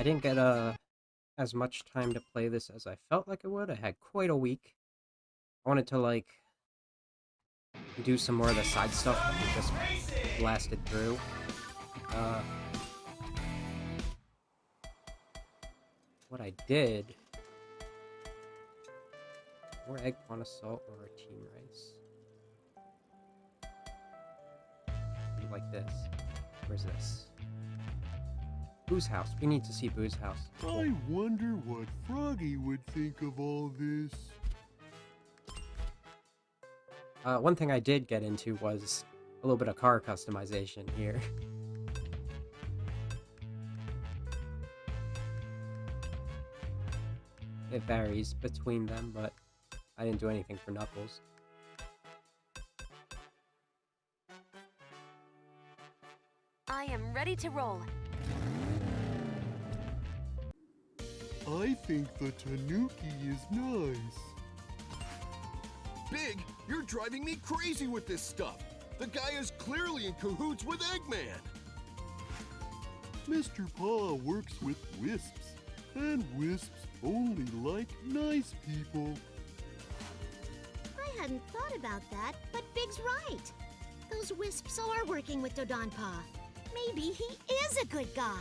I didn't get as much time to play this as I felt like I would. I had quite a week. I wanted to like do some more of the side stuff that we just blasted through. Uh, what I did, more eggplant assault or a team race. Do like this. Where's this? Boo's house. We need to see Boo's house. Cool. I wonder what Froggy would think of all this. One thing I did get into was a little bit of car customization here. It varies between them, but I didn't do anything for Knuckles. I am ready to roll. I think the Tanuki is nice. Big, you're driving me crazy with this stuff. The guy is clearly in cahoots with Eggman. Mr. Paw works with wisps, and wisps only like nice people. I hadn't thought about that, but Big's right. Those wisps are working with Dodonpaw. Maybe he is a good guy.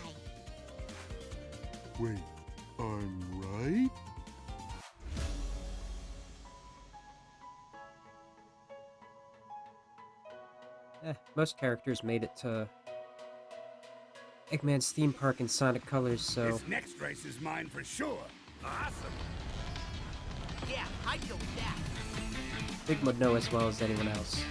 Wait, I'm right? Most characters made it to Eggman's theme park in Sonic Colors, so... This next race is mine for sure. Awesome. Yeah, I'd go with that. Big would know as well as anyone else.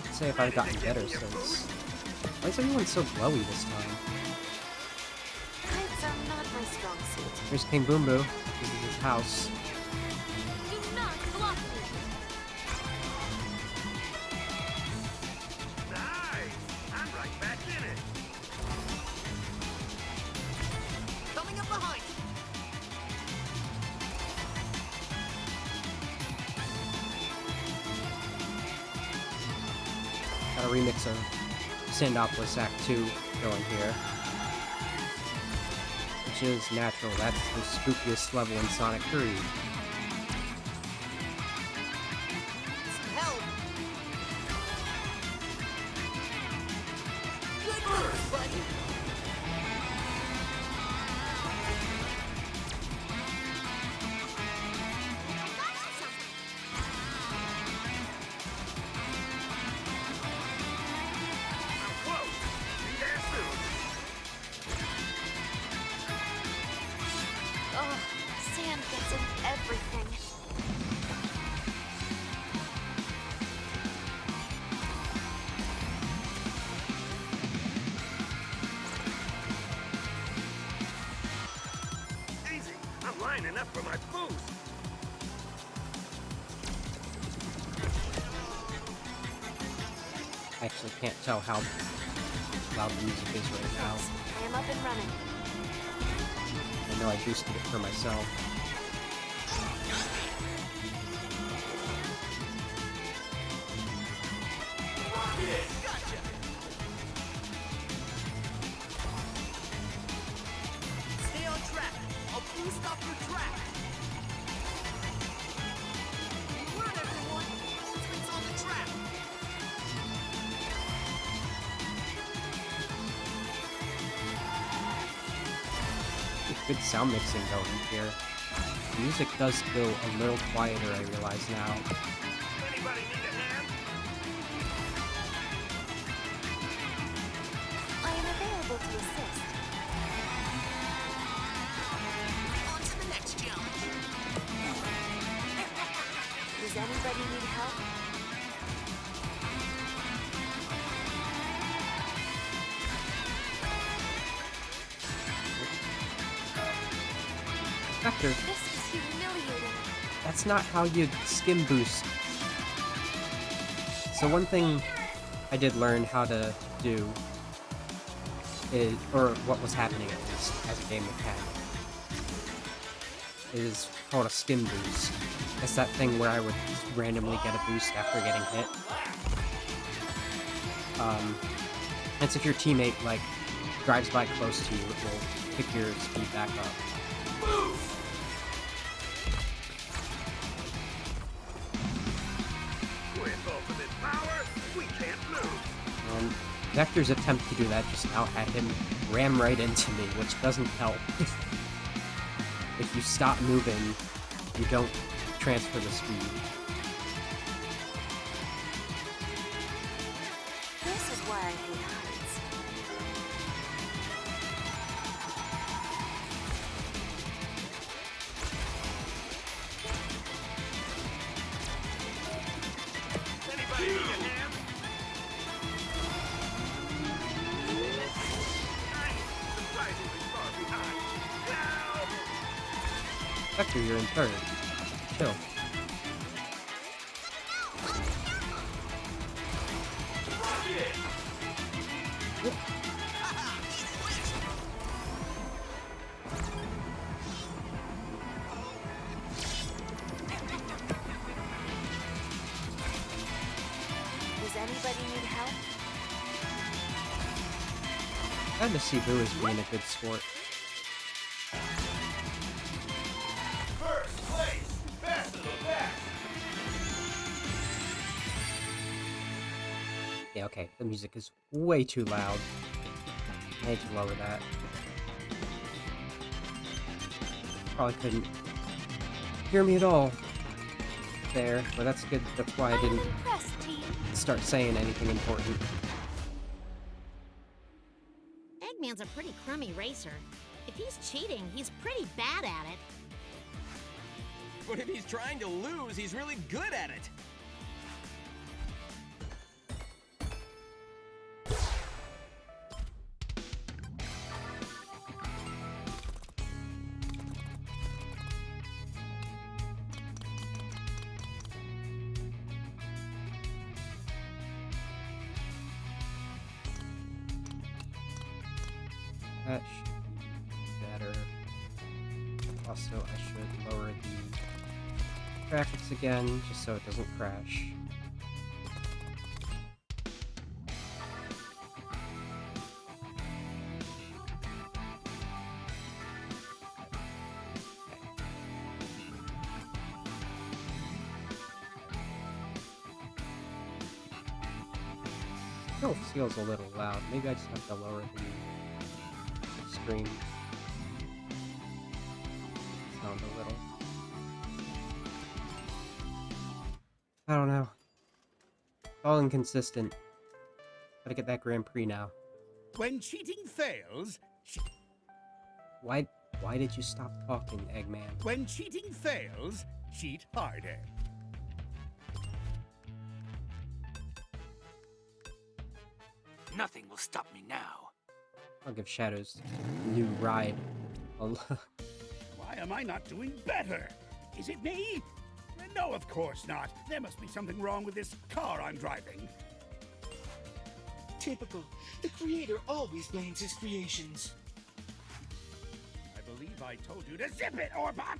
I'd say if I'd gotten better since... Why is everyone so glowy this time? Heights are not my strong suit. Here's King Boom Boo. This is his house. Do not block me. Nice! I'm right back in it. Coming up behind you. Got a remix of Sandopolis Act 2 going here. Which is natural. That's the spookiest level in Sonic 3. Help! Good work, buddy. Whoa! Be there soon. Oh, sand gets in everything. Easy. I'm lining up for my boost. I actually can't tell how loud the music is right now. I am up and running. I know I boosted it for myself. Gotcha. Stay on track. I'll boost off your track. Run, everyone. Ultimate's on the track. Good sound mixing going here. The music does feel a little quieter, I realize now. Anybody need a hand? I am available to assist. On to the next challenge. Does anybody need help? After, This is humiliating. that's not how you skim boost. So one thing I did learn how to do is, or what was happening at least, as a game mechanic, is called a stim boost. It's that thing where I would just randomly get a boost after getting hit. It's if your teammate, like, drives by close to you, it will pick your speed back up. With ultimate power, we can't lose. Vector's attempt to do that just now had him ram right into me, which doesn't help. If you stop moving, you don't transfer the speed. This is why I hate heights. Anybody need a hand? I'm surprisingly far behind. Help! Vector, you're in third. Chill. Does anybody need help? Glad to see Boo is being a good sport. First place! Best of the best! Yeah, okay, the music is way too loud. I need to lower that. Probably couldn't hear me at all there, but that's good. That's why I I'm didn't impressed, team. start saying anything important. Eggman's a pretty crummy racer. If he's cheating, he's pretty bad at it. But if he's trying to lose, he's really good at it. That should be better. Also, I should lower the graphics again, just so it doesn't crash. Still feels a little loud. Maybe I just have to lower the screen sound a little. I don't know. It's all inconsistent. Gotta get that Grand Prix now. When cheating fails, Why did you stop talking, Eggman? when cheating fails, cheat harder. Nothing will stop me now. I'll give Shadow's new ride a Why am I not doing better? Is it me? No, of course not. There must be something wrong with this car I'm driving. Typical. The creator always blames his creations. I believe I told you to zip it, Orbot!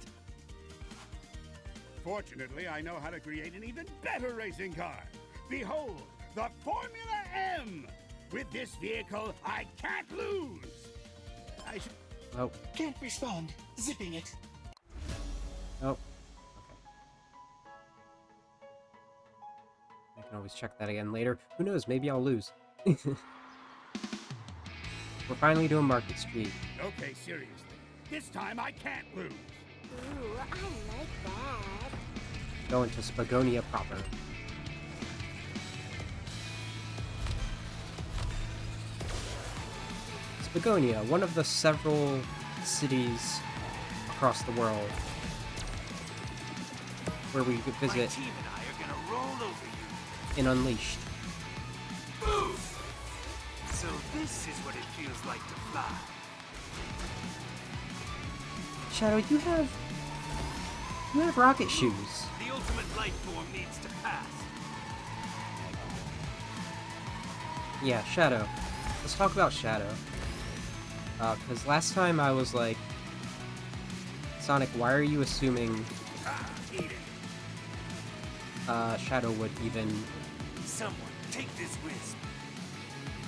Fortunately, I know how to create an even better racing car. Behold, the Formula M! With this vehicle, I can't lose! I should... Oh, Can't respond. Zipping it. oh. Okay. I can always check that again later. Who knows, maybe I'll lose. We're finally doing Market Street. Okay, seriously. This time I can't lose. Ooh, I like that. Going to Spagonia proper. Spagonia, one of the several cities across the world where we could My visit team and I are gonna roll over you. in Unleashed. So this is what it feels like to fly. Shadow, you have rocket shoes. The ultimate life form needs to pass. Yeah, Shadow. Let's talk about Shadow. Because last time I was like Sonic, why are you assuming Eat it. Shadow would even... Someone, take this wisp.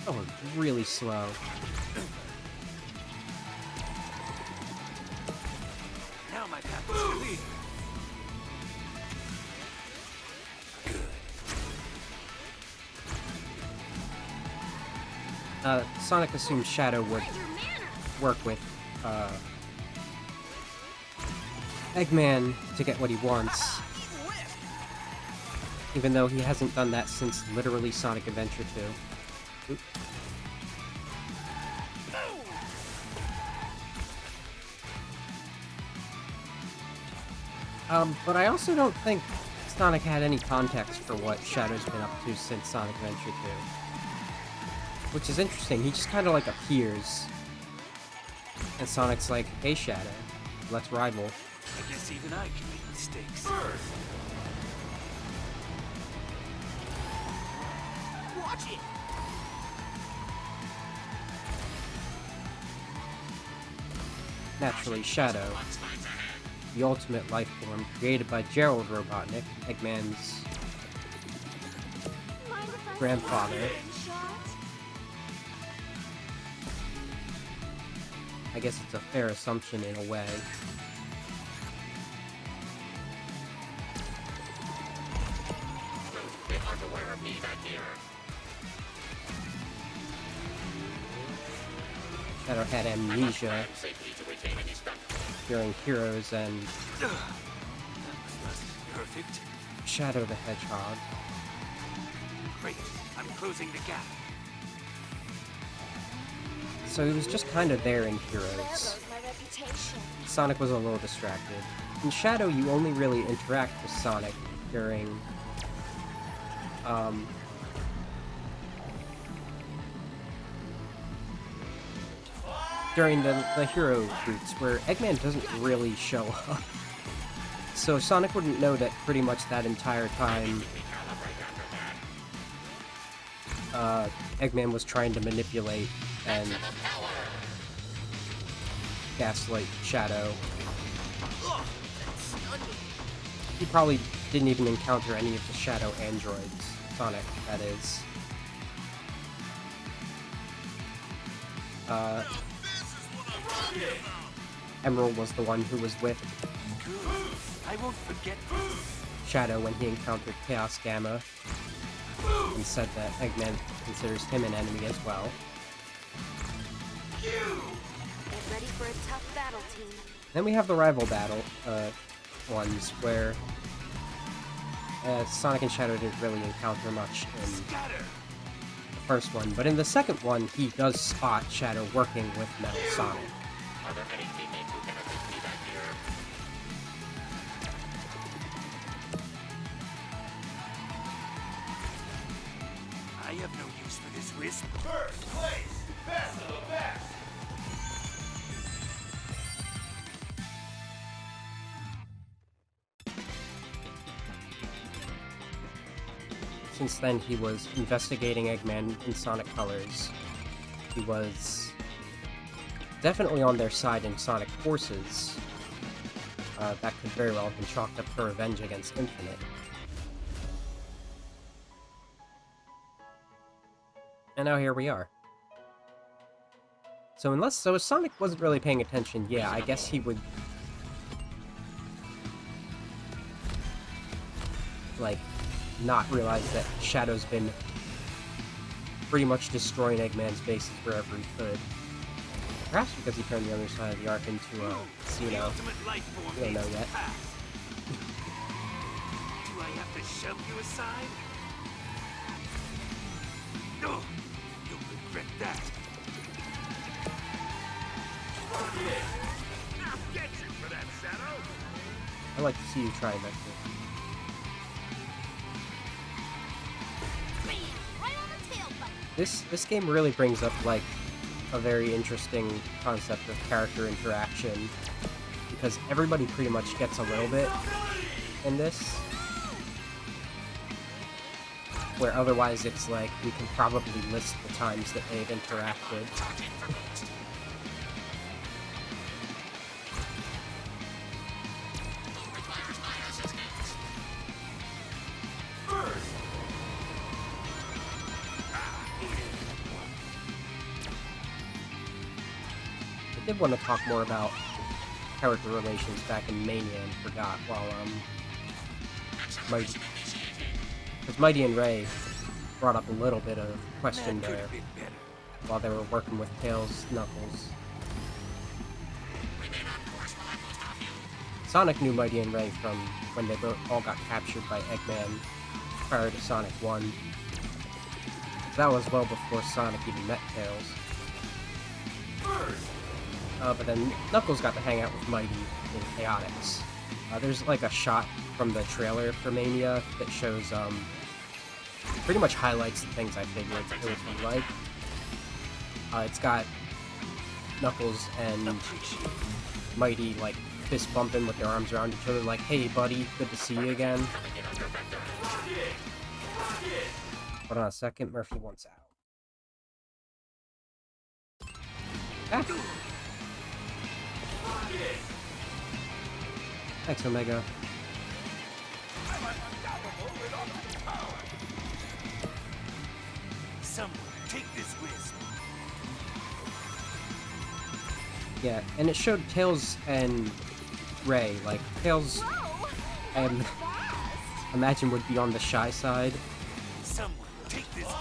Oh, it's really slow. Now my path is clear. Sonic assumed Shadow would work with, Eggman to get what he wants. Even though he hasn't done that since literally Sonic Adventure 2. Oop. But I also don't think Sonic had any context for what Shadow's been up to since Sonic Adventure 2. Which is interesting, he just kind of like appears. And Sonic's like, hey Shadow, let's rival. I guess even I can make mistakes. Watch it! Naturally, Shadow, the ultimate life form created by Gerald Robotnik, Eggman's Mind if I grandfather. take a shot? I guess it's a fair assumption in a way. Shadow had amnesia during Heroes and Perfect. Shadow the Hedgehog. Great. I'm closing the gap. So he was just kind of there in There Heroes. goes my reputation. Sonic was a little distracted. In Shadow, you only really interact with Sonic during, during the hero boots, where Eggman doesn't really show up. So Sonic wouldn't know that pretty much that entire time, Eggman was trying to manipulate and gaslight Shadow. He probably didn't even encounter any of the Shadow androids. Sonic, that is. Emerald was the one who was with Good. I won't forget this. Shadow when he encountered Chaos Gamma and said that Eggman considers him an enemy as well. Get ready for a tough battle, team. Then we have the rival battle ones where Sonic and Shadow didn't really encounter much in Scatter. the first one, but in the second one he does spot Shadow working with Metal Sonic. I have no use for this wisp. First place, best of the best. Since then, he was investigating Eggman in Sonic Colors. He was definitely on their side in Sonic Forces. That could very well have been chalked up for revenge against Infinite. And now here we are. So if Sonic wasn't really paying attention, yeah, I guess he would like not realize that Shadow's been pretty much destroying Eggman's bases wherever he could. Perhaps because he turned the other side of the arc into a casino. The ultimate life form We don't know needs to yet. pass. Do I have to shove you aside? No, you'll regret that. I'll get you for that, Shadow. I'd like to see you try that. Right on the tailpipe. This game really brings up like a very interesting concept of character interaction, because everybody pretty much gets a little bit in this, where otherwise it's like we can probably list the times that they've interacted. did want to talk more about character relations back in Mania and forgot while, Mighty and Ray brought up a little bit of question there while they were working with Tails, Knuckles. Sonic knew Mighty and Ray from when they all got captured by Eggman prior to Sonic 1. That was well before Sonic even met Tails. But then Knuckles got to hang out with Mighty in Chaotix. There's like a shot from the trailer for Mania that shows, pretty much highlights the things I figured it would be like. It's got Knuckles and Mighty, like, fist bumping with their arms around each other, like, hey buddy, good to see you again. Hold on a second, Murphy wants out. Ah. Thanks, Omega. Someone take this wisp. Yeah, and it showed Tails and Ray. Like, Tails, I imagine, would be on the shy side. Someone take this wisp.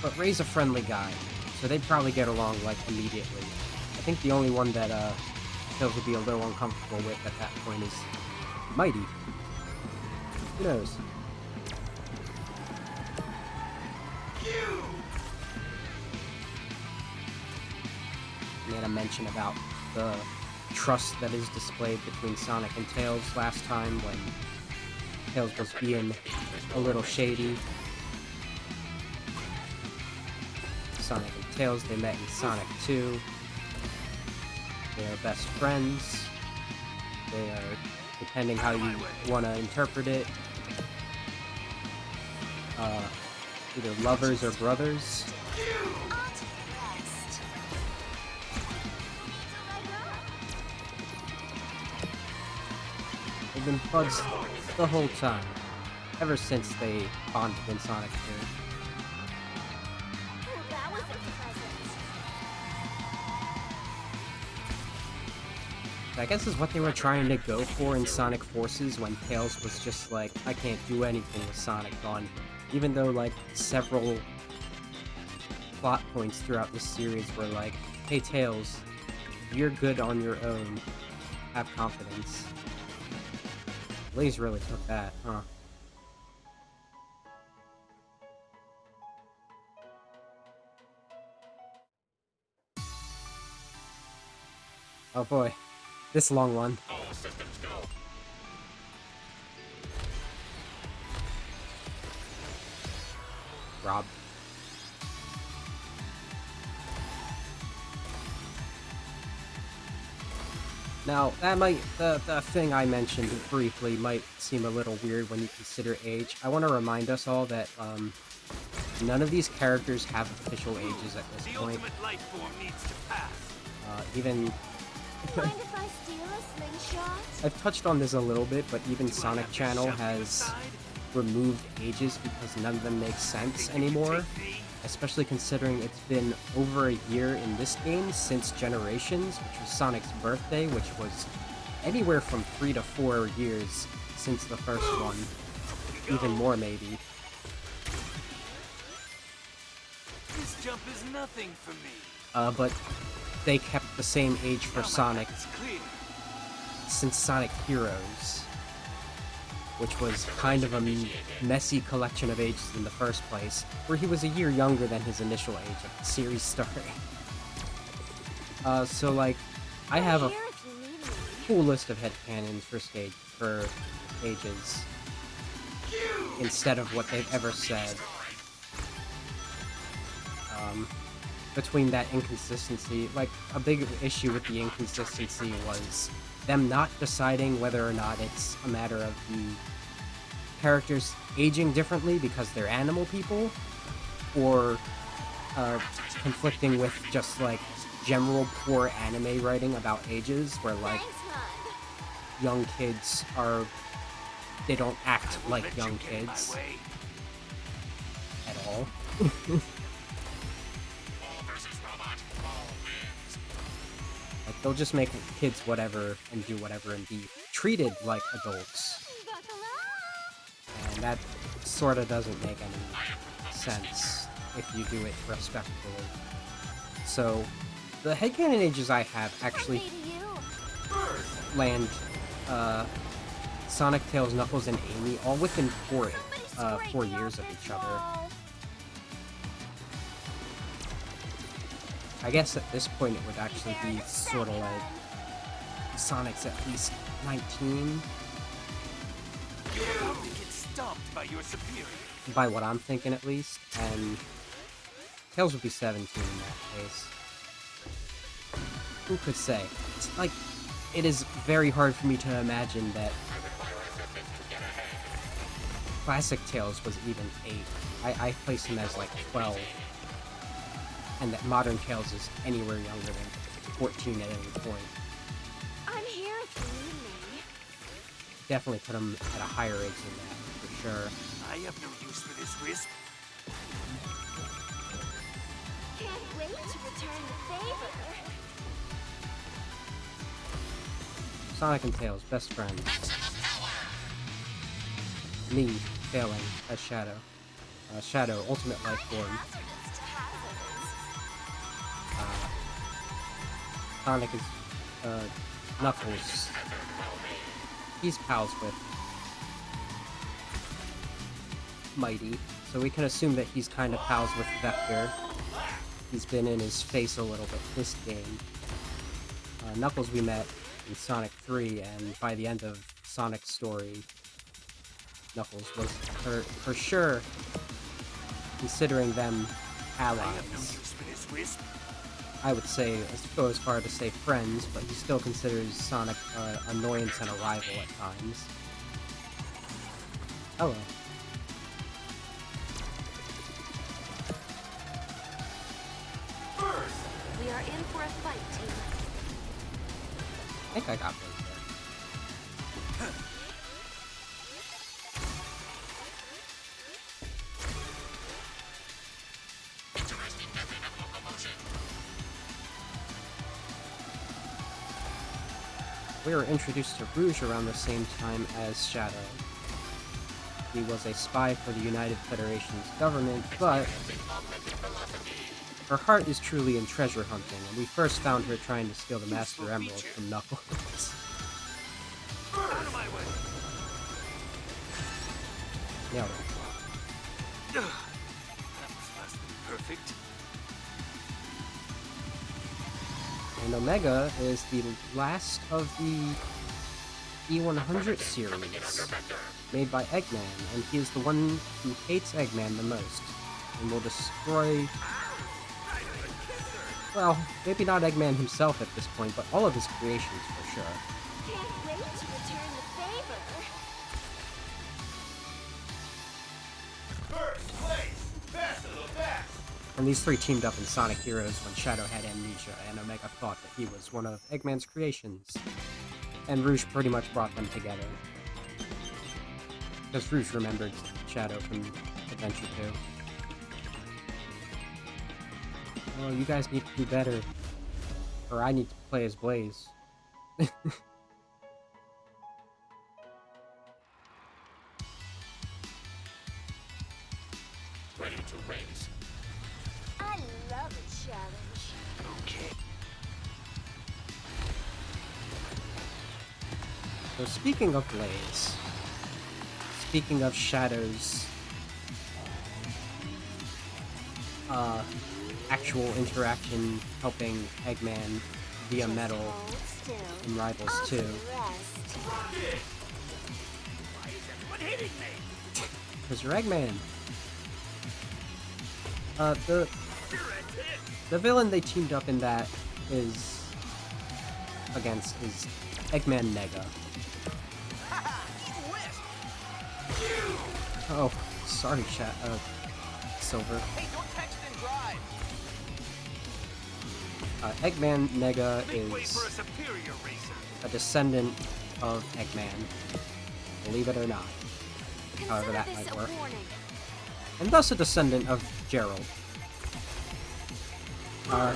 But Ray's a friendly guy, so they'd probably get along, like, immediately. I think the only one that, Tails would be a little uncomfortable with at that point is Mighty. Who knows? I made a mention about the trust that is displayed between Sonic and Tails last time when Tails was being a little shady. Sonic and Tails, they met in Sonic 2. They are best friends. They are, depending how you want to interpret it, either lovers or brothers. They've been buds the whole time, ever since they bonded in Sonic 2. That was a present. I guess is what they were trying to go for in Sonic Forces when Tails was just like, I can't do anything with Sonic gone. Even though, like, several plot points throughout this series were like, hey Tails, you're good on your own. Have confidence. Blaze really took that, huh? Oh boy. This long one. Rob. Now, that might, the thing I mentioned briefly might seem a little weird when you consider age. I want to remind us all that, none of these characters have official ages at this point. Even... Mind if I steal a slingshot? I've touched on this a little bit, but even Sonic Channel has removed ages because none of them make sense anymore. Especially considering it's been over a year in this game since Generations, which was Sonic's birthday, which was anywhere from 3 to 4 years since the first one. Even more, maybe. This jump is nothing for me. But they kept the same age for Sonic since Sonic Heroes, which was kind of a messy collection of ages in the first place, where he was a year younger than his initial age at the series starting. So like, I have a full list of headcanons for ages, instead of what they've ever said. Between that inconsistency, like, a big issue with the inconsistency was them not deciding whether or not it's a matter of the characters aging differently because they're animal people, or conflicting with just, like, general poor anime writing about ages, where, like, young kids they don't act like young kids at all. they'll just make kids whatever and do whatever and be treated like adults. And that sort of doesn't make any sense if you do it respectfully. So, the headcanon ages I have actually land Sonic, Tails, Knuckles, and Amy all within 4 years of each other. I guess at this point it would actually be sort of like Sonic's at least 19. You're about to get stomped by your superior. By what I'm thinking at least, and Tails would be 17 in that case. Who could say? It's like, it is very hard for me to imagine that Classic Tails was even 8. I place him as like 12. And that modern Tails is anywhere younger than 14 at any point. I'm here if you need me. Definitely put him at a higher age than that, for sure. I have no use for this wisp. Can't wait to return the favor. Sonic and Tails, best friends. Me, failing as Shadow. Shadow, ultimate life form. Hazardous to hazards. Sonic is, Knuckles. He's pals with Mighty, so we can assume that he's kind of pals with Vector. He's been in his face a little bit this game. Knuckles we met in Sonic 3, and by the end of Sonic's story, Knuckles was, for sure, considering them allies. I have no use for this wisp. I would say, let's go as far to say friends, but he still considers Sonic an annoyance and a rival at times. Hello. We are in for a fight, team. I think I got those there. We were introduced to Rouge around the same time as Shadow. He was a spy for the United Federation's government, but her heart is truly in treasure hunting, and we first found her trying to steal the Master Emerald from Knuckles. Out of my way. Yeah, That was less than perfect. and Omega is the last of the E100 series, made by Eggman, and he is the one who hates Eggman the most, and will destroy... Well, maybe not Eggman himself at this point, but all of his creations for sure. Can't wait to return the favor. First place, best of the best. And these three teamed up in Sonic Heroes when Shadow had amnesia, and Omega thought that he was one of Eggman's creations. And Rouge pretty much brought them together. Because Rouge remembered Shadow from Adventure 2. Oh, you guys need to do better. Or I need to play as Blaze. Ready to race. I love a challenge. Okay. So speaking of Blaze, speaking of Shadow's actual interaction helping Eggman via metal Hold still. in Rivals I'll 2, do the rest. Why is everyone hitting me? because you're Eggman. The villain they teamed up in that is against is Eggman Nega. Oh, sorry, Silver. Hey, don't text and drive. Eggman Nega Make way is for a superior racer. a descendant of Eggman. Believe it or not. However Consider that this might a work. warning. And thus a descendant of Gerald.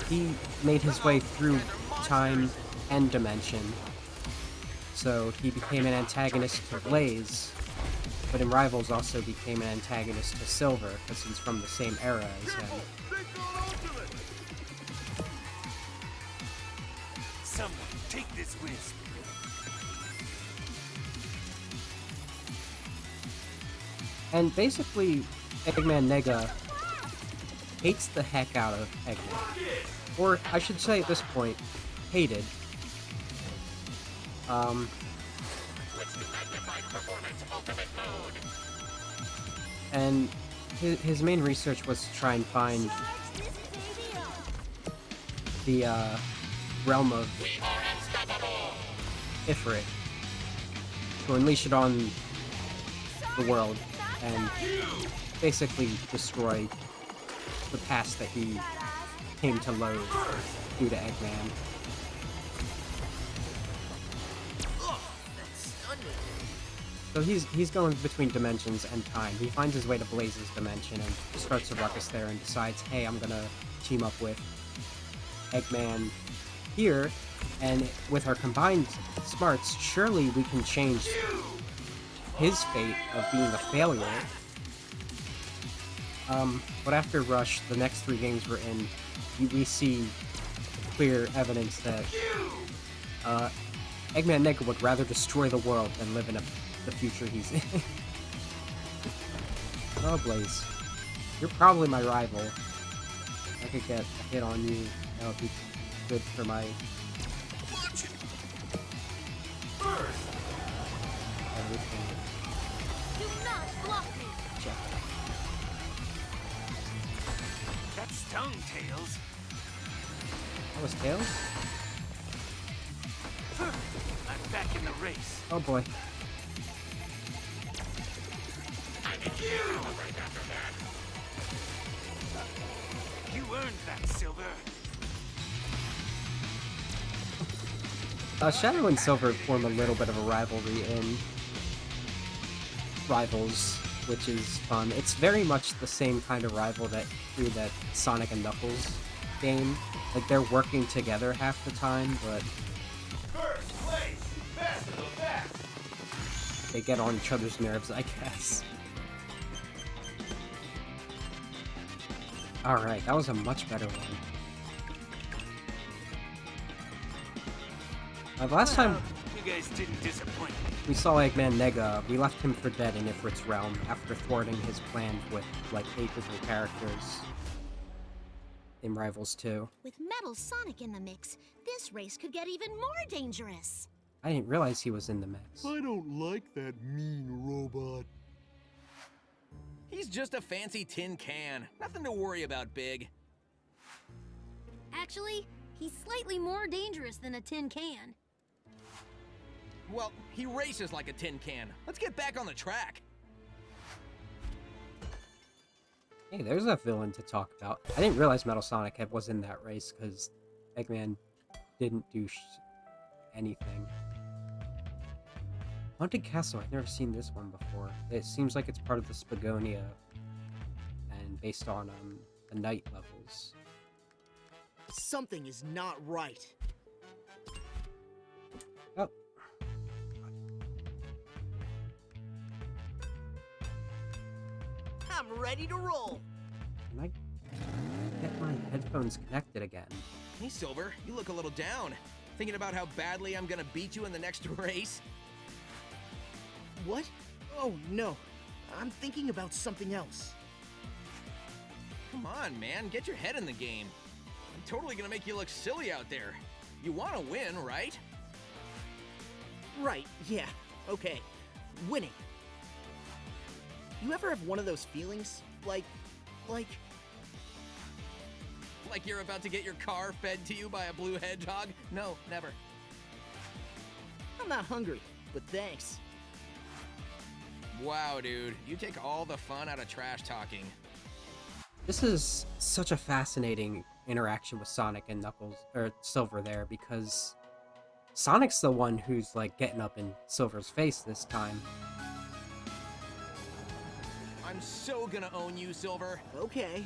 He made his way through time end dimension. So he became an antagonist to Blaze, but in Rivals also became an antagonist to Silver, because he's from the same era as him. Someone take this wisp. And basically, Eggman Nega hates the heck out of Eggman. Or, I should say at this point, hated. And his main research was to try and find the realm of Ifrit to unleash it on the world and basically destroy the past that he came to loathe due to Eggman. So he's going between dimensions and time. He finds his way to Blaze's dimension and starts a ruckus there and decides, hey, I'm gonna team up with Eggman here, and with our combined smarts, surely we can change his fate of being a failure. But after Rush, the next 3 games we're in, we see clear evidence that Eggman Nega would rather destroy the world than live in the future he's in. Oh, Blaze. You're probably my rival. If I could get a hit on you, that would be good for my... everything. Do not block me. Check. That stung, Tails. That was Tails? I'm back in the race. Oh boy. You earned that, Silver. Shadow and Silver form a little bit of a rivalry in Rivals, which is fun. It's very much the same kind of rival that through that Sonic and Knuckles game. Like, they're working together half the time, but First place, best of the best. they get on each other's nerves, I guess. Alright, that was a much better one. The last time You guys didn't disappoint me. we saw Eggman Nega, we left him for dead in Ifrit's realm after thwarting his plans with, like, 8 different characters in Rivals 2. With Metal Sonic in the mix, this race could get even more dangerous. I didn't realize he was in the mix. I don't like that mean robot. He's just a fancy tin can. Nothing to worry about, Big. Actually, he's slightly more dangerous than a tin can. Well, he races like a tin can. Let's get back on the track. Hey, there's a villain to talk about. I didn't realize Metal Sonic was in that race, because Eggman didn't do anything. Haunted Castle, I've never seen this one before. It seems like it's part of the Spagonia, and based on the night levels. Something is not right. Oh. I'm ready to roll. Can I get my headphones connected again? Hey, Silver, you look a little down. Thinking about how badly I'm gonna beat you in the next race? What? Oh, no. I'm thinking about something else. Come on, man, get your head in the game. I'm totally gonna make you look silly out there. You wanna win, right? Right, yeah. Okay. Winning. You ever have one of those feelings? Like Like you're about to get your car fed to you by a blue hedgehog? No, never. I'm not hungry, but thanks. Wow, dude, you take all the fun out of trash talking. This is such a fascinating interaction with Sonic and Knuckles, or Silver there, because Sonic's the one who's, like, getting up in Silver's face this time. I'm so gonna own you, Silver. Okay.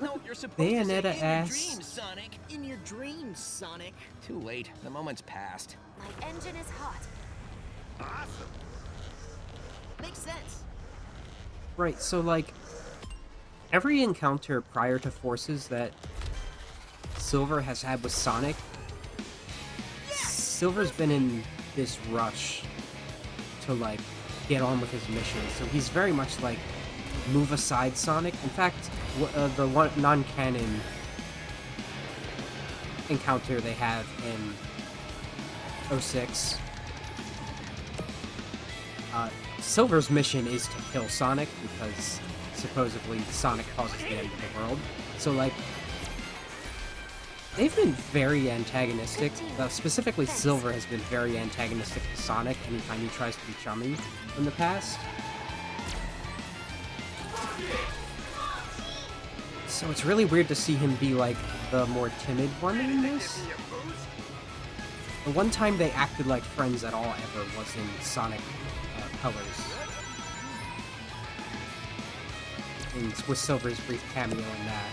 No, you're supposed to say Bayonetta in your ass. dreams, Sonic. In your dreams, Sonic. Too late. The moment's passed. My engine is hot. Makes sense. Right, so like every encounter prior to Forces that Silver has had with Sonic, Silver's been in this rush to like get on with his mission. So he's very much like move aside Sonic. In fact, the one non-canon encounter they have in 06, Silver's mission is to kill Sonic because supposedly Sonic causes the end of the world. So like they've been very antagonistic. Specifically, Silver has been very antagonistic to Sonic anytime he tries to be chummy in the past. So it's really weird to see him be like the more timid one in this. The one time they acted like friends at all ever was in Sonic Colors. With Silver's brief cameo in that.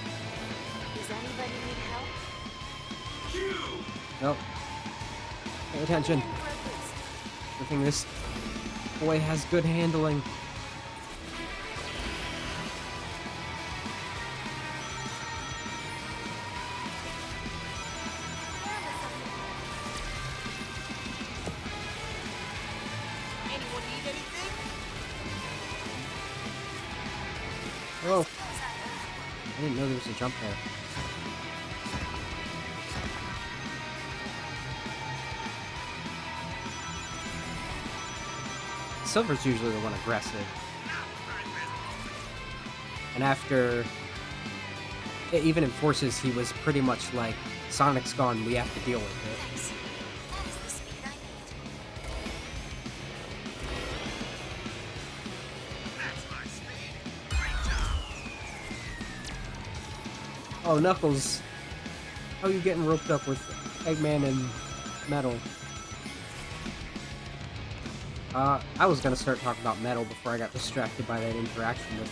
Does anybody need help? Nope. Pay attention. I think this boy has good handling. Anyone need anything? Oh. I didn't know there was a jump there. Silver's usually the one aggressive. And after... even in Forces, he was pretty much like, Sonic's gone, we have to deal with it. That is the speed I need. Oh, Knuckles. How are you getting roped up with Eggman and Metal? I was gonna start talking about Metal before I got distracted by that interaction with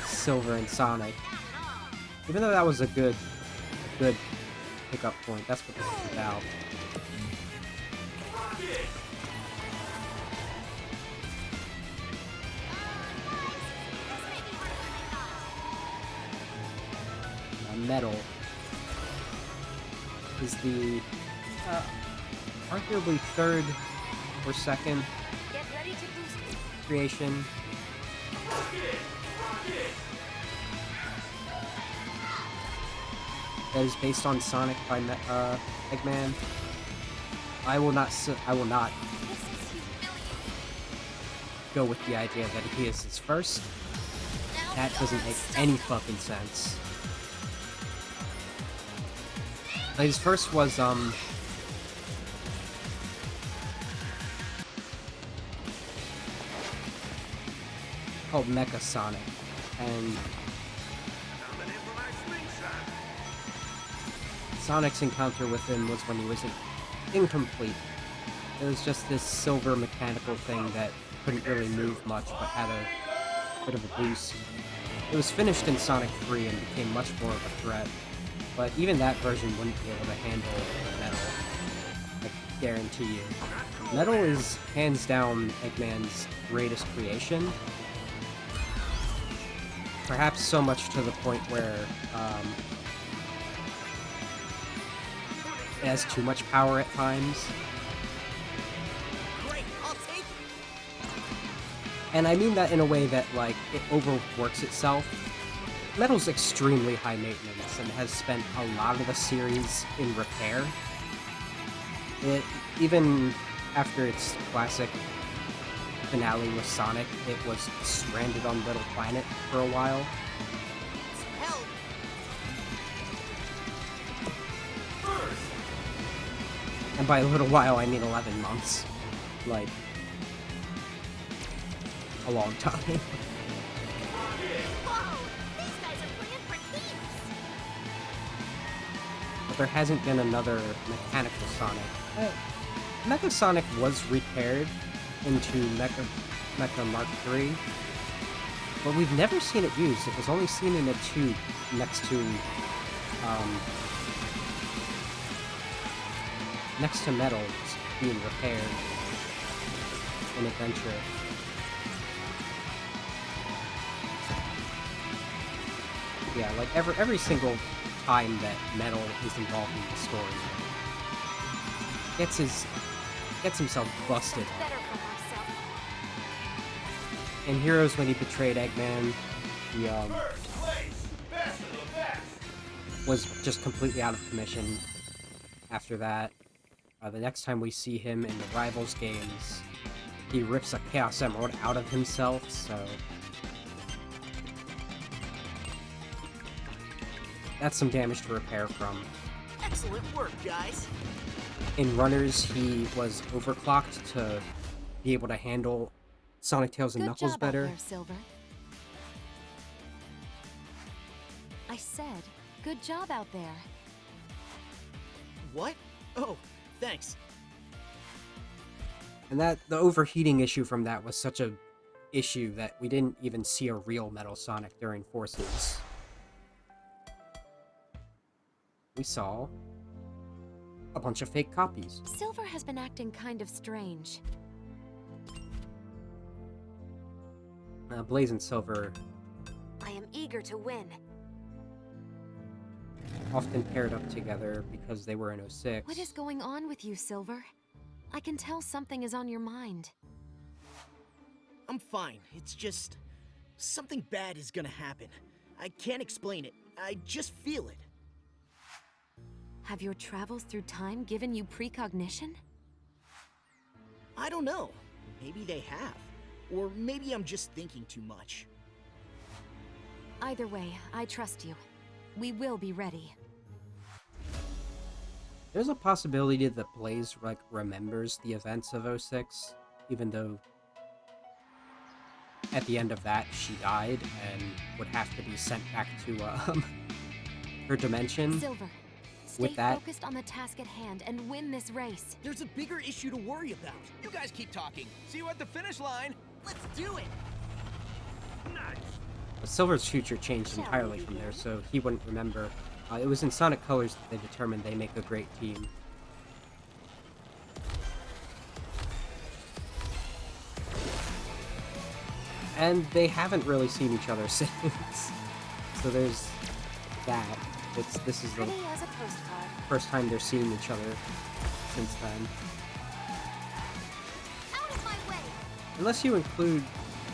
Silver and Sonic. Even though that was a good pickup point, that's what this is about. Metal is the arguably third or second Get ready to boost. creation. That is based on Sonic by Eggman. I will not go with the idea that he is his first. That doesn't make any fucking sense. His first was called Mecha Sonic, and Sonic's encounter with him was when he was incomplete. It was just this silver mechanical thing that couldn't really move much, but had a bit of a boost. It was finished in Sonic 3 and became much more of a threat, but even that version wouldn't be able to handle Metal. I guarantee you. Metal is hands down Eggman's greatest creation. Perhaps so much to the point where it has too much power at times. Great, I'll take it. And I mean that in a way that, like, it overworks itself. Metal's extremely high maintenance and has spent a lot of the series in repair. It, even after its classic finale with Sonic, it was stranded on Little Planet for a while. Help! And by a little while, I mean 11 months. Like, a long time. Whoa! These guys are playing for keeps! But there hasn't been another mechanical Sonic. Mecha Sonic was repaired into Mecha Mark III, but we've never seen it used. It was only seen in a tube next to metals being repaired in Adventure. Yeah, like every single time that Metal is involved in the story, gets himself busted. Better for myself. In Heroes, when he betrayed Eggman, he First place, best of the best. was just completely out of commission after that. The next time we see him in the Rivals games, he rips a Chaos Emerald out of himself, so... that's some damage to repair from. Excellent work, guys. In Runners, he was overclocked to be able to handle Sonic, Tails, and Good Knuckles job better. out there, Silver. I said, good job out there. What? Oh, thanks. And the overheating issue from that was such a issue that we didn't even see a real Metal Sonic during Forces. We saw a bunch of fake copies. Silver has been acting kind of strange. Blaze and Silver I am eager to win. often paired up together because they were in 06. What is going on with you, Silver? I can tell something is on your mind. I'm fine. It's just... something bad is gonna happen. I can't explain it. I just feel it. Have your travels through time given you precognition? I don't know. Maybe they have. Or maybe I'm just thinking too much. Either way, I trust you. We will be ready. There's a possibility that Blaze remembers the events of 06, even though at the end of that she died and would have to be sent back to her dimension. Silver, stay With that- focused on the task at hand and win this race. There's a bigger issue to worry about. You guys keep talking. See you at the finish line. Let's do it! But Silver's future changed entirely from there, so he wouldn't remember. It was in Sonic Colors that they determined they make a great team. And they haven't really seen each other since. So there's that. This is the Pretty as a postcard. first time they're seeing each other since then. Out of my way! Unless you include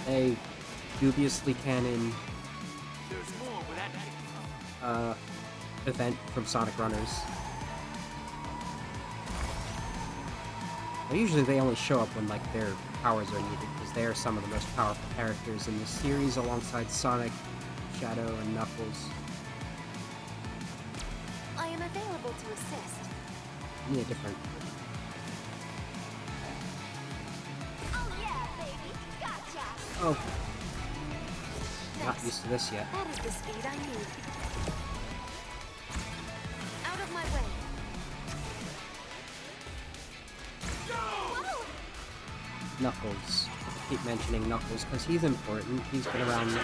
a dubiously canon event from Sonic Runners. Well, usually they only show up when their powers are needed, because they are some of the most powerful characters in the series alongside Sonic, Shadow, and Knuckles. I am available to assist. I need a different... Oh yeah, baby! Gotcha! Oh, not Thanks. used to this yet. That is the speed I need. Out of my way. Whoa! Knuckles. I keep mentioning Knuckles because he's important. He's been around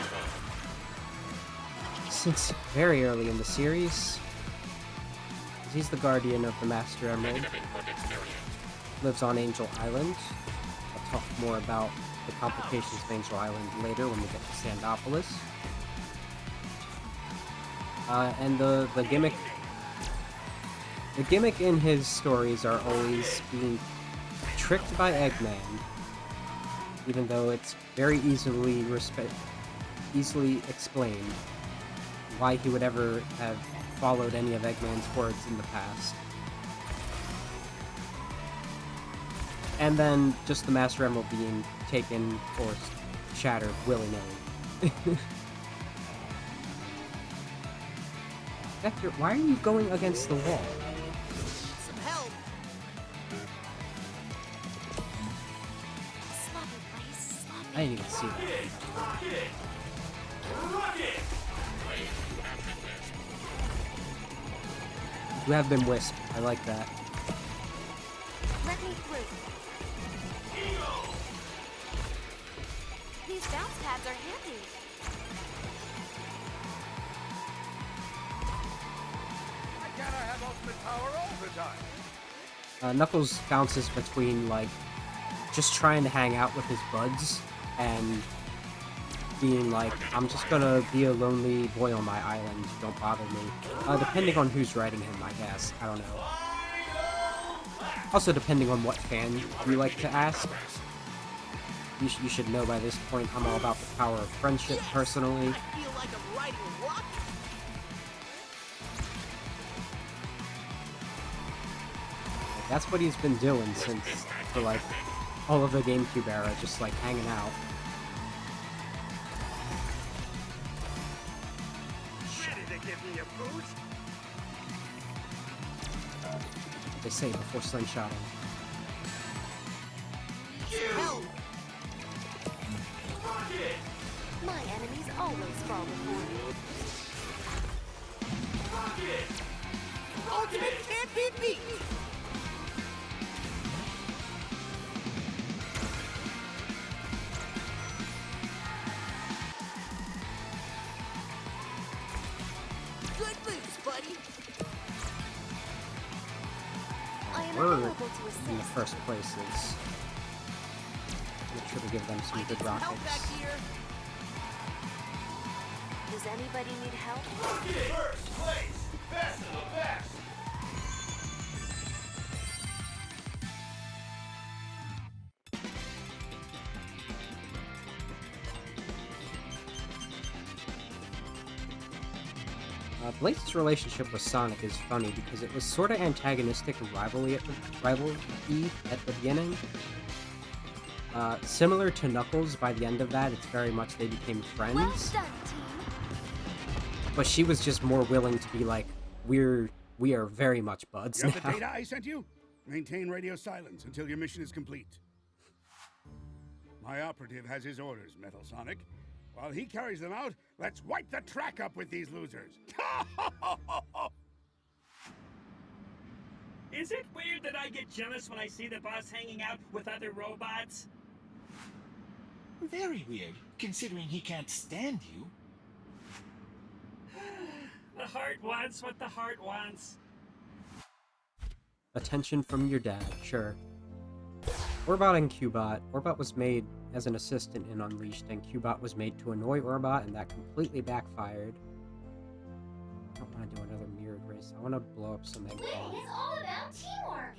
since very early in the series. He's the guardian of the Master Emerald. Lives on Angel Island. I'll talk more about the complications of Angel Island later when we get to Sandopolis. And the gimmick... The gimmick in his stories are always being tricked by Eggman, even though it's very easily explained why he would ever have followed any of Eggman's words in the past. And then just the Master Emerald being taken or shattered willy-nilly. Vector, why are you going against the wall? Some help! Sloppy place, sloppy. I didn't even see that. Rocket! Rocket! You have been Wisp. I like that. Let me through. These bounce pads are handy. time. Knuckles bounces between, like, just trying to hang out with his buds and being like, I'm just gonna be a lonely boy on my island, don't bother me. Depending on who's writing him, I guess. I don't know. Also, depending on what fan you like to ask. You should know by this point, I'm all about the power of friendship, personally. I feel like I'm riding a rocket. That's what he's been doing since, for like, all of the GameCube era, just like hanging out. Ready to give me a boost? They say before slingshotting. Hell, My enemies always fall before me. ultimate can't be beat. Good boost, buddy. I am Word available to in the assist. first place is make sure to give them some I good need some help back rockets. here. Does anybody need help? First place, best of the best. Blaze's relationship with Sonic is funny because it was sort of antagonistic and rivalry at the beginning. Similar to Knuckles, by the end of that, it's very much they became Well friends. done, team. But she was just more willing to be like, we are very much buds You have the now. data I sent you? Maintain radio silence until your mission is complete. My operative has his orders, Metal Sonic. While he carries them out, let's wipe the track up with these losers. Is it weird that I get jealous when I see the boss hanging out with other robots? Very weird, considering he can't stand you. The heart wants what the heart wants. Attention from your dad, sure. Orbot and Cubot. Orbot was made as an assistant in Unleashed, and Cubot was made to annoy Orbot, and that completely backfired. I don't want to do another mirrored race. I want to blow up some egg bombs. It's all about teamwork.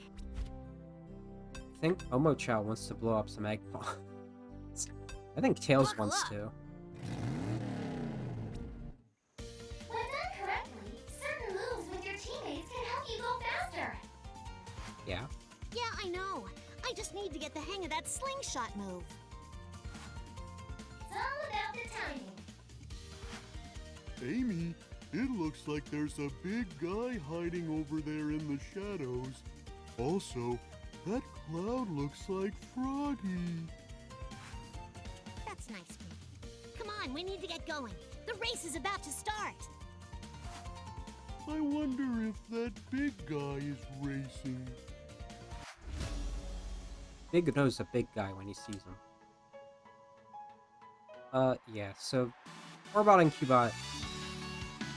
I think Omochao wants to blow up some egg bombs. I think Tails Buckle wants up. to. When done correctly, certain moves with your teammates can help you go faster. Yeah. Yeah, I know. I just need to get the hang of that slingshot move. It's all about the timing. Amy, it looks like there's a big guy hiding over there in the shadows. Also, that cloud looks like Froggy. That's nice of you. Come on, we need to get going. The race is about to start. I wonder if that big guy is racing. Big knows a big guy when he sees him. Yeah, so Orbot and Cubot,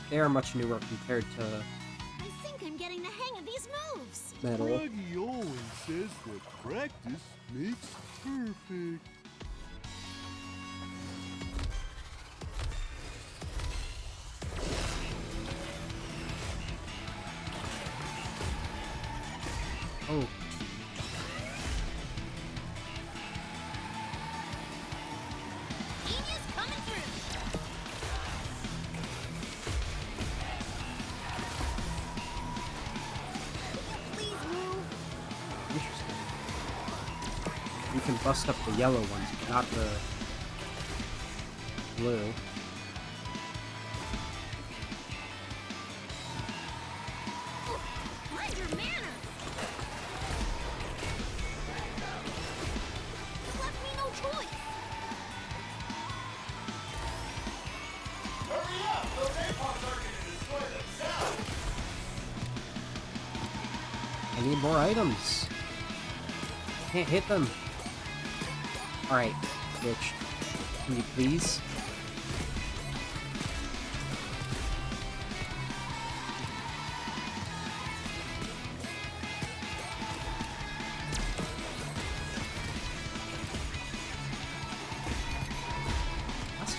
they are much newer compared to I think I'm getting the hang of these moves. Metal. Froggy always says that practice makes perfect. Oh, Genius coming through. Please move. interesting. You can bust up the yellow ones, but not the blue. Mind your manners. You left me no choice. Hurry up! Those Apocs are going to destroy themselves! I need more items. Can't hit them. Alright, Rich. Can you please?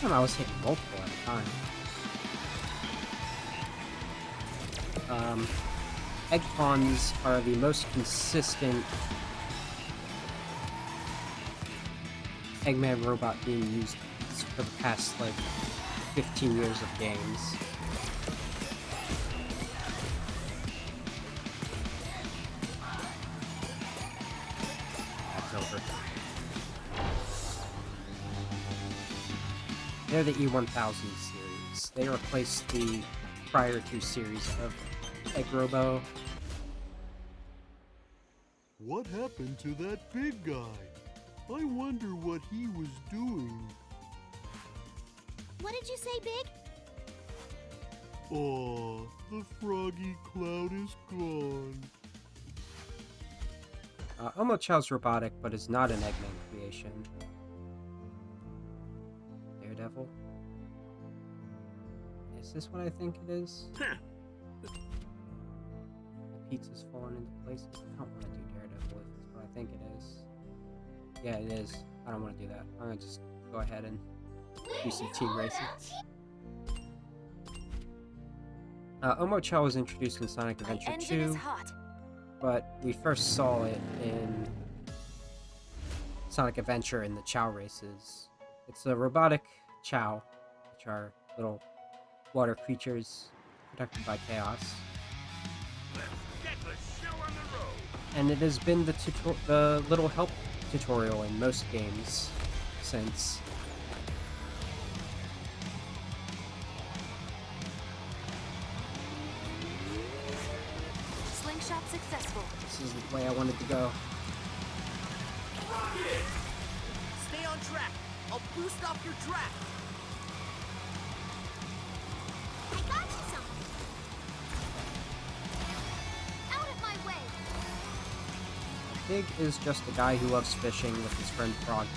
time I was hitting multiple at a time. Egg pawns are the most consistent Eggman robot being used for the past, like, 15 years of games. That's over. They're the E1000 series. They replaced the prior two series of Egg Robo. What happened to that big guy? I wonder what he was doing. What did you say, Big? Aw, the froggy cloud is gone. Omochow's robotic, but is not an Eggman creation. Daredevil? Is this what I think it is? The pizza's falling into places. I don't want to do Daredevil if it's what I think it is. Yeah, it is. I don't want to do that. I'm gonna just go ahead and do some team racing. Omochow was introduced in Sonic Adventure 2, but we first saw it in Sonic Adventure in the Chow races. It's a robotic Chow, which are little water creatures protected by chaos. Let's get the show on the road. And it has been the little help tutorial in most games since. Slingshot successful. This is the way I wanted to go. Stay on track. I'll boost off your track. I got you something. Out of my way. Big is just a guy who loves fishing with his friend Froggy.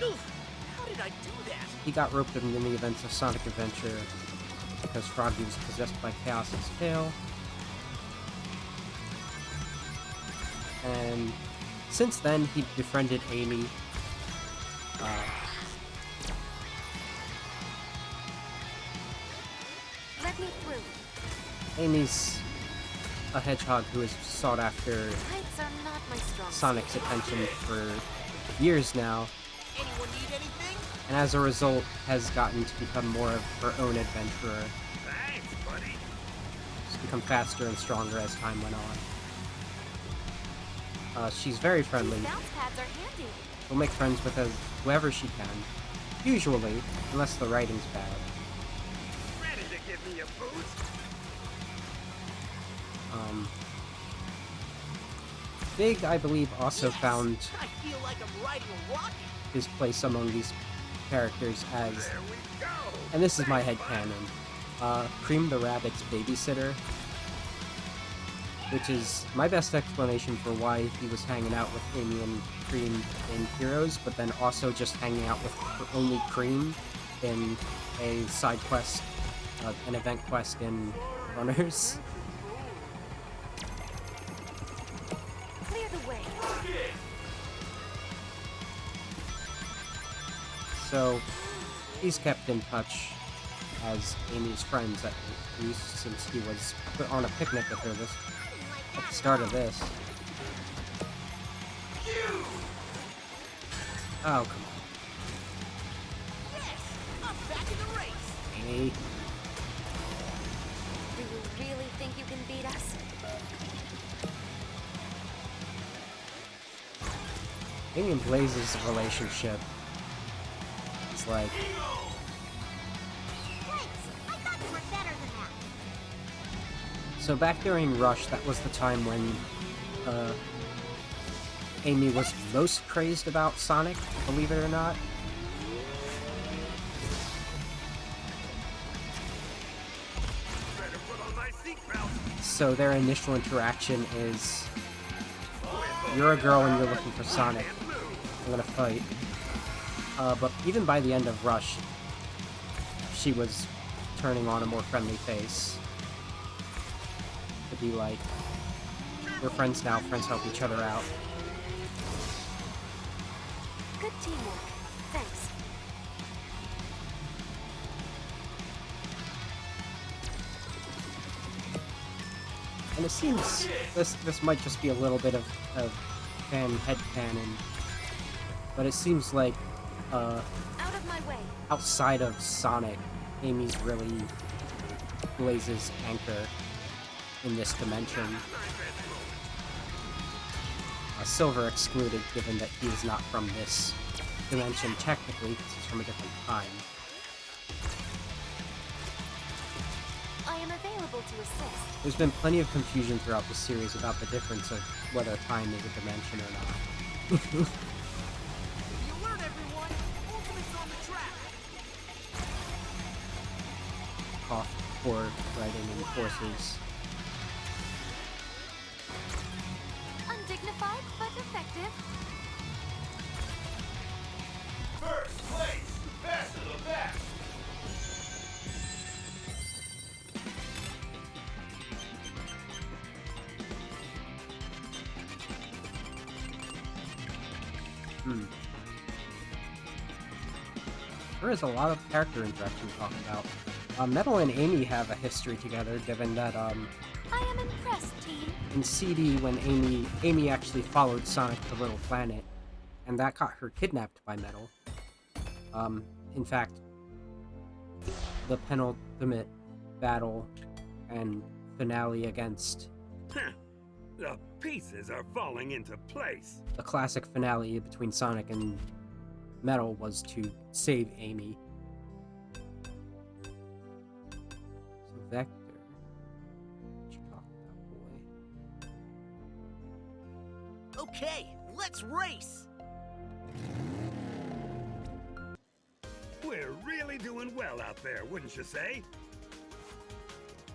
Oof, how did I do that? He got roped in the events of Sonic Adventure because Froggy was possessed by Chaos's tail. And since then, he befriended Amy. Let me through. Amy's a hedgehog who has sought after Heights are not my strong Sonic's attention for years now, Anyone need anything? and as a result has gotten to become more of her own adventurer. Thanks, buddy. She's become faster and stronger as time went on. She's very friendly. Bounce pads are handy. She'll make friends with whoever she can. Usually, unless the writing's bad. Ready to give me a boost? Big, I believe, also found I feel like I'm riding a rocket. his place among these characters as, There we go. and this is my headcanon, Cream the Rabbit's babysitter, which is my best explanation for why he was hanging out with Amy and Cream in Heroes, but then also just hanging out with only Cream in a side quest, an event quest in Runners. Clear the way. So, he's kept in touch as Amy's friends at least since he was put on a picnic with her at the start of this. Oh, come on. Yes, I'm back in the race. Amy. Do you really think you can beat us? Amy and Blaze's relationship is like, Thanks. I thought you were better than that. so back during Rush, that was the time when Amy was most crazed about Sonic, believe it or not. Better put on my seatbelt. So their initial interaction is, you're a girl and you're looking for Sonic. I'm gonna fight. But even by the end of Rush, she was turning on a more friendly face. To be like, we're friends now, friends help each other out. Good teamwork. Thanks. And it seems this might just be a little bit of fan headcanon, but it seems like Out of my way. outside of Sonic, Amy's really Blaze's anchor in this dimension. Silver excluded, given that he is not from this dimension technically, because he's from a different time. I am available to assist. There's been plenty of confusion throughout the series about the difference of whether time is a dimension or not. The alert, everyone! Ultimate's on the track! Off for writing and forces. Undignified, but effective. First place, best of the best. There is a lot of character interaction to talk about. Metal and Amy have a history together, given that I am impressed, team. in CD when Amy actually followed Sonic to Little Planet, and that got her kidnapped by Metal. In fact, the penultimate battle and finale against The pieces are falling into place. the classic finale between Sonic and Metal was to save Amy. So Vector, what you talking about, boy? Okay, let's race! We're really doing well out there, wouldn't you say?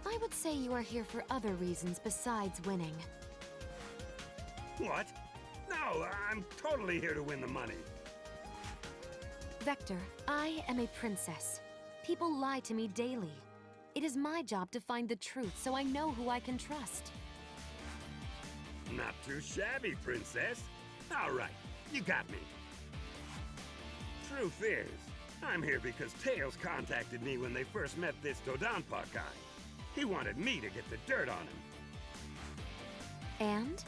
I would say you are here for other reasons besides winning. What? No, I'm totally here to win the money. Vector, I am a princess. People lie to me daily. It is my job to find the truth so I know who I can trust. Not too shabby, princess. All right, you got me. Truth is, I'm here because Tails contacted me when they first met this Dodonpa guy. He wanted me to get the dirt on him. And?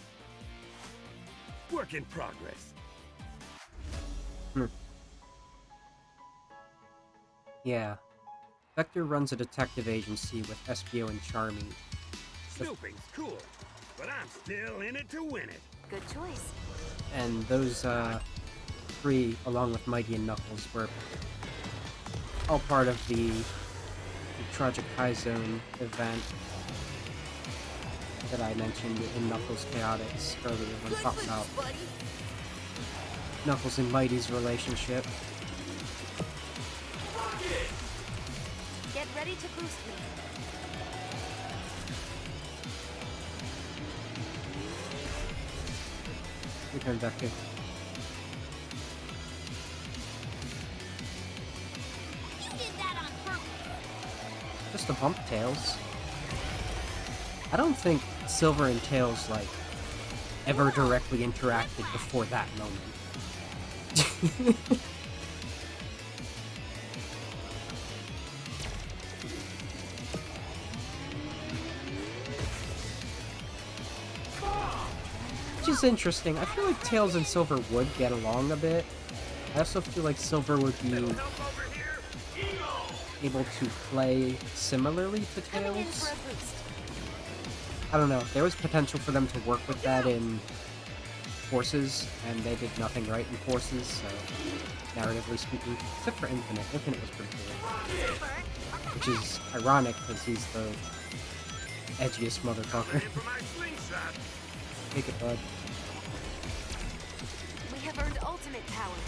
Work in progress. Yeah. Vector runs a detective agency with Espio and Charmy. Snooping's cool, but I'm still in it to win it. Good choice. And those three, along with Mighty and Knuckles, were all part of the Tragic High Zone event that I mentioned in Knuckles Chaotix earlier when talking about Knuckles and Mighty's relationship. Get ready to boost me. Your turn, Vector. You did that on purpose. Just a bump, Tails. I don't think Silver and Tails, like, ever directly interacted before that moment. Which is interesting. I feel like Tails and Silver would get along a bit. I also feel like Silver would be able to play similarly to Coming in Tails. for a boost. I don't know. There was potential for them to work with that in Forces, and they did nothing right in Forces, so narratively speaking, except for Infinite. Infinite was pretty cool. Which is ironic, because he's the edgiest motherfucker. Take it, bud. We have earned ultimate power.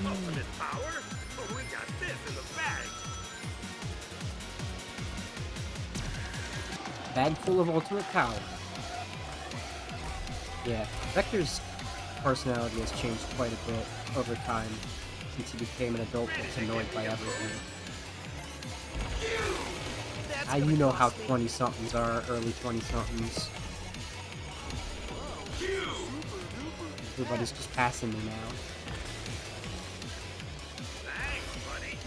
Ultimate power? Oh, we got this in the bag. Bag full of ultimate power. Yeah, Vector's personality has changed quite a bit over time since he became an adult that's annoyed by everything. You know how 20-somethings are, early 20-somethings. Everybody's just passing me now. Thanks, buddy.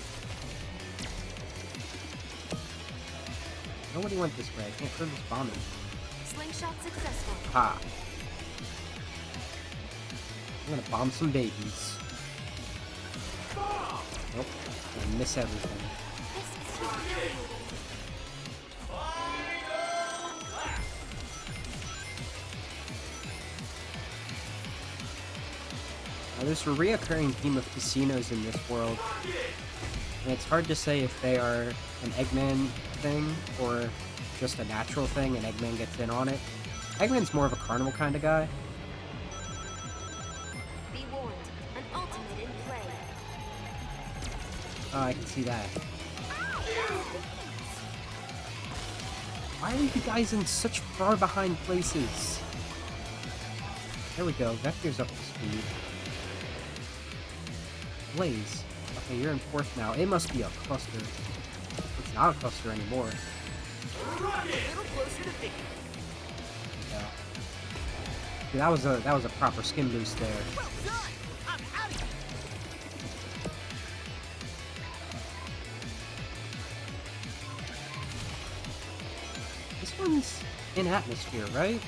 Nobody went this way. I can't throw this bomb in. Slingshot successful. Ha. I'm gonna bomb some babies. Nope. I miss everything. Now, there's a reoccurring theme of casinos in this world, and it's hard to say if they are an Eggman thing or just a natural thing and Eggman gets in on it. Eggman's more of a carnival kind of guy. Be warned, an ultimate in play. Oh, I can see that. Why are you guys in such far behind places? There we go, Vector's up to speed. Blaze. Okay, you're in 4th now. It must be a cluster. It's not a cluster anymore. Yeah. Dude, that was a proper skin boost there. Well done! I'm out of here! This one's in atmosphere, right?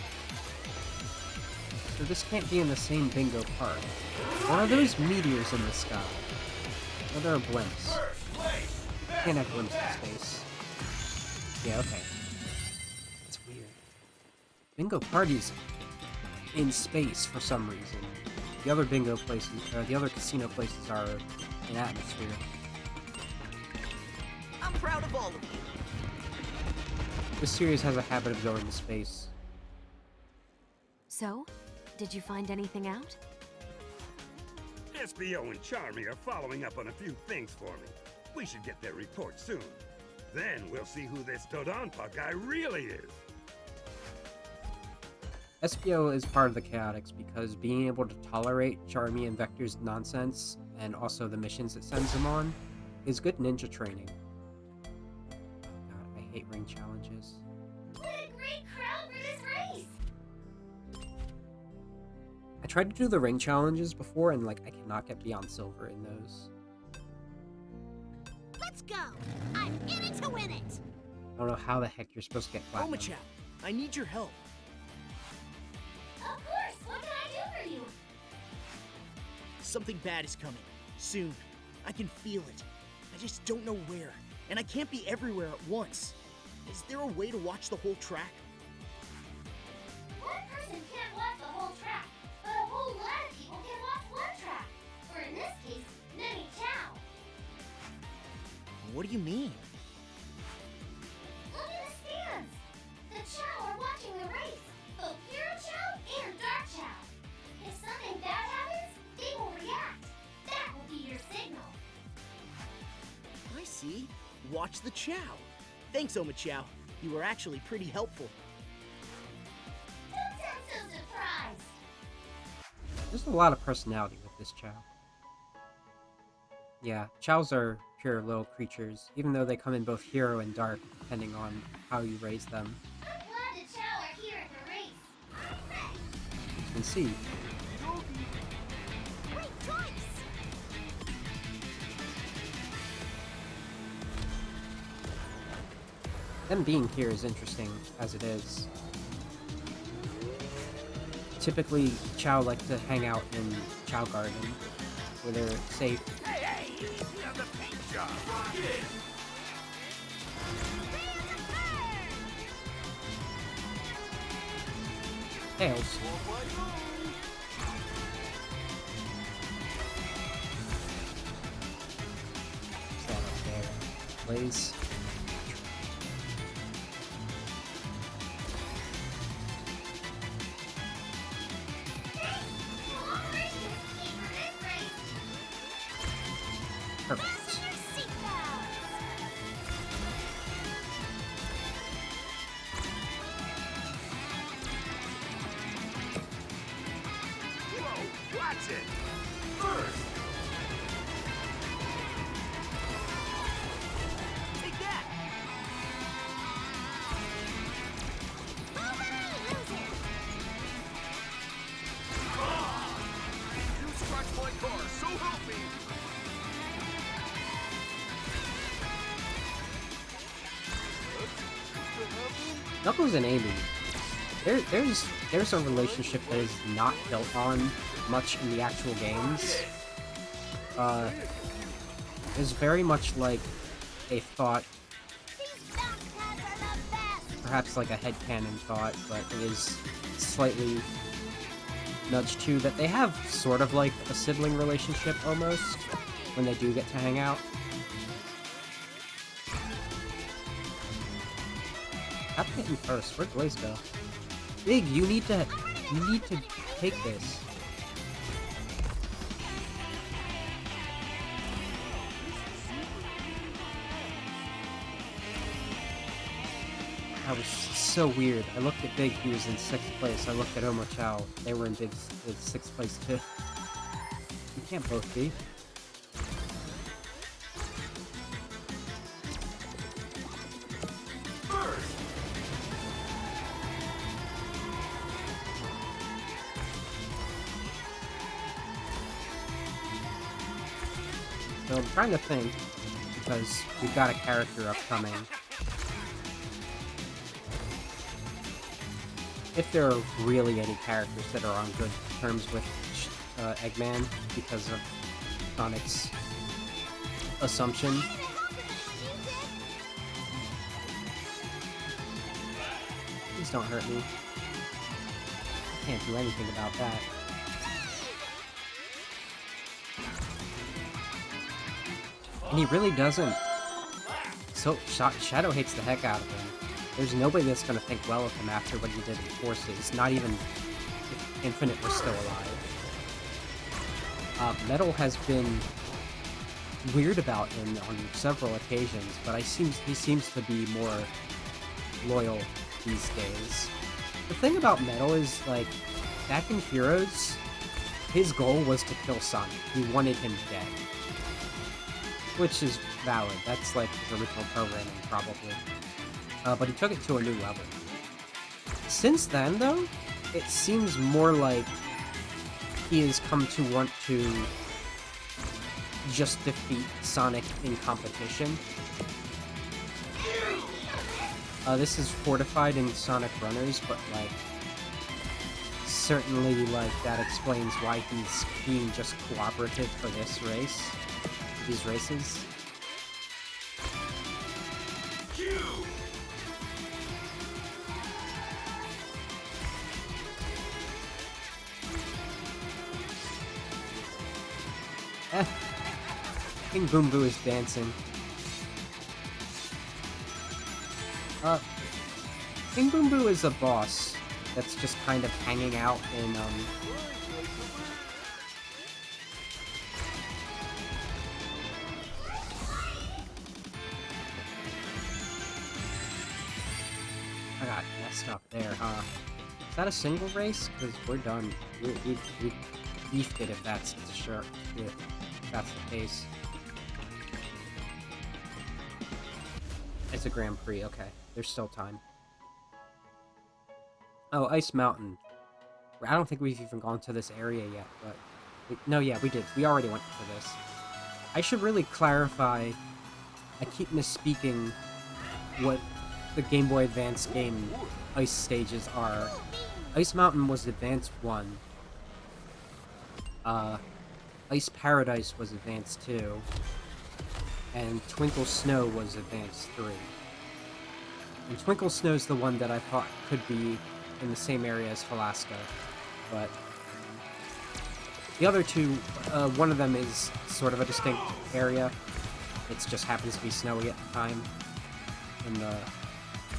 So this can't be in the same bingo park. Or are those meteors in the sky? Or there are blimps? Can't have blimps in space. Yeah, okay. That's weird. Bingo parties in space for some reason. The other bingo places, the other casino places are in atmosphere. I'm proud of all of you. This series has a habit of going to space. So, did you find anything out? SBO and Charmy are following up on a few things for me. We should get their report soon. Then we'll see who this Dodonpa guy really is. SBO is part of the Chaotix because being able to tolerate Charmy and Vector's nonsense, and also the missions it sends them on, is good ninja training. God, I hate ring challenges. What a great crowd for this race! I tried to do the ring challenges before, and like I cannot get beyond silver in those. Let's go! I'm in it to win it! I don't know how the heck you're supposed to get platinum. Omochao, I need your help. Of course! What can I do for you? Something bad is coming. Soon. I can feel it. I just don't know where. And I can't be everywhere at once. Is there a way to watch the whole track? One person can't watch the whole track, but a whole lot of people can watch one track. Or in this case, many Chow. What do you mean? Look at the stands! The Chow are watching the race, both Hero Chow and Dark Chow. If something bad happens, they will react. That will be your signal. I see. Watch the Chow. Thanks, Omochao. You were actually pretty helpful. Don't sound so surprised. There's a lot of personality with this Chow. Yeah, Chows are pure little creatures, even though they come in both hero and dark, depending on how you raise them. I'm glad the Chow are here at the race. You can see. Great choice! Them being here is interesting, as it is. Typically, Chow like to hang out in Chow Garden, where they're safe. Hey, easy on the paint job. Tails. What's that up there? Blaze. Perfect. Whoa, watch it! First! Take that! You scratch my car, so help me! Knuckles and Amy, there's a relationship that is not built on much in the actual games. It's very much like a thought, perhaps like a headcanon thought, but it is slightly nudged to that they have sort of like a sibling relationship almost when they do get to hang out. I'm hitting first. Where'd Blaze go? Big, you need to take this. That was so weird. I looked at Big, he was in 6th place. I looked at Omo Chow, they were in Big's 6th place too. You can't both be. So I'm trying to think, because we've got a character upcoming. If there are really any characters that are on good terms with Eggman because of Sonic's assumption. Please don't hurt me. I can't do anything about that. And he really doesn't. So Shadow hates the heck out of him. There's nobody that's gonna think well of him after what he did in Forces. Not even if Infinite were still alive. Metal has been weird about him on several occasions, but he seems to be more loyal these days. The thing about Metal is, like, back in Heroes, his goal was to kill Sonic. He wanted him dead. Which is valid. That's like his original programming, probably. But he took it to a new level. Since then, though, it seems more like he has come to want to just defeat Sonic in competition. This is fortified in Sonic Runners, but, like, certainly, like, that explains why he's being just cooperative for this race. These races. King Boom Boo is dancing. King Boom Boo is a boss that's just kind of hanging out in, I got messed up there, huh? Is that a single race? Because we're done. We beefed it if that's sure. If that's the case. It's a Grand Prix, okay. There's still time. Oh, Ice Mountain. I don't think we've even gone to this area yet, but... no, yeah, we did. We already went to this. I should really clarify... I keep misspeaking what the Game Boy Advance game ice stages are. Ice Mountain was Advance 1. Ice Paradise was Advance 2. And Twinkle Snow was Advance 3. And Twinkle Snow's the one that I thought could be in the same area as Halaska, but the other two, one of them is sort of a distinct area. It just happens to be snowy at the time, in the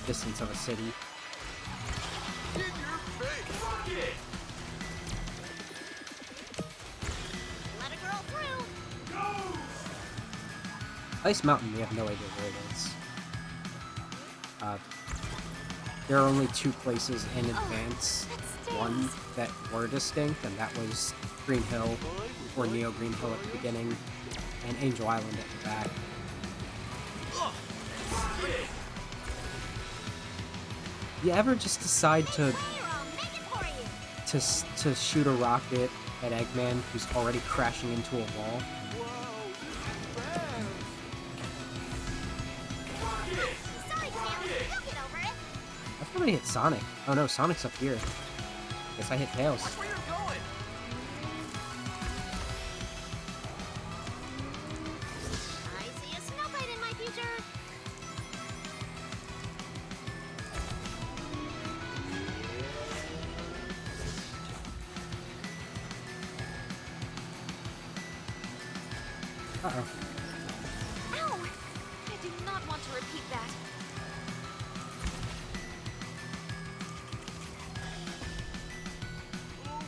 distance of a city. Let a girl through. Ice Mountain, we have no idea where it is. There are only two places in Advance. One that were distinct, and that was Green Hill, or Neo Green Hill at the beginning, and Angel Island at the back. You ever just decide to shoot a rocket at Eggman, who's already crashing into a wall? I Somebody hit Sonic. Oh no, Sonic's up here. Guess I hit Tails. Watch where you're going. I see a snowbite in my future. Uh-oh. Ow! I do not want to repeat that.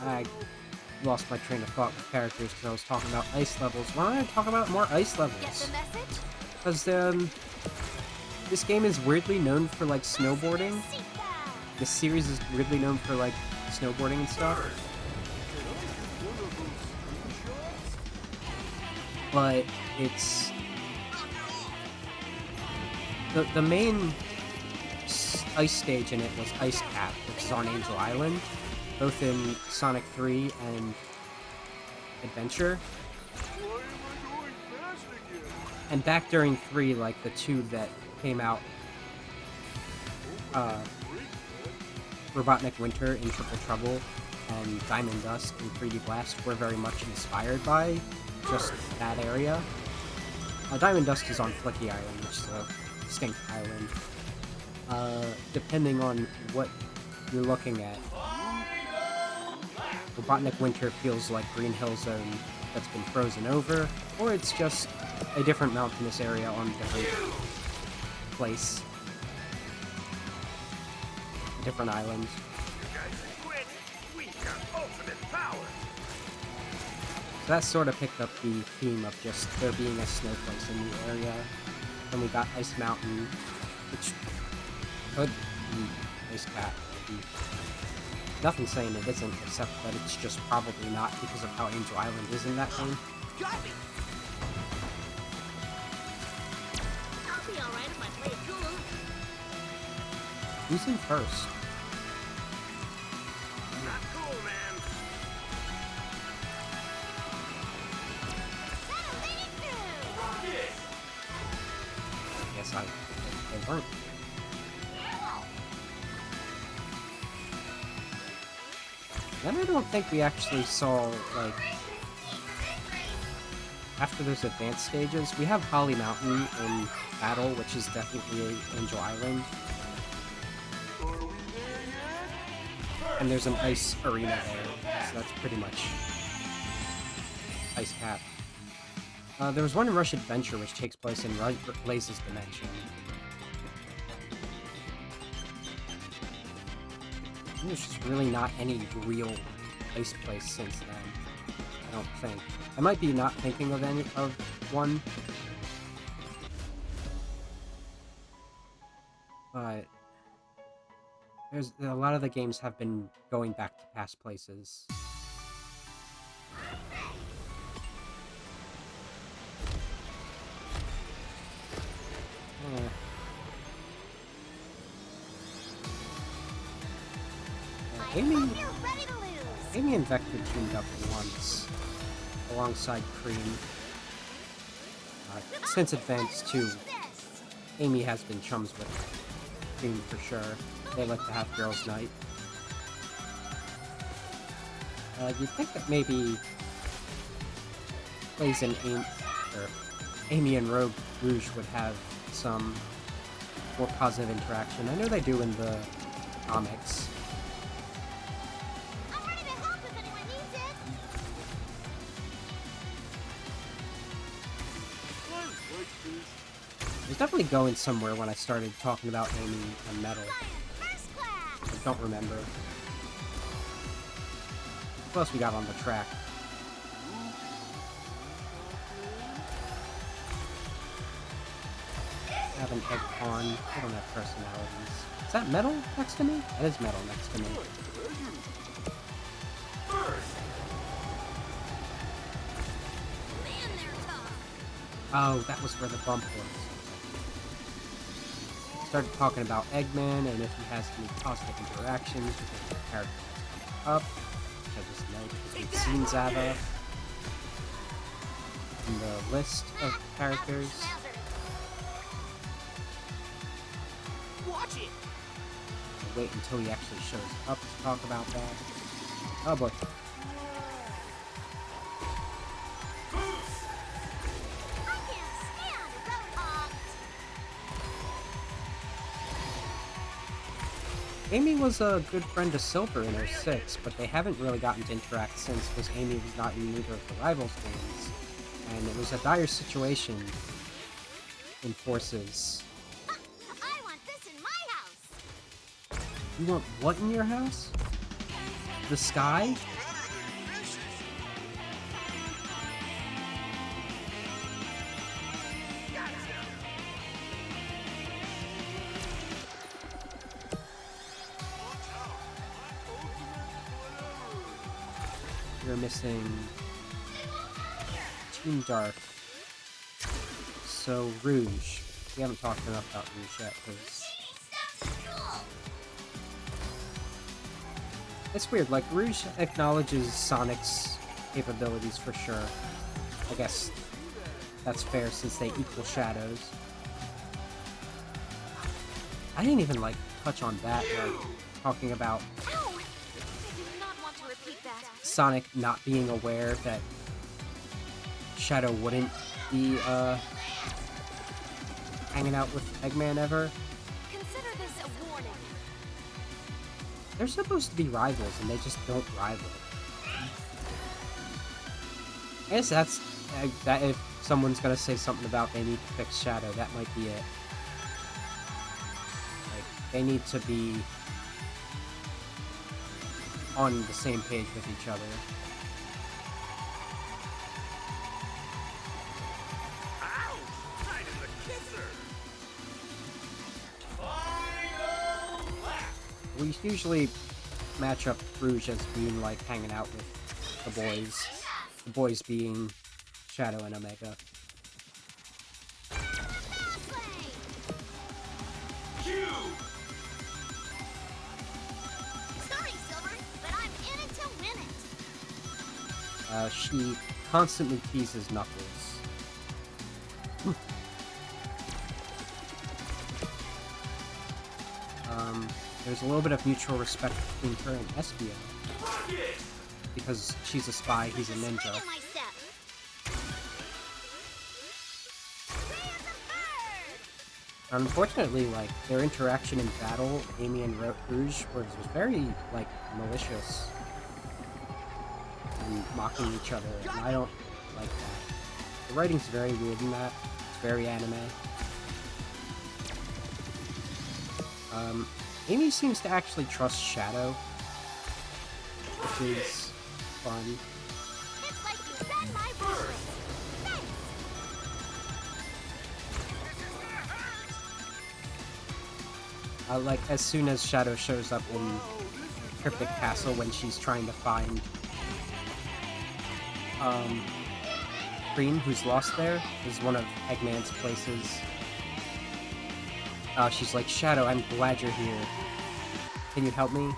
I lost my train of thought with characters because I was talking about ice levels. Why don't I talk about more ice Get levels? the message? Because, this game is weirdly known for, like, snowboarding. Seatbelt. This series is weirdly known for, like, snowboarding and stuff. But it's... The main ice stage in it was Ice Cap, which is on Angel Island, both in Sonic 3 and Adventure. And back during 3, like, the two that came out, Robotnik Winter in Triple Trouble and Diamond Dust in 3D Blast were very much inspired by just that area. Diamond Dust is on Flicky Island, which is a distinct island. Depending on what you're looking at, Robotnik Winter feels like Green Hill Zone that's been frozen over, or it's just a different mountainous area on a different place. A different island. So that sort of picked up the theme of just there being a snow place in the area. Then we got Ice Mountain, which could be Ice Cap. Nothing saying it isn't, except that it's just probably not because of how Angel Island is in that game. Got me. I'll be alright if I play it cool. Who's in first? Not cool, man. I guess they weren't. Then I don't think we actually saw, like, after those advanced stages, we have Holly Mountain in Battle, which is definitely Angel Island. And there's an ice arena there, so that's pretty much Ice Cap. There was one in Rush Adventure, which takes place in Blaze's Dimension. There's just really not any real ice place since then, I don't think. I might be not thinking of any of one. But there's a lot of the games have been going back to past places. Amy and Vector teamed up once, alongside Cream. Since Advance 2, Amy has been chums with Cream for sure. They like to have girls' night. You'd think that maybe Blaze and Amy and Rogue Rouge would have some more positive interaction. I know they do in the comics. I'm ready to help if anyone needs it. I was definitely going somewhere when I started talking about Amy and Metal. First class. I don't remember. What else we got on the track? I have an egg pawn. I don't have personalities. Is that Metal next to me? That is Metal next to me. Man, they're tough. Oh, that was where the bump was. Started talking about Eggman and if he has any positive interactions with the character that's coming up. Which I just know because we've seen Zava in the list of characters. Watch it. wait until he actually shows up to talk about that. Oh boy. Amy was a good friend to Silver in 06, but they haven't really gotten to interact since because Amy was not in neither of the Rivals games. And it was a dire situation in Forces. I want this in my house. You want what in your house? The sky? You're missing Team Dark. So Rouge. We haven't talked enough about Rouge yet, because it's weird. Like, Rouge acknowledges Sonic's capabilities for sure. I guess that's fair since they equal Shadows. I didn't even like touch on that, like talking about Sonic not being aware that Shadow wouldn't be hanging out with Eggman ever. Consider this a warning. They're supposed to be rivals and they just don't rival. I guess that's that if someone's gonna say something about they need to fix Shadow, that might be it. Like, they need to be on the same page with each other. We usually match up Rouge as being like hanging out with the boys being Shadow and Omega. Sorry, Silver, but I'm in it to win it. She constantly teases Knuckles. There's a little bit of mutual respect between her and Espio. Because she's a spy, he's a ninja. Unfortunately, like, their interaction in battle, Amy and Rouge, was very, like, malicious. And mocking each other, and I don't like that. The writing's very weird in that. It's very anime. Amy seems to actually trust Shadow, which is fun. It's like you said my word. Like, as soon as Shadow shows up in Cryptic Castle when she's trying to find Cream, who's lost there, is one of Eggman's places. She's like, Shadow, I'm glad you're here. Can you help me?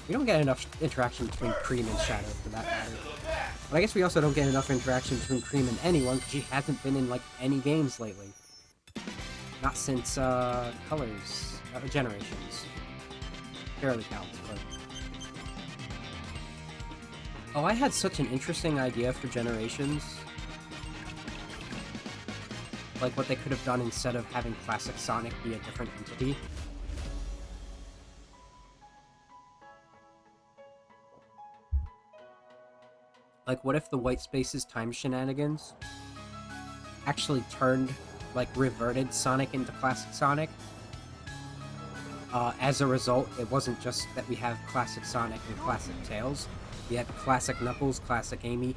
We don't get enough interaction between Cream and Shadow, for that matter. But I guess we also don't get enough interaction between Cream and anyone, because she hasn't been in, like, any games lately. Not since, Colors, Generations. Barely counts, but... Oh, I had such an interesting idea for Generations. Like, what they could have done instead of having Classic Sonic be a different entity. Like, what if the White Space's time shenanigans actually turned, like, reverted Sonic into Classic Sonic? As a result, it wasn't just that we have Classic Sonic and Classic Tails. We had Classic Knuckles, Classic Amy,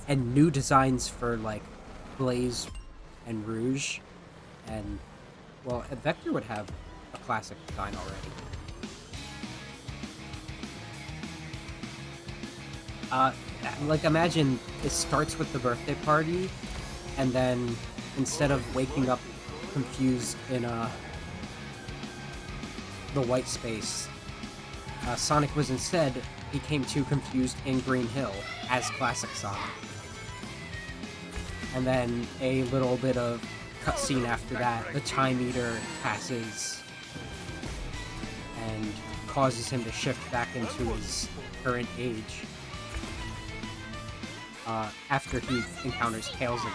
and new designs for, like, Blaze and Rouge, and, well, Vector would have a classic design already. Like, imagine it starts with the birthday party, and then instead of waking up confused in the White Space, Sonic was instead became too confused in Green Hill as Classic Sonic. And then a little bit of cutscene after that, the Time Eater passes and causes him to shift back into his current age. After he encounters Tails again.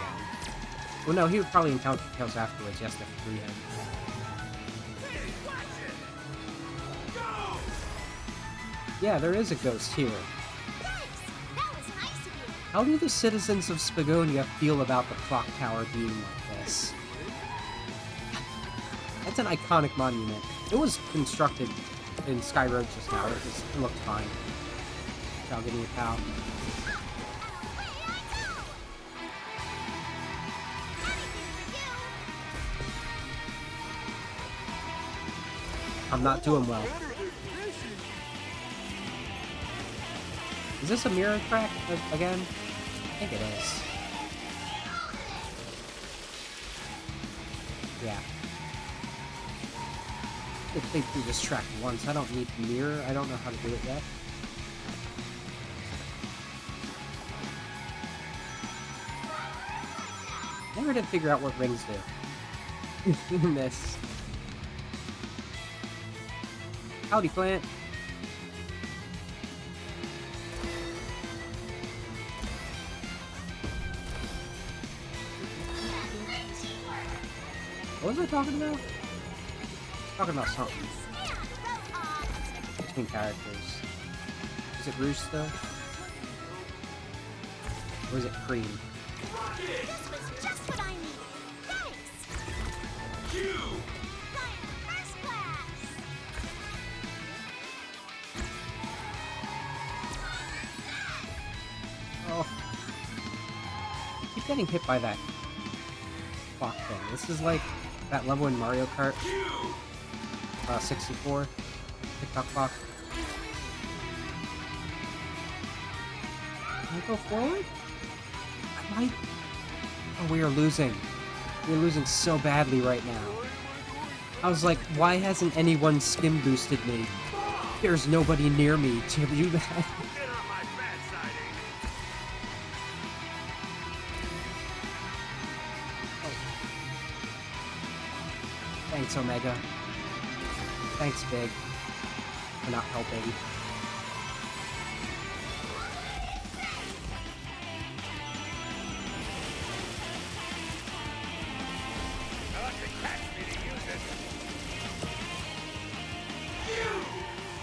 Well, no, he would probably encounter Tails afterwards. He has to free him. Yeah, there is a ghost here. How do the citizens of Spagonia feel about the clock tower being like this? That's an iconic monument. It was constructed in Sky Road just now. It looked fine. I'll give you a pal. I'm not doing well. Is this a mirror crack again? I think it is. Yeah. I played through this track once. I don't need mirror. I don't know how to do it yet. Never did figure out what rings do. In this. Howdy, plant. What was I talking about? Talking about something. Between characters. Is it Rouge still? Or is it Cream? This was just what I need. Thanks. Flying first class. Oh. I keep getting hit by that clock thing. This is like that level in Mario Kart 64. TikTok clock. Can I go forward? I might... Oh, we are losing. We're losing so badly right now. I was like, why hasn't anyone skim boosted me? There's nobody near me to do that. Thanks, Omega. Thanks, Big, for not helping.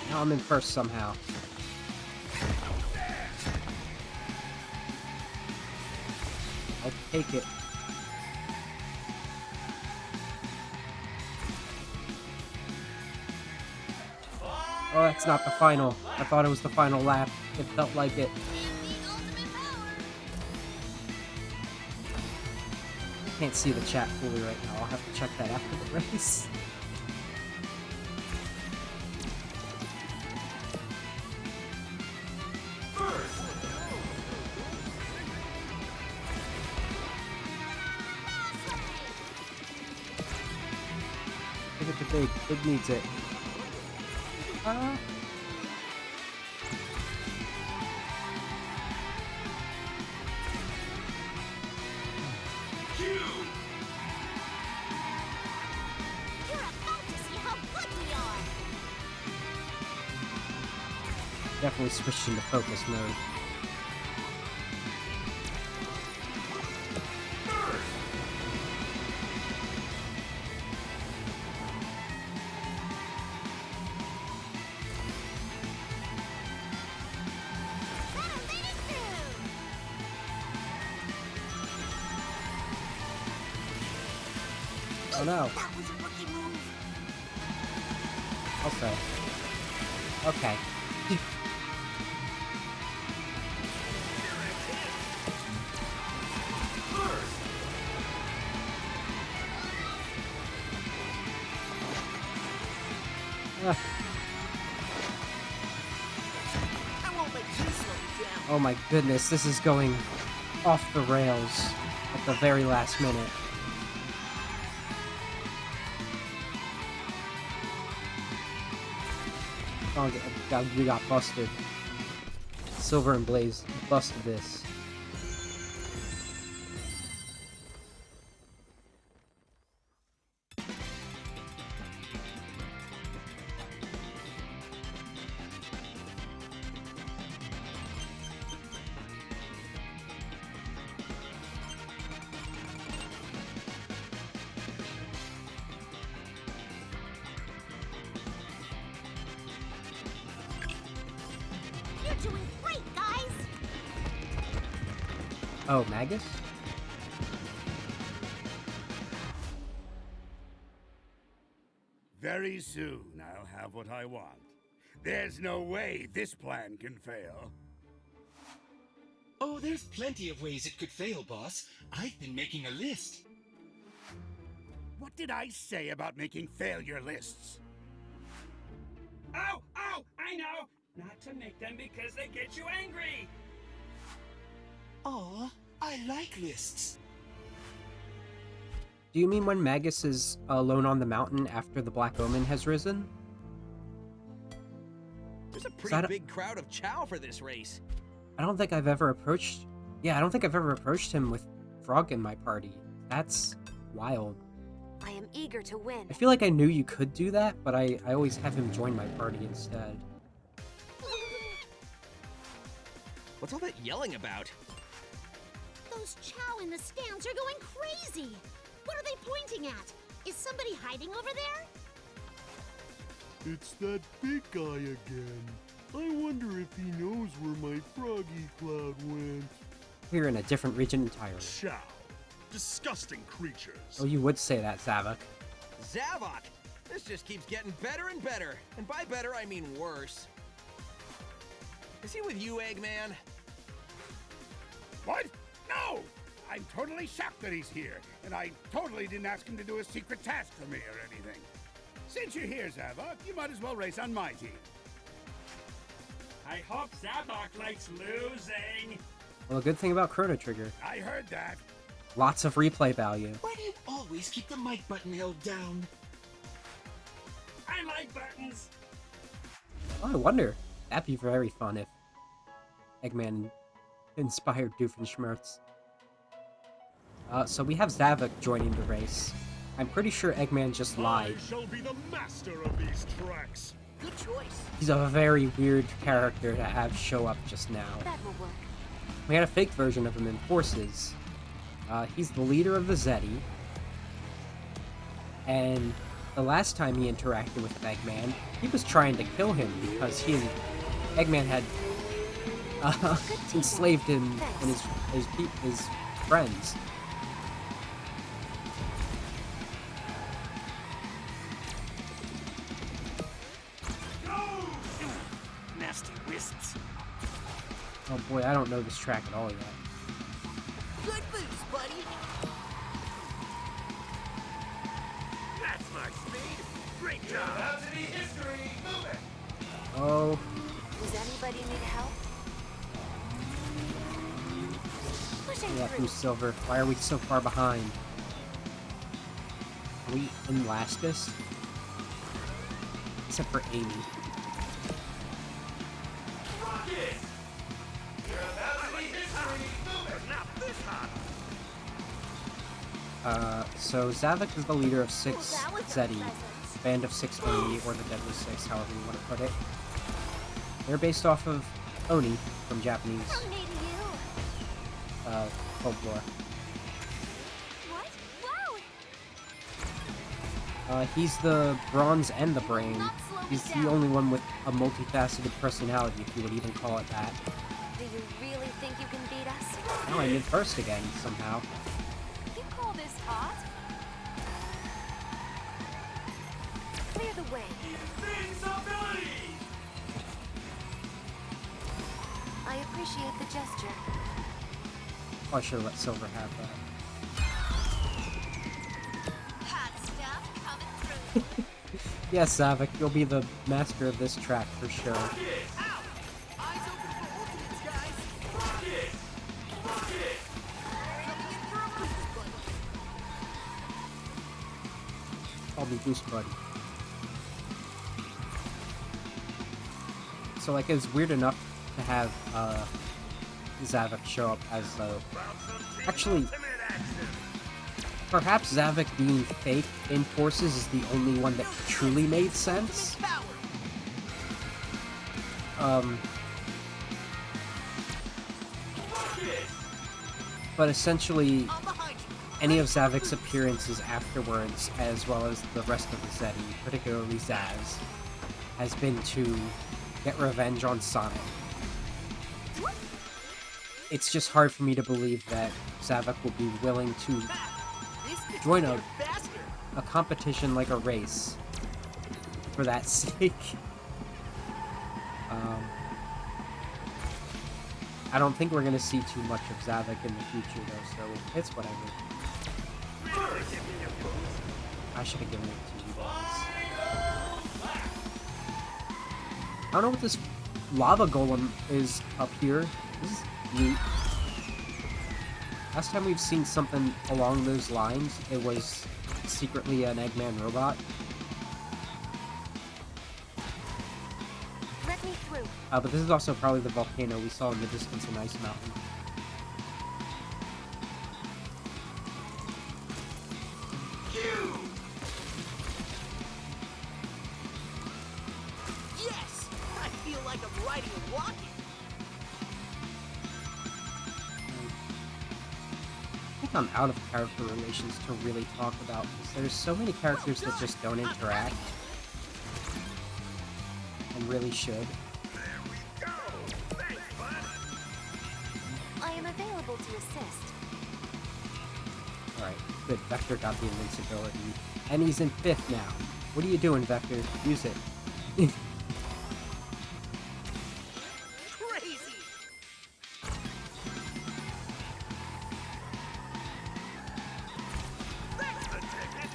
Now I'm in first somehow. I'll take it. Oh, that's not the final. I thought it was the final lap. It felt like it. I can't see the chat fully right now. I'll have to check that after the race. Give it to Big. Big needs it. Definitely switched into focus mode. Oh no. Okay. Okay. Oh my goodness, this is going off the rails at the very last minute. Oh, we got busted. Silver and Blaze busted this. Oh, Magus? Very soon I'll have what I want. There's no way this plan can fail. Oh, there's plenty of ways it could fail, boss. I've been making a list. What did I say about making failure lists? Oh, oh, I know! Not to make them because they get you angry! Aw, I like lists. Do you mean when Magus is alone on the mountain after the Black Omen has risen? There's a that pretty a- big crowd of Chow for this race. I don't think I've ever approached... Yeah, I don't think I've ever approached him with Frog in my party. That's wild. I am eager to win. I feel like I knew you could do that, but I always have him join my party instead. What's all that yelling about? Those Chow in the stands are going crazy. What are they pointing at? Is somebody hiding over there? It's that big guy again. I wonder if he knows where my Froggy Cloud went. We're in a different region entirely. Chow. Disgusting creatures. Oh, you would say that, Zavok. Zavok! This just keeps getting better and better. And by better, I mean worse. Is he with you, Eggman? What? No! I'm totally shocked that he's here, and I totally didn't ask him to do a secret task for me or anything. Since you're here, Zavok, you might as well race on my team. I hope Zavok likes losing! Well, the good thing about Chrono Trigger, I heard that. lots of replay value. Why do you always keep the mic button held down? I like buttons! Oh, I wonder. That'd be very fun if Eggman inspired Doofenshmirtz. So we have Zavok joining the race. I'm pretty sure Eggman just lied. I shall be the master of these tracks. Good choice. He's a very weird character to have show up just now. That will work. We had a fake version of him in Forces. He's the leader of the Zeti. And the last time he interacted with Eggman, he was trying to kill him because he and Eggman had enslaved him and his friends. Nasty wisps. Oh boy, I don't know this track at all yet. Good boost, buddy. That's my speed. Great job. About to be history. Move it. Oh, Does anybody need help? Pushing yeah, through. Blue Silver. Why are we so far behind? Are we in lastest? Except for Amy. Rocket. You're about to be history. Move it. Not this hot. So Zavok is the leader of 6 Well, that was Zeti, unpleasant. Band of 6 Oni, or the Deadly 6, however you want to put it. They're based off of Oni from Japanese From me to you. folklore. What? Wow! He's the bronze and the brain. Not slow me He's the down. only one with a multifaceted personality, if you would even call it that. Do you really think you can beat us? Now I'm in first again, somehow. You call this hot? Clear the way. Invincibility. I appreciate the gesture. Oh, I should have let Silver have that. Hot stuff coming through. Yes, Zavok, you'll be the master of this track for sure. Rocket. Eyes open for ultimates, guys. Rocket. Rocket. Coming in for a boost, buddy. Call me Goose Buddy. So, like, it's weird enough to have, Zavok show up as, actually, perhaps Zavok being fake in Forces is the only one that truly made sense. But essentially, I'm behind you. any of Zavok's appearances afterwards, as well as the rest of the Zeti, particularly Zaz, has been to get revenge on Sonic. it's just hard for me to believe that Zavok will be willing to This could join get a faster. competition like a race for that sake. I don't think we're gonna see too much of Zavok in the future though, so it's whatever. I should have given it to you guys. I don't know what this lava golem is up here. This is neat. Last time we've seen something along those lines, it was secretly an Eggman robot. Let me through. But this is also probably the volcano we saw in the distance in Ice Mountain. Yes! I feel like I'm riding a rocket. I think I'm out of character relations to really talk about because there's so many characters that just don't interact and really should. I am available to assist. Alright, good. Vector got the invincibility. And he's in 5th now. What are you doing, Vector? Use it. Crazy! That's the ticket!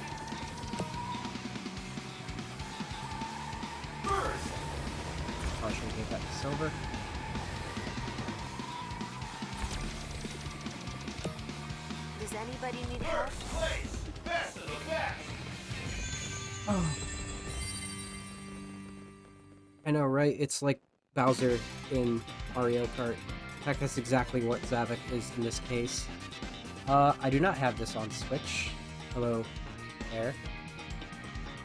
Probably should have gave that to Silver. Does anybody need help? Place. Best of the best. Oh. I know, right? It's like Bowser in Mario Kart. In fact, that's exactly what Zavok is in this case. I do not have this on Switch. Hello, there.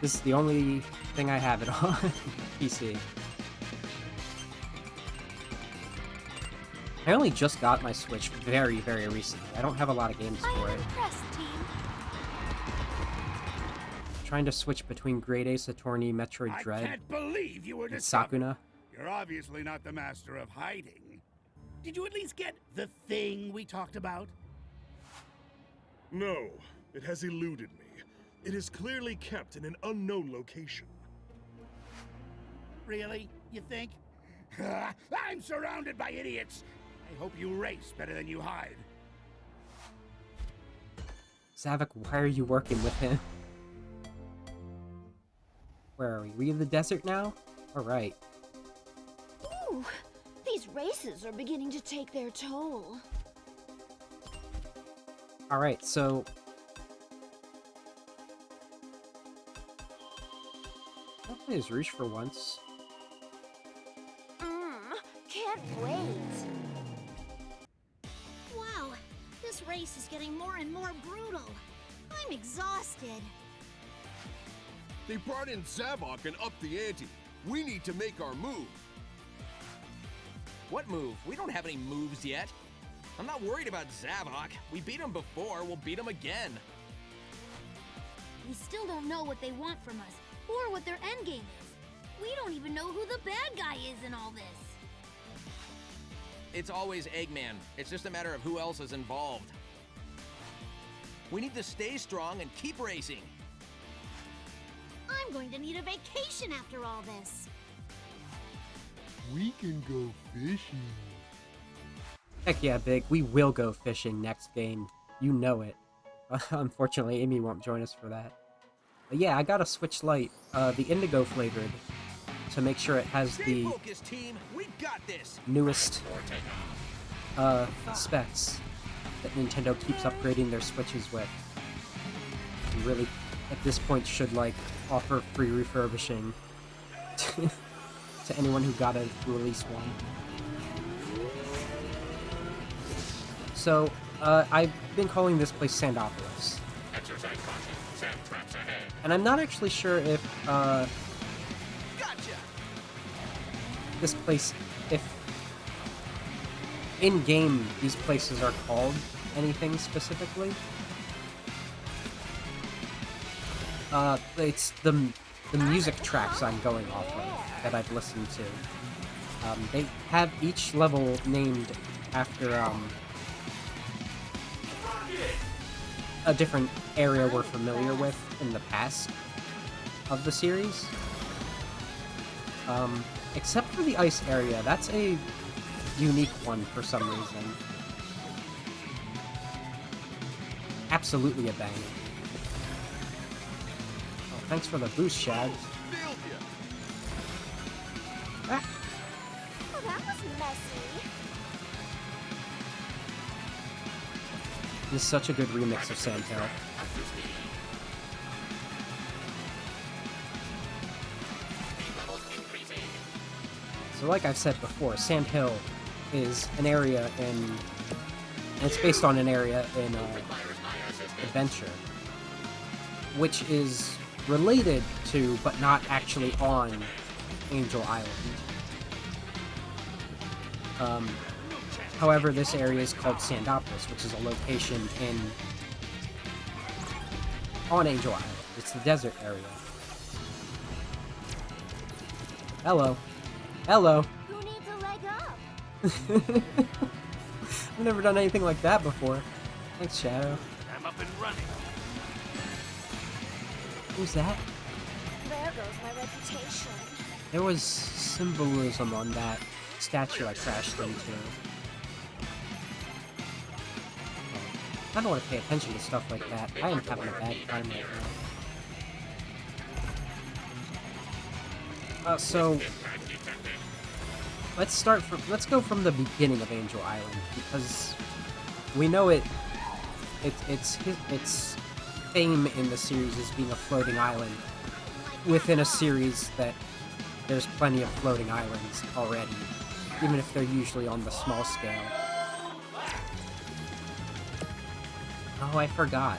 This is the only thing I have it on PC. I only just got my Switch very, very recently. I don't have a lot of games I for am it. impressed, team. Trying to switch between Great Ace Attorney, Metroid I Dread, can't believe you were and discovered. Sakuna. You're obviously not the master of hiding. Did you at least get the thing we talked about? No, it has eluded me. It is clearly kept in an unknown location. Really? You think? I'm surrounded by idiots. I hope you race better than you hide. Zavok, why are you working with him? Where are we? We in the desert now? Alright. Ooh, these races are beginning to take their toll. Alright, so... I'll play as Rouge for once. Can't wait. Wow, this race is getting more and more brutal. I'm exhausted. They brought in Zavok and upped the ante. We need to make our move. What move? We don't have any moves yet. I'm not worried about Zavok. We beat him before, we'll beat him again. We still don't know what they want from us, or what their endgame is. We don't even know who the bad guy is in all this. It's always Eggman. It's just a matter of who else is involved. We need to stay strong and keep racing. I'm going to need a vacation after all this. We can go fishing. Heck yeah, Big. We will go fishing next game. You know it. Unfortunately, Amy won't join us for that. But yeah, I got a Switch Lite, the indigo flavored, to make sure it has Stay the focused, team. We got this. newest specs that Nintendo keeps upgrading their Switches with. And really, at this point, should like offer free refurbishing to anyone who got a release one. So, I've been calling this place Sandopolis. And I'm not actually sure if, Gotcha. this place, if in-game these places are called anything specifically. It's the music tracks I'm going off of that I've listened to. They have each level named after a different area we're familiar with in the past of the series. Except for the ice area, that's a unique one for some reason. Absolutely a banger. Oh, thanks for the boost, Shad. Ah. Oh, that was messy. This is such a good remix of Sandhill. So like I've said before, Sandhill is an area in... It's based on an area in Adventure, which is related to, but not actually on, Angel Island. However, this area is called Sandopolis, which is a location on Angel Island. It's the desert area. Hello. Hello. Who needs a leg up? I've never done anything like that before. Thanks, Shadow. I'm up and running. Who's that? There goes my reputation. There was symbolism on that statue I crashed into. I don't want to pay attention to stuff like that. I am having a bad time right now. So let's go from the beginning of Angel Island, because we know its fame in the series is being a floating island within a series that there's plenty of floating islands already, even if they're usually on the small scale. Oh, I forgot.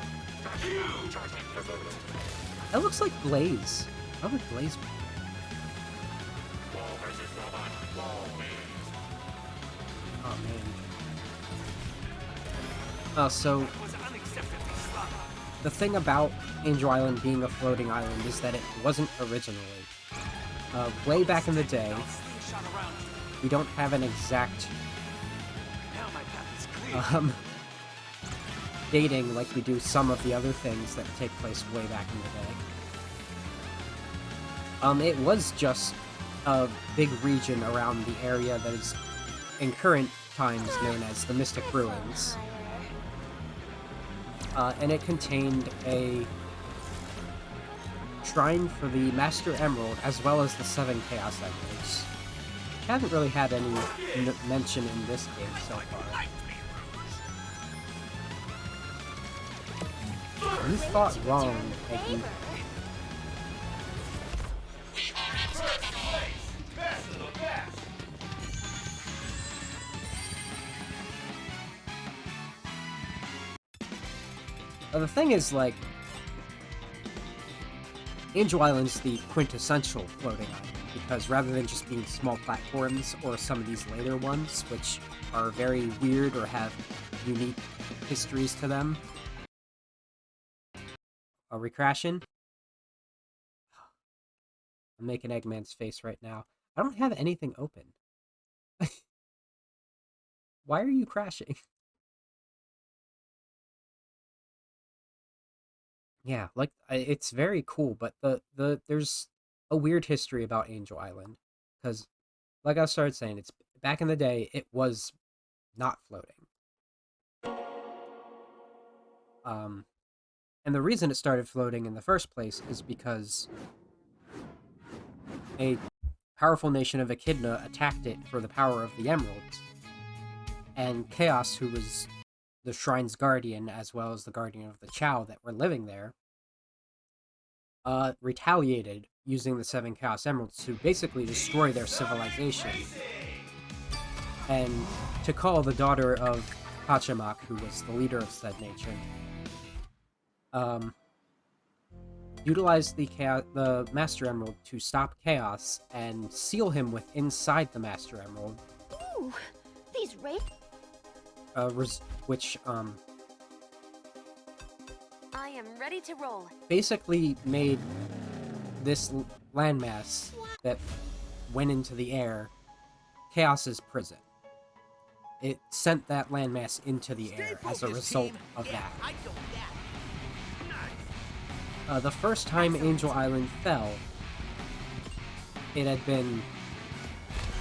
That looks like Blaze. How would Blaze be? Oh, man. So the thing about Angel Island being a floating island is that it wasn't originally. Way back in the day, we don't have an exact dating like we do some of the other things that take place way back in the day. It was just a big region around the area that is in current times known as the Mystic Ruins. And it contained a shrine for the Master Emerald, as well as the 7 Chaos Emeralds, which haven't really had any mention in this game so far. You thought wrong, Peggy. The thing is, like, Angel Island's the quintessential floating island, because rather than just being small platforms or some of these later ones, which are very weird or have unique histories to them. Are we crashing? I'm making Eggman's face right now. I don't have anything open. Why are you crashing? Yeah, like, it's very cool, but there's a weird history about Angel Island, because, like I started saying, it's back in the day, it was not floating. And the reason it started floating in the first place is because a powerful nation of Echidna attacked it for the power of the emeralds, and Chaos, who was the shrine's guardian, as well as the guardian of the Chao that were living there, retaliated using the 7 Chaos Emeralds to basically destroy their civilization, and to call the daughter of Pachacamac, who was the leader of said nation, utilized the Master Emerald to stop Chaos and seal him inside the Master Emerald. Ooh, these Which, I am ready to roll. basically made this landmass that went into the air Chaos's prison. it sent that landmass into the Stay air as a focused, result team. of Yeah, that. I know that. The first time Angel Island fell, it had been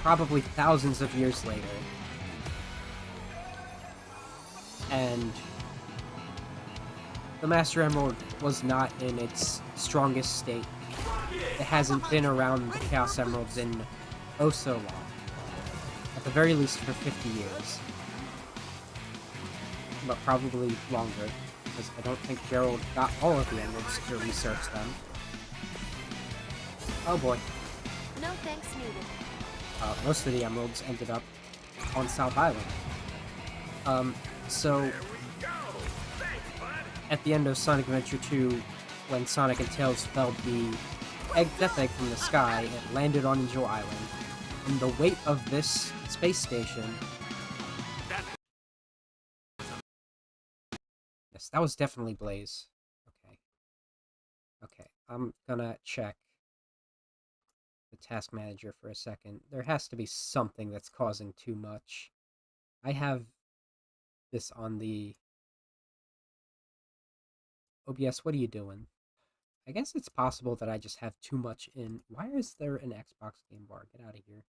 probably thousands of years later. And the Master Emerald was not in its strongest state. It hasn't been around the Chaos Emeralds in oh so long. At the very least for 50 years. But probably longer, because I don't think Gerald got all of the emeralds to research them. Oh boy. No thanks needed. Most of the emeralds ended up on South Island. So at the end of Sonic Adventure 2, when Sonic and Tails felled the Death Egg from the sky, it landed on Angel Island. And the weight of this space station... Yes, that was definitely Blaze. Okay, I'm gonna check the task manager for a second. There has to be something that's causing too much. I have this on the... OBS, what are you doing? I guess it's possible that I just have too much in... Why is there an Xbox game bar? Get out of here.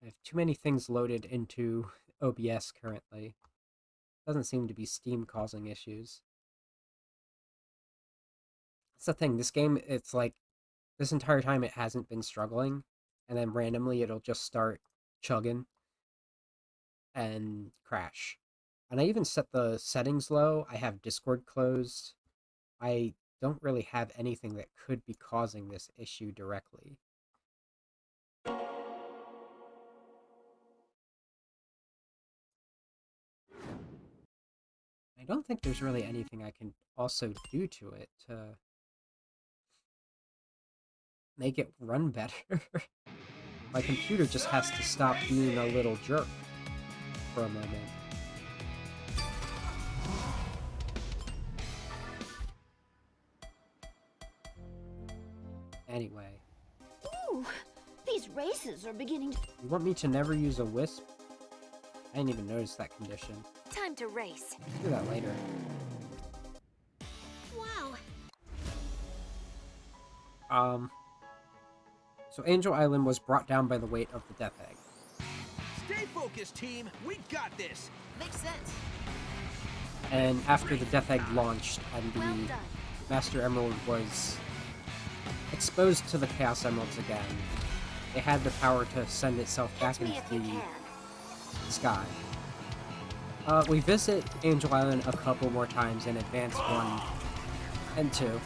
I have too many things loaded into OBS currently. Doesn't seem to be Steam causing issues. That's the thing, this game, it's like, this entire time it hasn't been struggling, and then randomly it'll just start chugging and crash. And I even set the settings low. I have Discord closed. I don't really have anything that could be causing this issue directly. I don't think there's really anything I can also do to it to make it run better. My computer just has to stop being a little jerk for a moment. Anyway. Ooh, these races are beginning to... You want me to never use a wisp? I didn't even notice that condition. Time to race. Let's do that later. Wow. So Angel Island was brought down by the weight of the Death Egg. Stay focused, team. We got this. Makes sense. And after the Death Egg launched and Well the done. Master Emerald was exposed to the Chaos Emeralds again, it had the power to send itself back Hit me into if you the can. sky. We visit Angel Island a couple more times in Advance 1 and 2.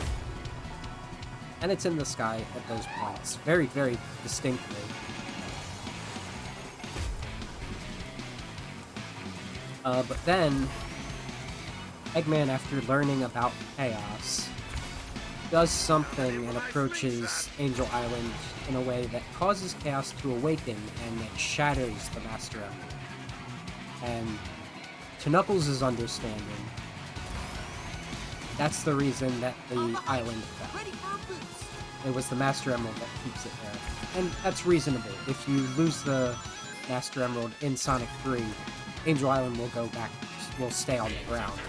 And it's in the sky at those points, very, very distinctly. But then, Eggman, after learning about Chaos, does something and approaches Angel Island in a way that causes Chaos to awaken, and it shatters the Master Emerald. And to Knuckles' understanding, that's the reason that the island fell. It was the Master Emerald that keeps it there. And that's reasonable. If you lose the Master Emerald in Sonic 3, Angel Island will go back, will stay on the ground.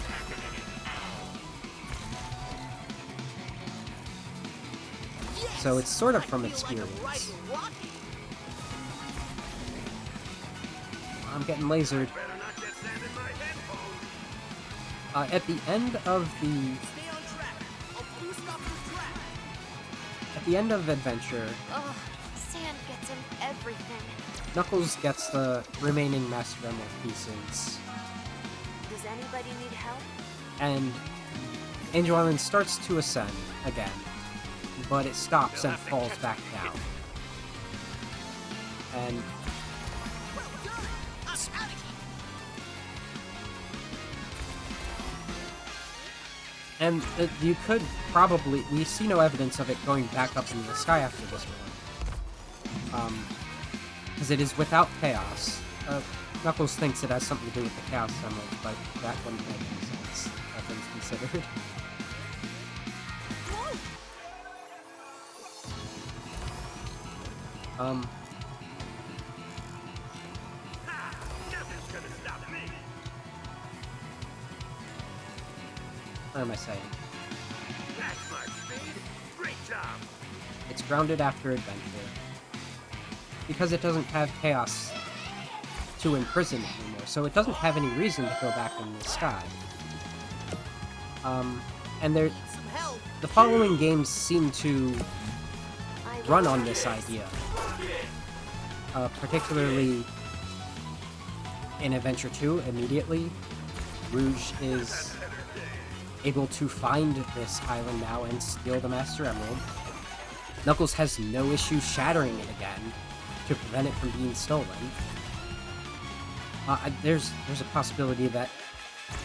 So it's sort of from experience. I'm getting lasered. At the end of Adventure, Ugh, sand gets in everything. Knuckles gets the remaining Master Emerald pieces, Does anybody need help? and Angel Island starts to ascend again, but it stops and falls back down. And you could probably... We see no evidence of it going back up into the sky after this one. Because it is without Chaos. Knuckles thinks it has something to do with the Chaos Emerald, but that wouldn't make any sense, all things considered. What am I saying? That's my speed. Great job. It's grounded after adventure. Because it doesn't have chaos to imprison it anymore, so it doesn't have any reason to go back in the sky. And the following games seem to run on this idea. Particularly in Adventure 2, immediately, Rouge is able to find this island now and steal the Master Emerald. Knuckles has no issue shattering it again to prevent it from being stolen. There's a possibility that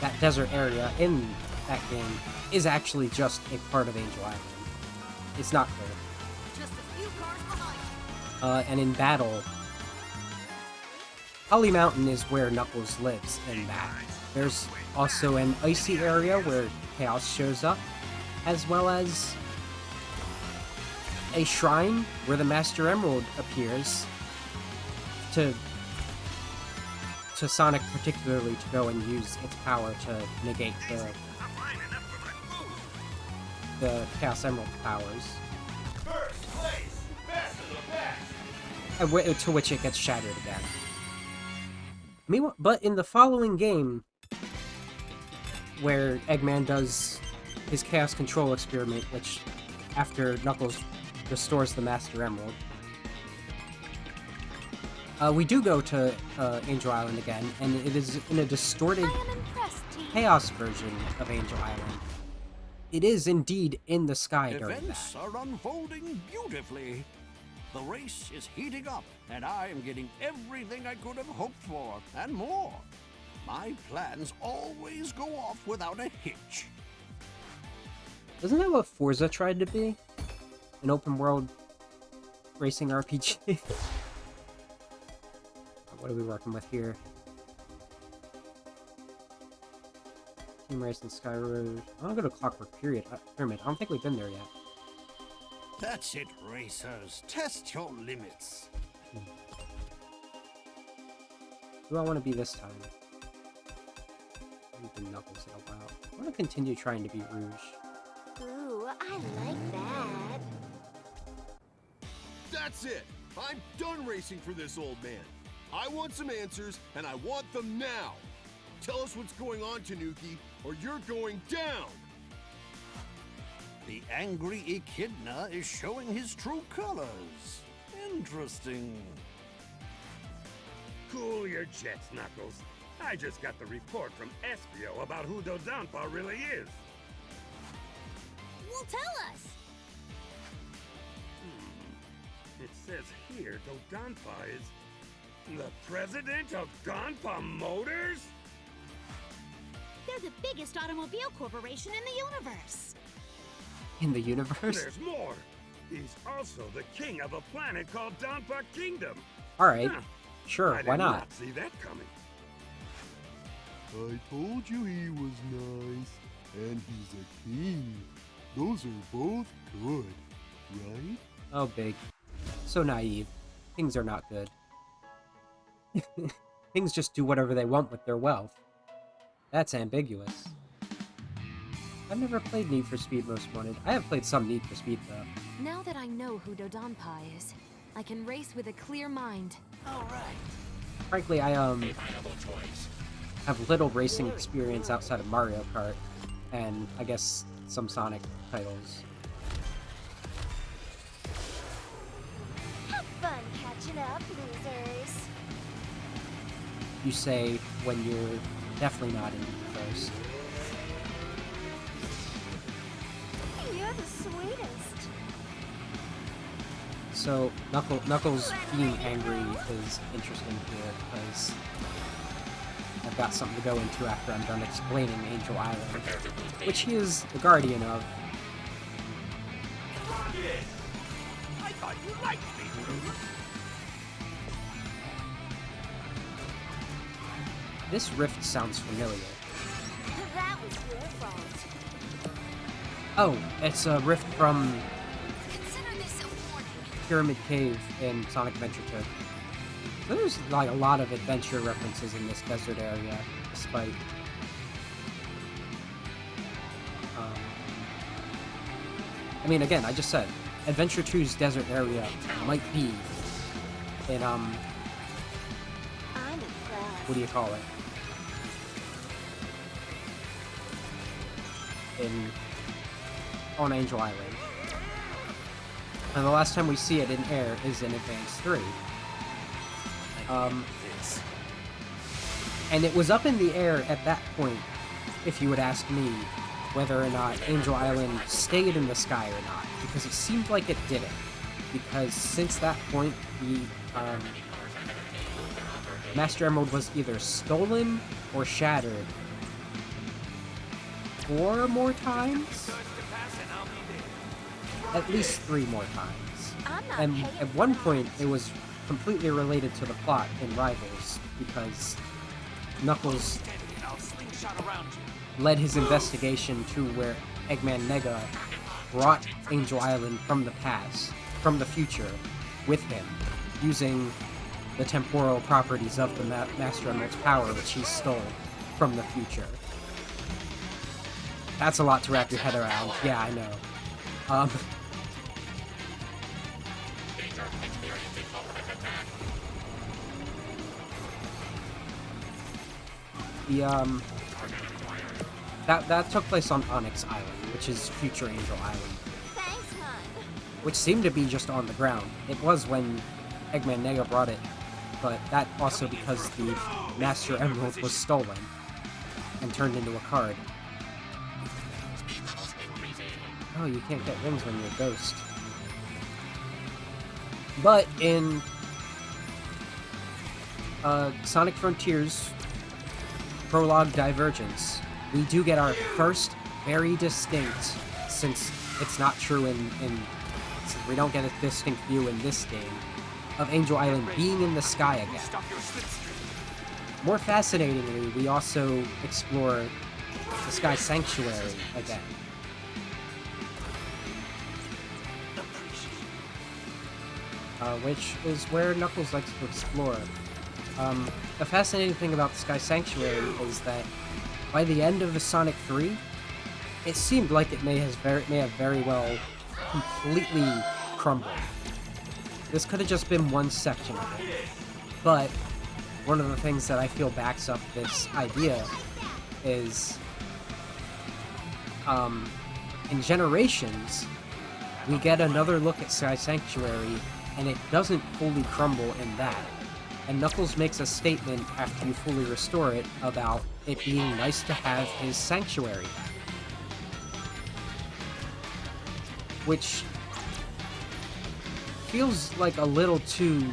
that desert area in that game is actually just a part of Angel Island. It's not clear. Just a few cars behind. And in battle, Holly Mountain is where Knuckles lives in that. There's also an icy area where Chaos shows up, as well as a shrine where the Master Emerald appears to Sonic particularly to go and use its power to negate the Chaos Emerald powers. First place, best of the best. To which it gets shattered again. Meanwhile, but in the following game, where Eggman does his Chaos Control experiment, which, after Knuckles restores the Master Emerald, we do go to Angel Island again, and it is in a distorted Chaos version of Angel Island. It is indeed in the sky during that. Events are unfolding beautifully. The race is heating up, and I am getting everything I could have hoped for, and more. My plans always go off without a hitch. Isn't that what Forza tried to be? An open world racing RPG? What are we working with here? Team Race and Sky Road. I want to go to Clockwork Pyramid. I don't think we've been there yet. That's it, racers. Test your limits. Who do I want to be this time? I haven't been Knuckles in a while. I want to continue trying to be Rouge. Ooh, I like that. That's it! I'm done racing for this old man. I want some answers, and I want them now. Tell us what's going on, Tanuki, or you're going down! The angry Echidna is showing his true colors. Interesting. Cool your jets, Knuckles. I just got the report from Espio about who Dodonpa really is. Well, tell us! It says here Dodonpa is the president of Donpa Motors? They're the biggest automobile corporation in the universe. In the universe? There's more. He's also the king of a planet called Donpa Kingdom. Alright, Huh. sure, I why did not? See that coming. I told you he was nice, and he's a king. Those are both good, right? Oh, Big. So naive. Things are not good. Things just do whatever they want with their wealth. That's ambiguous. I've never played Need for Speed Most Wanted. I have played some Need for Speed, though. Now that I know who Dodonpa is, I can race with a clear mind. Alright. Frankly, I have little racing experience outside of Mario Kart, and I guess some Sonic titles. Have fun catching up, losers. You say when you're definitely not in first. You're the sweetest. So, Knuckles being angry is interesting here, because I've got something to go into after I'm done explaining Angel Island, which he is the guardian of. I thought you liked me. This rift sounds familiar. That was your fault. Oh, it's a rift from Consider this a warning. Pyramid Cave in Sonic Adventure 2. There's like a lot of adventure references in this desert area, despite mean, again, I just said, Adventure 2's desert area might be in, I'm impressed. what do you call it? On Angel Island. And the last time we see it in air is in Advance 3. And it was up in the air at that point, if you would ask me, whether or not Angel Island stayed in the sky or not, because it seemed like it didn't. Because since that point, the Master Emerald was either stolen or shattered 4 more times? At least 3 more times. And at one point, it was completely related to the plot in Rivals, because Knuckles led his investigation to where Eggman Nega brought Angel Island from the past, from the future, with him, using the temporal properties of the Master Emerald's power, which he stole from the future. That's a lot to wrap your head around. Yeah, I know. That took place on Onyx Island, which is future Angel Island. Thanks, hon. Which seemed to be just on the ground. It was when Eggman Nega brought it, but that also because the Master Emerald was stolen and turned into a card. Oh, you can't get rings when you're a ghost. But in Sonic Frontiers Prologue Divergence, we do get our first very distinct, since it's not true since we don't get a distinct view in this game, of Angel Island being in the sky again. More fascinatingly, we also explore the Sky Sanctuary again. Which is where Knuckles likes to explore. The fascinating thing about the Sky Sanctuary is that by the end of the Sonic 3, it seemed like it may have very well completely crumbled. This could have just been one section of it. But one of the things that I feel backs up this idea is, in Generations, we get another look at Sky Sanctuary, and it doesn't fully crumble in that. And Knuckles makes a statement after you fully restore it about it being nice to have his sanctuary back. Which feels like a little too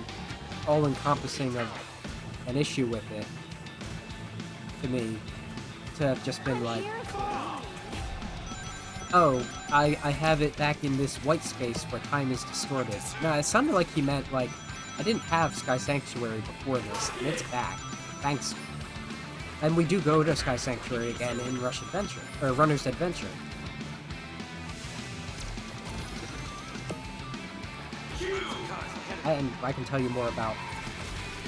all-encompassing of an issue with it, to me, to have just been like, oh, I have it back in this white space where time is distorted. No, it sounded like he meant, like, I didn't have Sky Sanctuary before this, and it's back. Thanks. And we do go to Sky Sanctuary again in Runner's Adventure. And I can tell you more about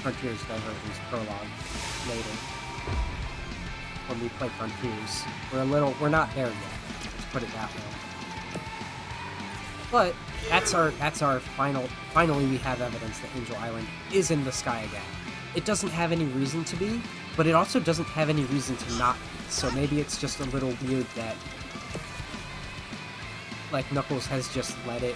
Frontiers Divergence Prologue later. When we play Frontiers. We're not there yet. Let's put it that way. But that's our finally we have evidence that Angel Island is in the sky again. It doesn't have any reason to be, but it also doesn't have any reason to not be. So maybe it's just a little weird that, like, Knuckles has just let it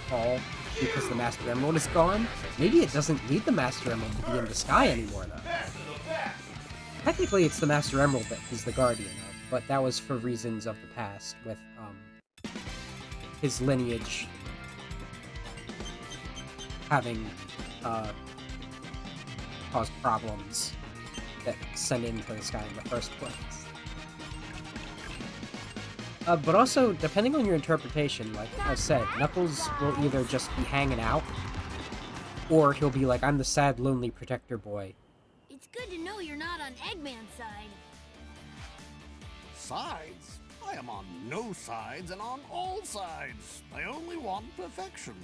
fall because the Master Emerald is gone. Maybe it doesn't need the Master Emerald to be in the sky anymore, though. Technically, it's the Master Emerald that he's the guardian of, but that was for reasons of the past, with his lineage having caused problems that sent it into the sky in the first place. But also, depending on your interpretation, like I said, Knuckles will either just be hanging out, or he'll be like, I'm the sad, lonely protector boy. It's good to know you're not on Eggman's side. Sides? I am on no sides and on all sides. I only want perfection.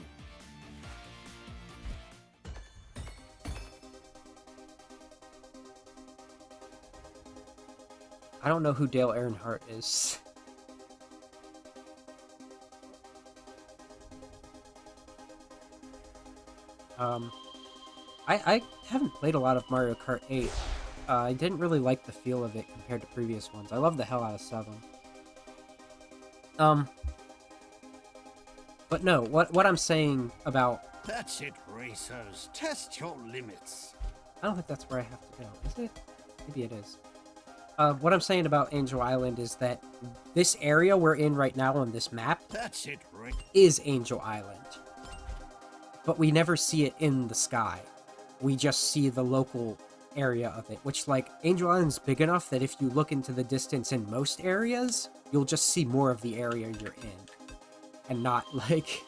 I don't know who Dale Earnhardt is. I haven't played a lot of Mario Kart 8. I didn't really like the feel of it compared to previous ones. I love the hell out of 7. But no, what I'm saying about... That's it, racers. Test your limits. I don't think that's where I have to go, is it? Maybe it is. What I'm saying about Angel Island is that this area we're in right now on this map That's it, is Angel Island. But we never see it in the sky. We just see the local area of it, which, like, Angel Island's big enough that if you look into the distance in most areas, you'll just see more of the area you're in. And not, like,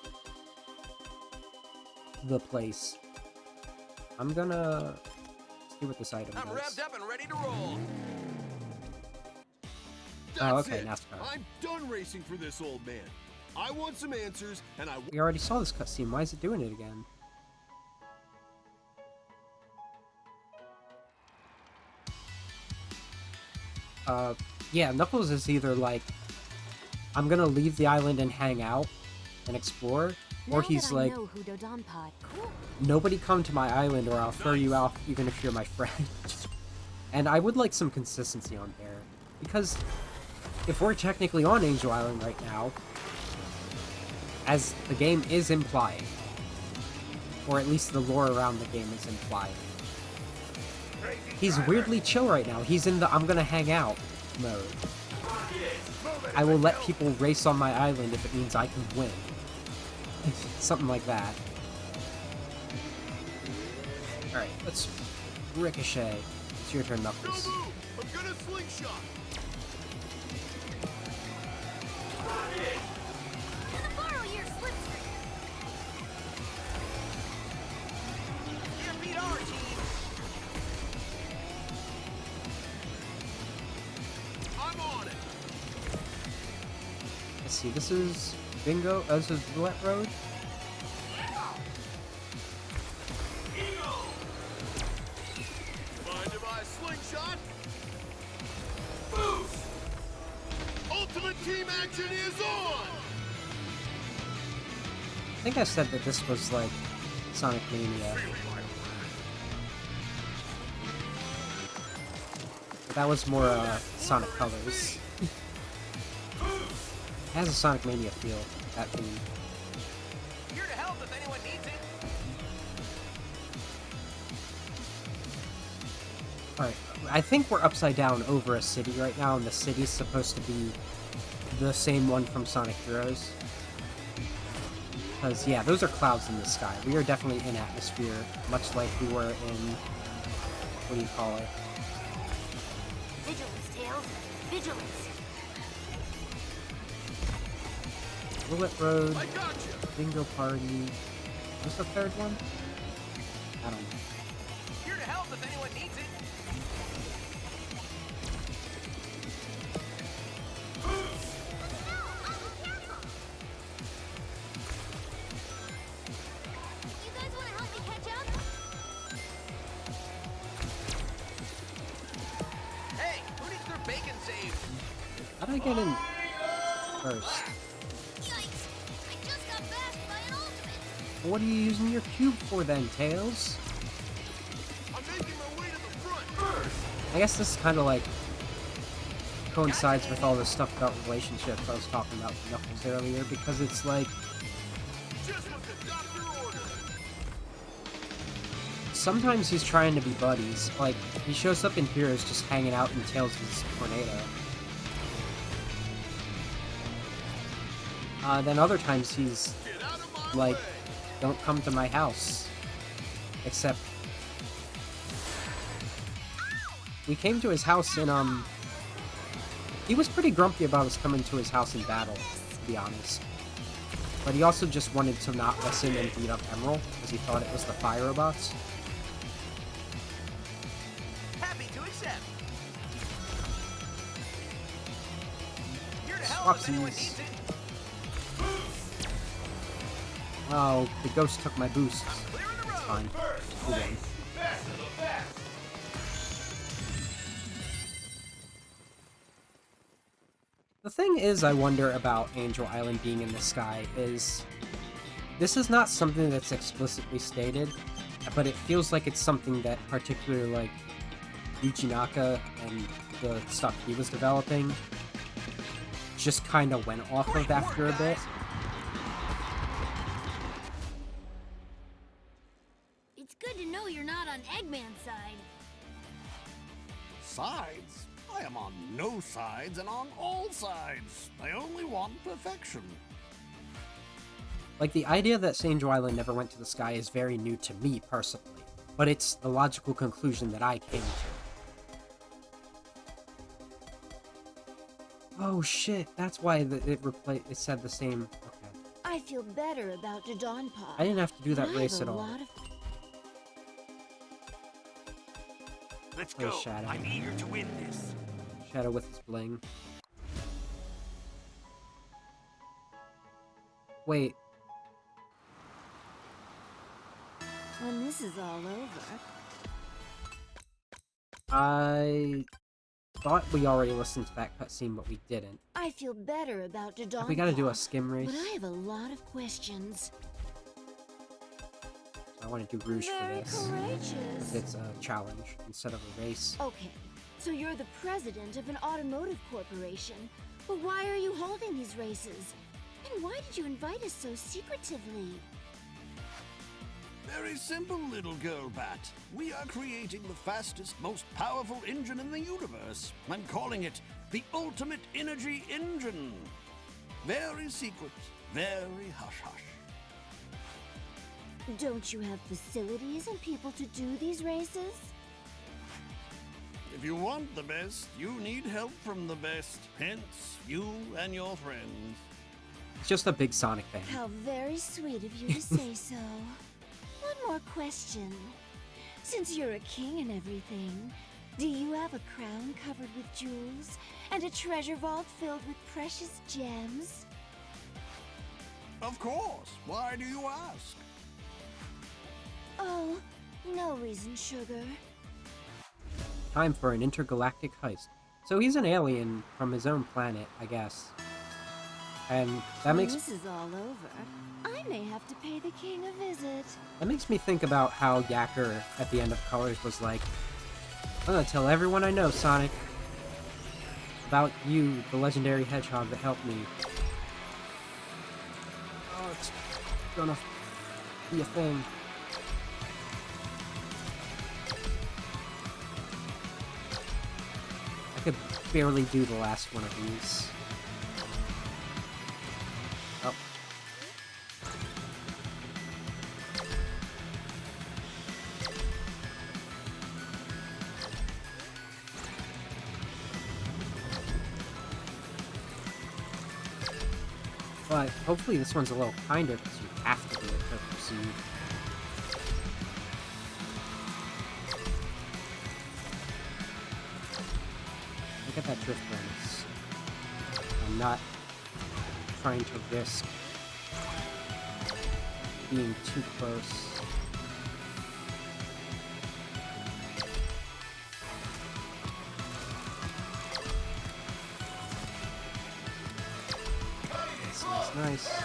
the place. I'm gonna see what this item I'm is. revved up and ready to roll. Oh, That's okay, it. NASCAR. I'm done racing for this old man. I want some answers, and I... We already saw this cutscene. Why is it doing it again? Yeah, Knuckles is either like, I'm gonna leave the island and hang out and explore, or he's like, know who Dodonpa. Cool. nobody come to my island or I'll throw you out even if you're my friend. And I would like some consistency on there, because if we're technically on Angel Island right now, as the game is implying, or at least the lore around the game is implying, he's weirdly chill right now. He's in the I'm gonna hang out mode. I will let people race on my island if it means I can win. Something like that. Alright, let's ricochet. It's your turn, Knuckles. No move! I'm gonna slingshot! Gonna borrow your slipstream. You beat our team. I'm on it! Let's see, this is Bingo. This is Roulette Road. Mind if I slingshot? Boost! Ultimate team action is on! I think I said that this was like Sonic Mania. But that was more Sonic Colors. It has a Sonic Mania feel, that theme. Here to help if anyone needs it. Alright, I think we're upside down over a city right now, and the city's supposed to be the same one from Sonic Heroes. Because, yeah, those are clouds in the sky. We are definitely in atmosphere, much like we were in... what do you call it? Vigilance, Tails. Vigilance. Roulette Road, I gotcha! Bingo Party... What's the third one? I don't know. Here to help if anyone needs it. You guys want to help me catch up? Hey, who needs their bacon saved? How did I get in first? Yikes! I just got bashed by an ultimate. What are you using your cube for then, Tails? I'm making my way to the front! First! I guess this kind of like coincides with all the stuff about relationships I was talking about with Knuckles earlier, because it's like Just what the doctor ordered! sometimes he's trying to be buddies. Like he shows up in Heroes just hanging out in Tails' tornado. Then other times he's Get out of my like, way! don't come to my house. Except we came to his house and he was pretty grumpy about us coming to his house in battle, to be honest. But he also just wanted to not listen and beat up Emerald, because he thought it was the fire robots. Happy to accept. Here to help if anyone Swapsies. needs it. Oh, the ghost took my boost. Clearing the It's road. fine. We're good. Fast to the fast. The thing is, I wonder about Angel Island being in the sky is This is not something that's explicitly stated, but it feels like it's something that particularly like Yuji Naka and the stuff he was developing just kind of went off of after a bit. It's good to know you're not on Eggman's side. Sides? I am on no sides and on all sides. I only want perfection. Like, the idea that Sanjo Island never went to the sky is very new to me personally, but it's the logical conclusion that I came to. Oh shit, that's why it said the same. Okay. I feel better about Dodonpaw. I didn't have to do that I race have at a all. lot of- Let's Play go. Shadow. I'm eager to win this. Shadow with his bling. Wait, When this is all over, I thought we already listened to that cutscene, but we didn't. I feel better about Dodonpaw. We gotta do a skim race. But I have a lot of questions. I want to do Rouge for Very this. courageous. It's a challenge instead of a race. Okay, so you're the president of an automotive corporation, but why are you holding these races? And why did you invite us so secretively? Very simple, little girl bat. We are creating the fastest, most powerful engine in the universe. I'm calling it the Ultimate Energy Engine. Very secret, very hush-hush. Don't you have facilities and people to do these races? If you want the best, you need help from the best. Hence, you and your friends. It's just a big Sonic fan. How very sweet of you to say so. One more question. Since you're a king and everything, do you have a crown covered with jewels and a treasure vault filled with precious gems? Of course. Why do you ask? Oh, no reason, sugar. Time for an intergalactic heist. So he's an alien from his own planet, I guess. And that When makes this is all over, I may have to pay the king a visit. me think about how Yacker at the end of Colors was like, I'm gonna tell everyone I know, Sonic, about you, the legendary hedgehog that helped me. Oh, it's gonna be a thing. I could barely do the last one of these. Oh. But hopefully this one's a little kinder because you have to do it to proceed. Look at that drift bonus. I'm not trying to risk being too close. Nice.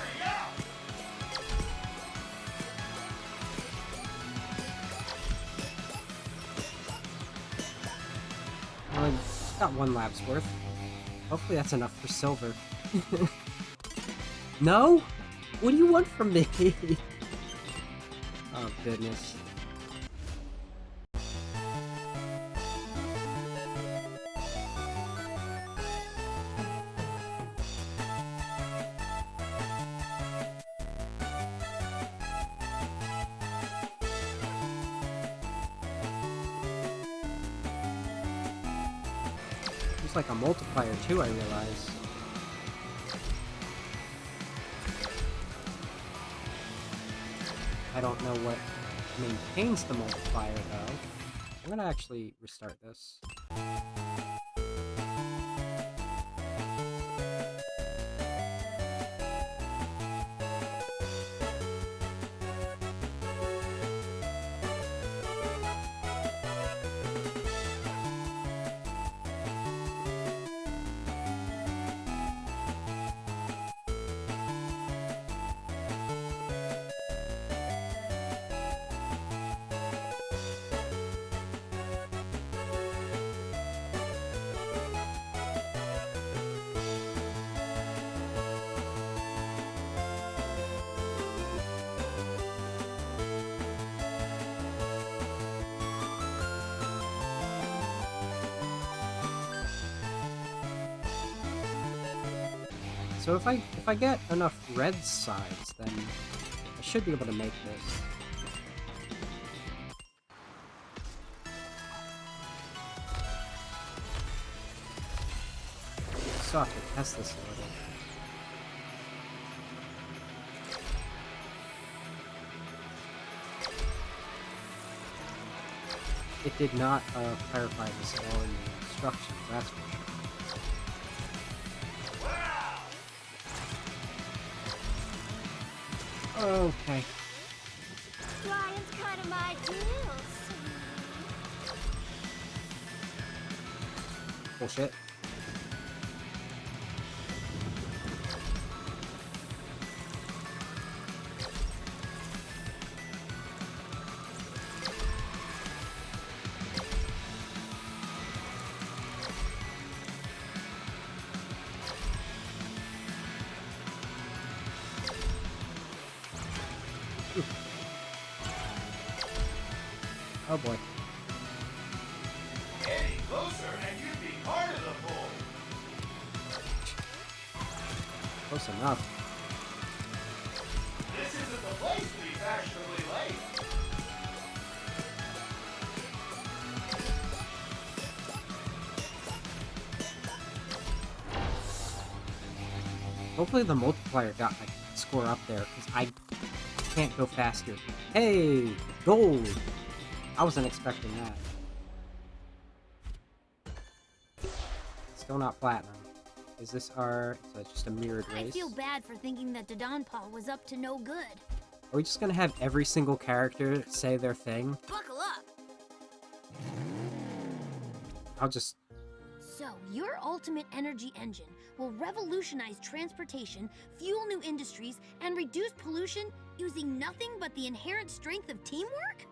Well, I got one lab's worth. Hopefully that's enough for silver. No? What do you want from me? Oh, goodness. There's like a multiplier too, I realize. I don't know what maintains the multiplier though. I'm gonna actually restart this. So if I get enough red sides, then I should be able to make this. Still have to test this a little. It did not clarify this at all in the instructions, that's for sure. Okay. Flying's kind of my deal, Bullshit. Oh boy. Any closer and you'd be part of the pool. Close enough. This isn't the place to be fashionably late. Hopefully the multiplier got my score up there, because I can't go faster. Hey! Gold! I wasn't expecting that. Still not platinum. Is this our... So it's just a mirrored I race? feel bad for thinking that Dodonpaw was up to no good. Are we just gonna have every single character say their thing? Buckle up! I'll just... So, your ultimate energy engine will revolutionize transportation, fuel new industries, and reduce pollution using nothing but the inherent strength of teamwork?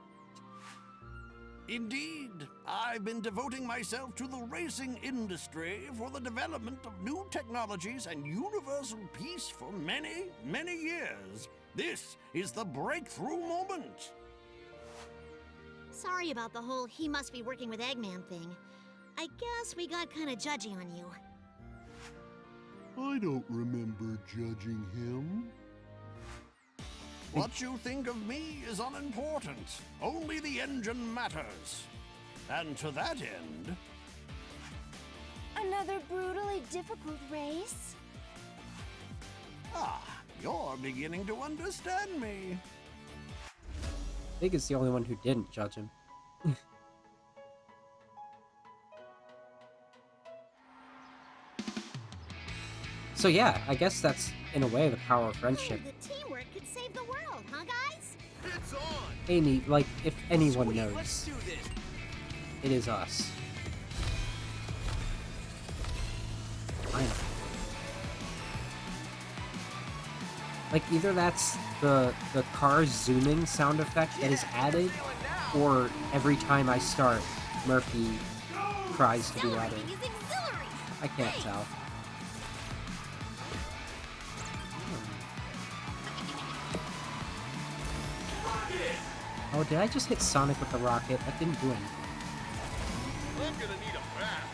Indeed, I've been devoting myself to the racing industry for the development of new technologies and universal peace for many, many years. This is the breakthrough moment. Sorry about the whole he must be working with Eggman thing. I guess we got kind of judgy on you. I don't remember judging him. What you think of me is unimportant. Only the engine matters. And to that end... Another brutally difficult race? Ah, you're beginning to understand me. Big is the only one who didn't judge him. So yeah, I guess that's, in a way, the power of friendship. The teamwork could save the world, huh guys? It's on! Amy, like, if anyone Sweet, knows, let's do this. it is us. I know. Like, either that's the car zooming sound effect that is added, or every time I start, Murphy tries to be louder. I can't tell. Oh, did I just hit Sonic with the rocket? That didn't do anything. I'm gonna need a bath.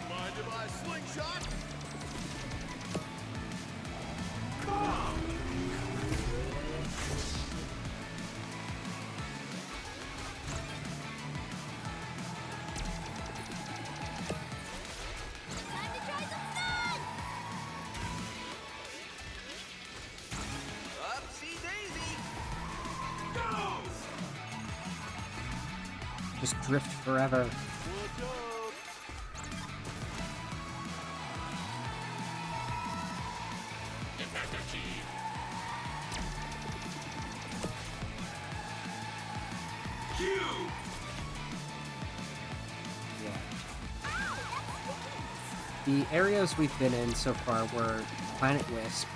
Mind if I slingshot? Upsy daisy. Just drift forever. The areas we've been in so far were Planet Wisp,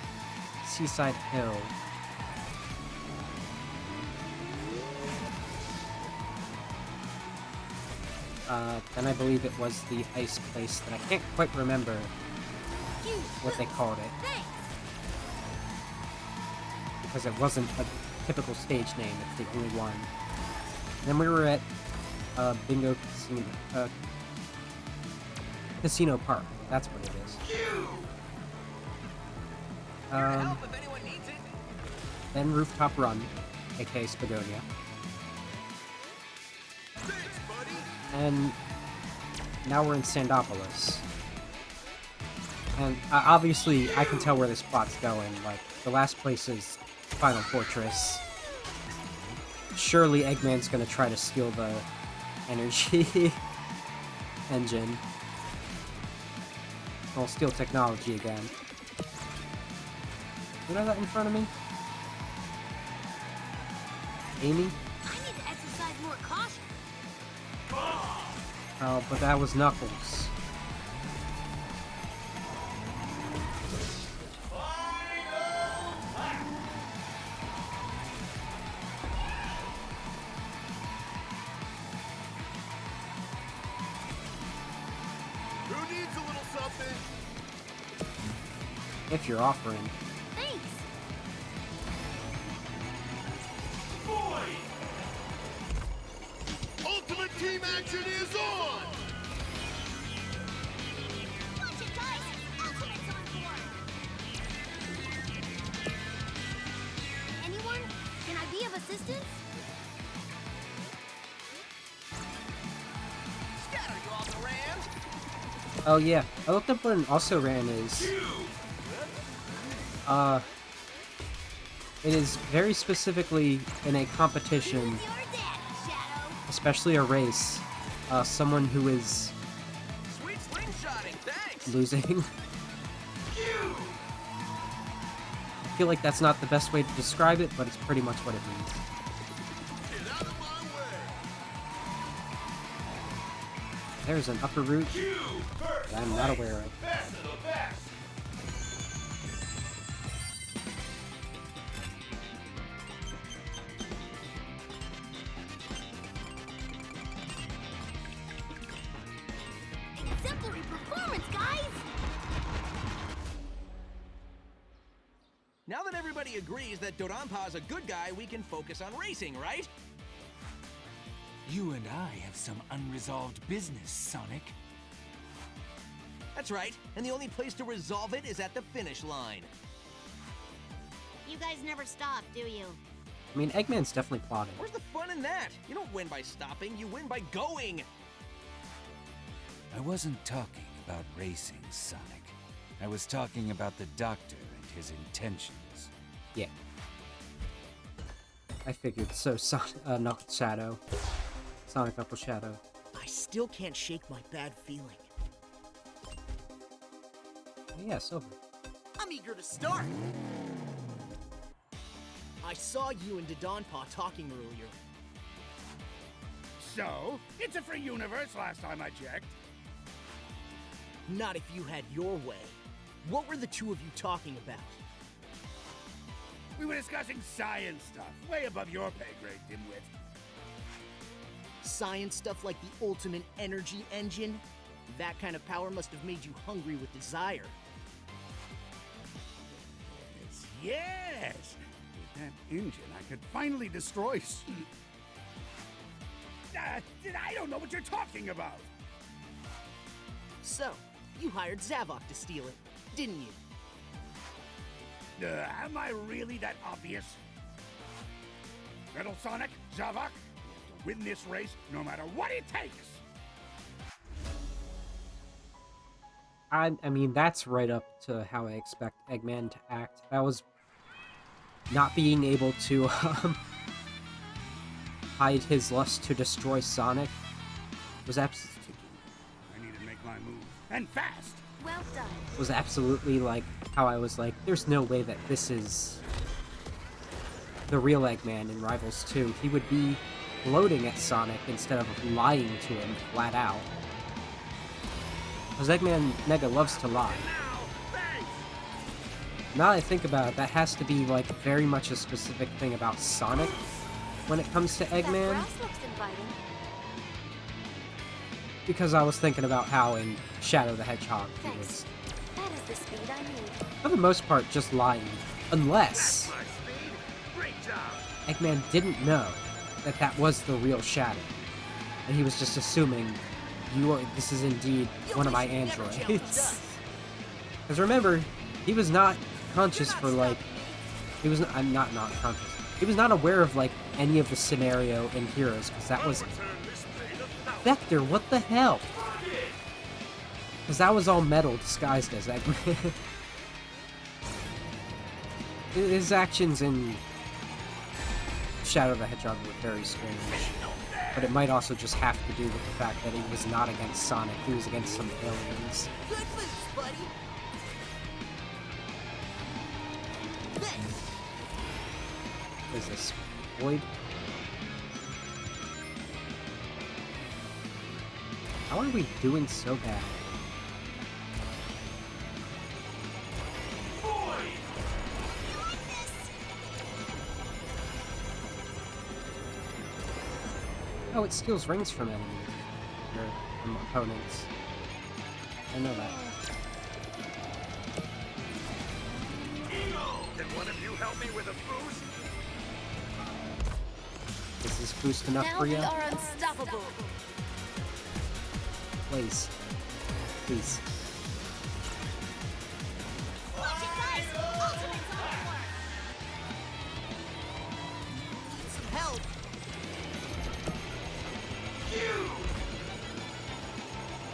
Seaside Hill, then I believe it was the ice place that I can't quite remember what they called it. Because it wasn't a typical stage name, it's the only one. Then we were at Bingo Casino, Casino Park. That's what it is. Then Rooftop Run, aka Spagonia. And now we're in Sandopolis. And obviously, I can tell where this plot's going. Like, the last place is Final Fortress. Surely Eggman's gonna try to steal the energy engine. Well, steal technology again. You know that in front of me? Amy? I need to exercise more caution. Oh, but that was Knuckles. Who needs a little something? If you're offering. Thanks. Ultimate team action is on! Watch it, guys! Ultimate's on board! Anyone? Can I be of assistance? Scatter, you also ran. Oh yeah, I looked up what an also ran is. It is very specifically in a competition, especially a race, someone who is Sweet slingshotting, thanks. losing. I feel like that's not the best way to describe it, but it's pretty much what it means. There's an upper route that I'm not aware of. Exemplary performance, guys! Now that everybody agrees that Dodonpa is a good guy, we can focus on racing, right? You and I have some unresolved business, Sonic. That's right, and the only place to resolve it is at the finish line. You guys never stop, do you? I mean, Eggman's definitely plotting. Where's the fun in that? You don't win by stopping, you win by going! I wasn't talking about racing, Sonic. I was talking about the Doctor and his intentions. Yeah. I figured. So, Knuckles Shadow. Sonic Knuckles Shadow. I still can't shake my bad feeling. Oh, yeah, Silver. I'm eager to start! I saw you and Dodonpa talking earlier. So, it's a free universe last time I checked. Not if you had your way. What were the two of you talking about? We were discussing science stuff, way above your pay grade, dimwit. Science stuff like the ultimate energy engine? That kind of power must have made you hungry with desire. Yes! With that engine, I could finally destroy I don't know what you're talking about! So, you hired Zavok to steal it, didn't you? Am I really that obvious? Metal Sonic, Zavok, we have to win this race no matter what it takes! I mean, that's right up to how I expect Eggman to act. That was not being able to hide his lust to destroy Sonic. Was I need to make my move, and fast! Well done. Was absolutely like how I was like, there's no way that this is the real Eggman in Rivals 2. He would be gloating at Sonic instead of lying to him flat out. Because Eggman Mega loves to lie. Now that I think about it, that has to be like very much a specific thing about Sonic when it comes to Eggman. That grass looks inviting. Because I was thinking about how in Shadow the Hedgehog he was, That is the speed I need. for the most part, just lying. Unless Great job. Eggman didn't know that that was the real Shadow. And he was just assuming this is indeed one of my androids. Because remember, he was not conscious for like, I'm not conscious. He was not aware of like any of the scenario in Heroes, because that was Vector. What the hell? Because that was all metal disguised as Eggman. His actions in Shadow the Hedgehog were very strange. But it might also just have to do with the fact that he was not against Sonic, he was against some aliens. Good moves, buddy. What is this? Void? How are we doing so bad? Oh, it steals rings from enemies. Or from opponents. I know that. Can one of you help me with a boost? Is this boost enough Now for we you? are unstoppable. Please. Please. Watch it, guys! Ultimate's on board! Need some help.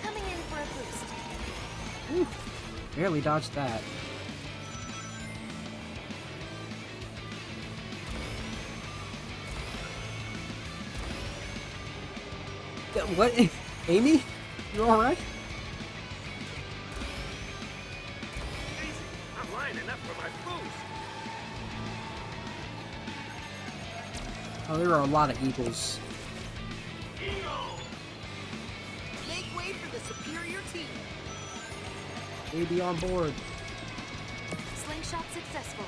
Coming in for a boost. Whew. Barely dodged that. What? Amy? You alright? Easy. I'm lining up for my boost. Oh, there are a lot of eagles. Make way for the superior team. Baby on board. Slingshot successful.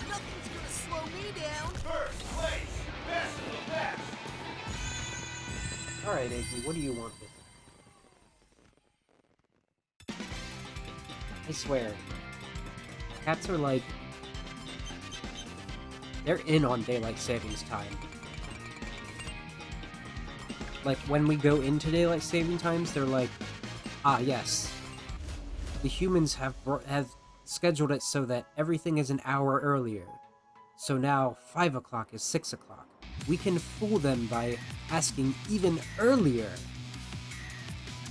Nothing's gonna slow me down. First place. Best of the best. Alright, Iggy, what do you want with it? I swear. Cats are like... They're in on daylight savings time. Like, when we go into daylight saving times, they're like, ah, yes. The humans have scheduled it so that everything is an hour earlier. So now 5 o'clock is 6 o'clock. We can fool them by asking even earlier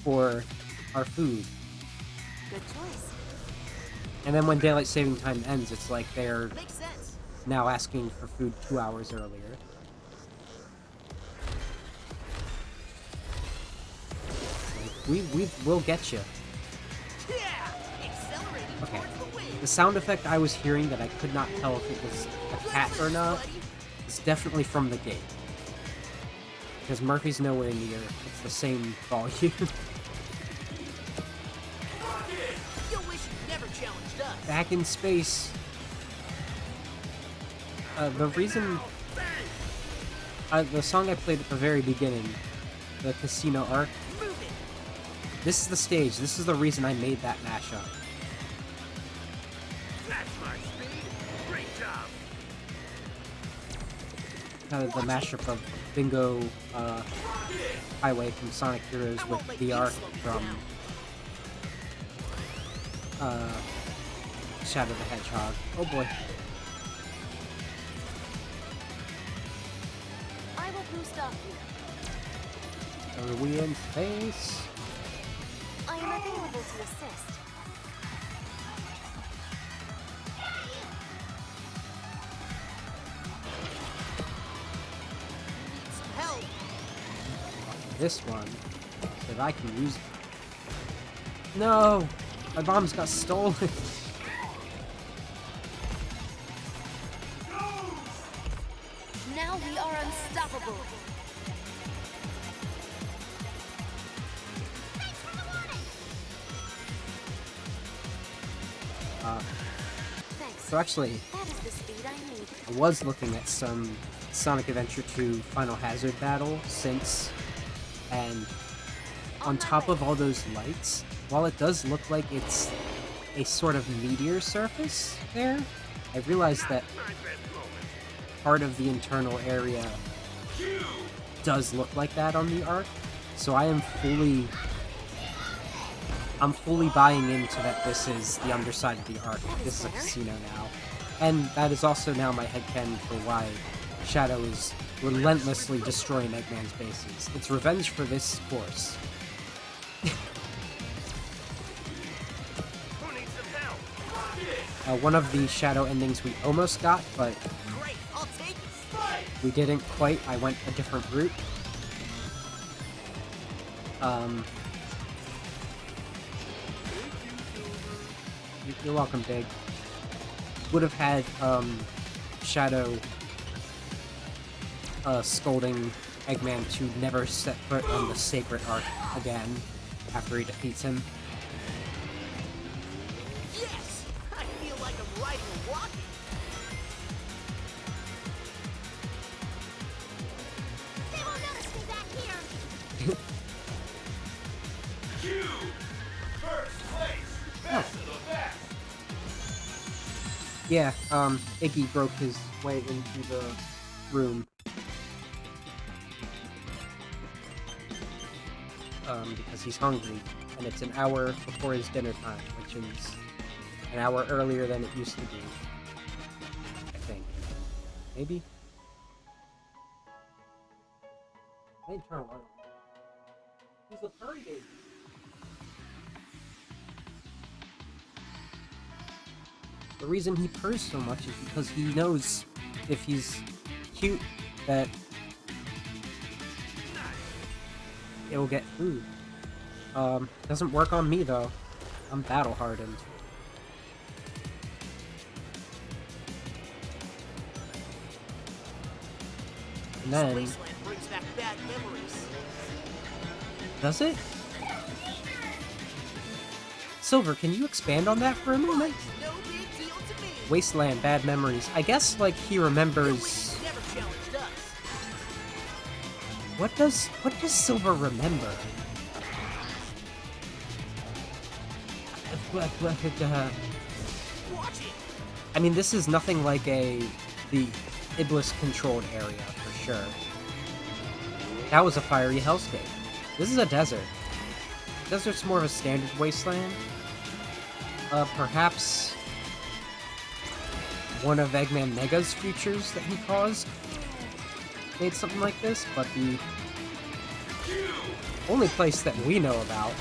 for our food. Good choice. And then when daylight saving time ends, it's like they're Makes sense. now asking for food 2 hours earlier. Like, we'll get you. Yeah! Accelerating Okay. towards the wind. The sound effect I was hearing that I could not tell if it was a cat or not is definitely from the game. Because Murphy's nowhere near. It's the same volume. You wish you'd never challenged us. Back in space. The reason... the song I played at the very beginning, the Casino Arc, this is the stage. This is the reason I made that mashup. That's my speed. Great job. The mashup of Bingo Highway from Sonic Heroes with the Arc from Shadow the Hedgehog. Oh boy. I will boost off you. Are we in space? I am available to assist. Need some help. This one. That I can use. No! My bombs got stolen. Now we are unstoppable. Thanks. So actually, That is the speed I need. I was looking at some Sonic Adventure 2 Final Hazard battle since, and on top of all those lights, while it does look like it's a sort of meteor surface there, I realized that part of the internal area does look like that on the arc, so I'm fully buying into that this is the underside of the arc. This is a casino now. And that is also now my headcanon for why Shadow is relentlessly destroying Eggman's bases. It's revenge for this course. One of the Shadow endings we almost got, but we didn't quite. I went a different route. You're welcome, Big. Would have had Shadow scolding Eggman to never set foot on the Sacred Arc again after he defeats him. Yes! I feel like I'm riding a rocket. They won't notice me back here. You! First place! Best of the best! Yeah, Iggy broke his way into the room. Because he's hungry, and it's an hour before his dinner time, which is an hour earlier than it used to be. I think. Maybe? I didn't turn alarm. He's a furry baby. The reason he purrs so much is because he knows if he's cute that it'll get food. Doesn't work on me though. I'm battle hardened. And then Wasteland brings back bad memories. does it? Silver, can you expand on that for a moment? No big deal to me. Wasteland, bad memories. I guess like he remembers. Never challenged us. What does Silver remember? I mean, this is nothing like the Iblis controlled area for sure. That was a fiery hellscape. This is a desert. Desert's more of a standard wasteland. Perhaps one of Eggman Mega's futures that he caused made something like this, but the only place that we know about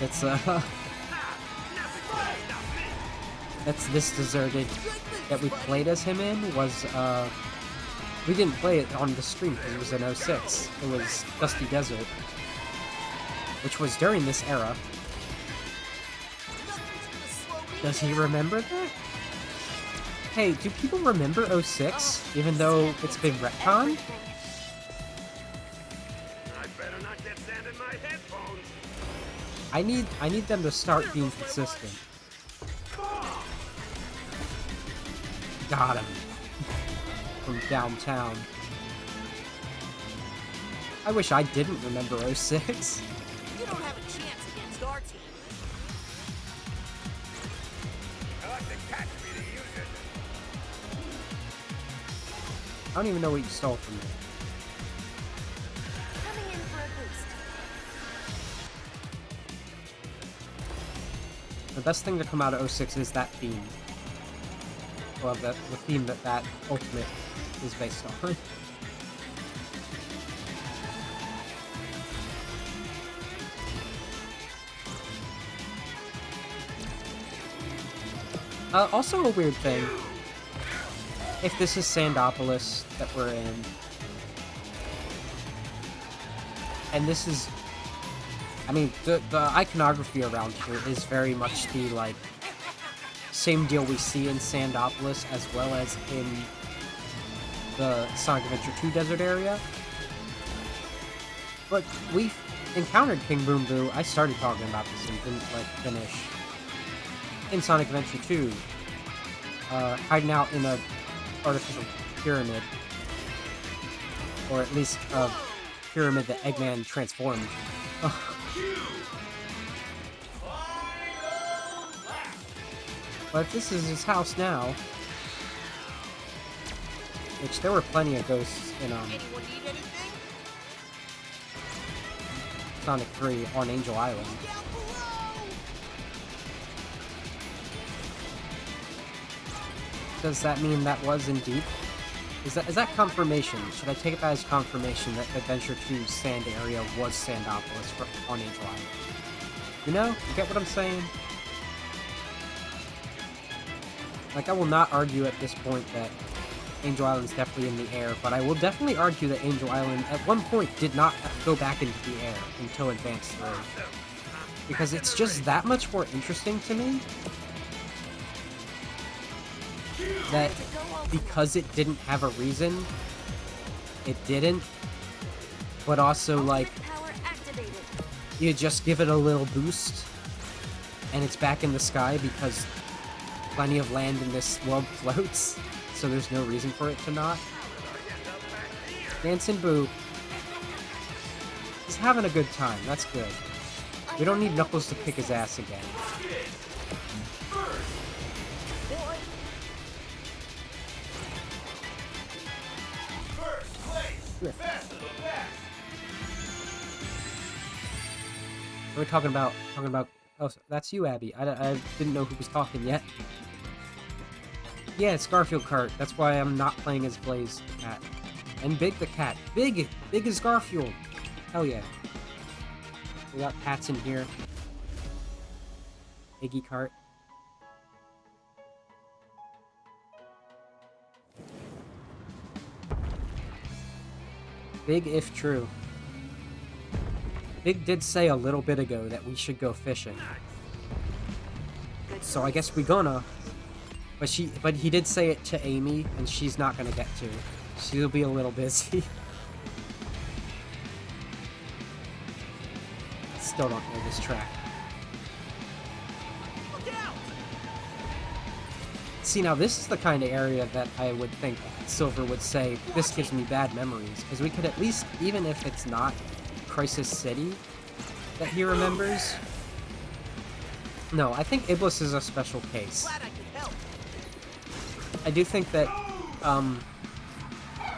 that's this deserted that we played as him in was we didn't play it on the stream because it was in 06. It was Dusty Desert, which was during this era. Does he remember that? Hey, do people remember 06, even though it's been retconned? I better not get sand in my headphones. I need them to start being consistent. Got him. From downtown. I wish I didn't remember 06. You don't have a chance against our team. I like to catch me to use it. I don't even know what you stole from me. Coming in for a boost. The best thing to come out of 06 is that theme. Well, the theme that Ultimate is based on. Also a weird thing. If this is Sandopolis that we're in, and this is, I mean, the iconography around here is very much the, like, same deal we see in Sandopolis as well as in the Sonic Adventure 2 desert area. But we encountered King Boom Boo. I started talking about this and didn't, like, finish. In Sonic Adventure 2, hiding out in a artificial pyramid, or at least a pyramid that Eggman transformed. But if this is his house now, Which there were plenty of ghosts in Anyone need anything? Sonic 3 on Angel Island. Down below! Does that mean that was indeed? Is that confirmation? Should I take it as confirmation that Adventure 2's sand area was Sandopolis on Angel Island? You know? You get what I'm saying? Like, I will not argue at this point that Angel Island's definitely in the air, but I will definitely argue that Angel Island at one point did not go back into the air until Advance 3. Because it's just that much more interesting to me that because it didn't have a reason, it didn't, but also, like, you just give it a little boost, and it's back in the sky because plenty of land in this world floats, so there's no reason for it to not. Dancing Boo. He's having a good time, that's good. We don't need Knuckles to kick his ass again. We're talking about, oh, that's you, Abby. I didn't know who was talking yet. Yeah, it's Garfield Kart. That's why I'm not playing as Blaze the cat. And Big the cat. Big is Garfield. Hell yeah. We got cats in here. Iggy Kart. Big if true. Big did say a little bit ago that we should go fishing. So I guess we gonna. But he did say it to Amy, and she's not gonna get to. She'll be a little busy. Still don't know this track. See, now this is the kind of area that I would think Silver would say, this gives me bad memories. Because we could at least, even if it's not Crisis City that he remembers. No, I think Iblis is a special case. I do think that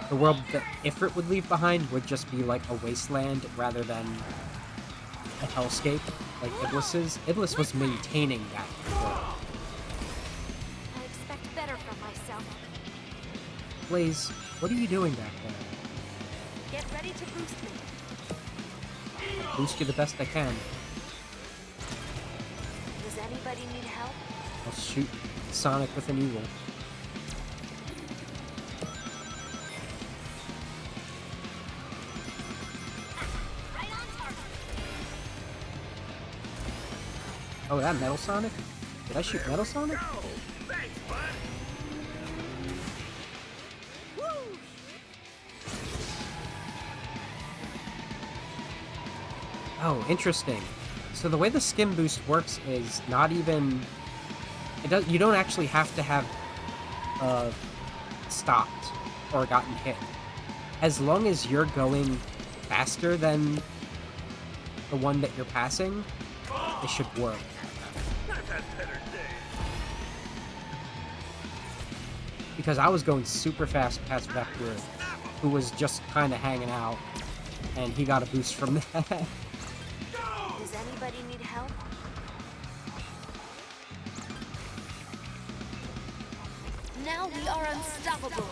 the world that Ifrit would leave behind would just be like a wasteland rather than a hellscape like Iblis's. Iblis was maintaining that world. I expect better from myself. Blaze, what are you doing back there? Get ready to boost me. I'll boost you the best I can. Does anybody need help? I'll shoot Sonic with an eagle. Oh, that Metal Sonic? Did I shoot Metal Sonic? Oh, interesting. So the way the skim boost works is not even... You don't actually have to have stopped or gotten hit. As long as you're going faster than the one that you're passing, it should work. Because I was going super fast past Vector, who was just kind of hanging out, and he got a boost from that. Does anybody need help? Now we are unstoppable.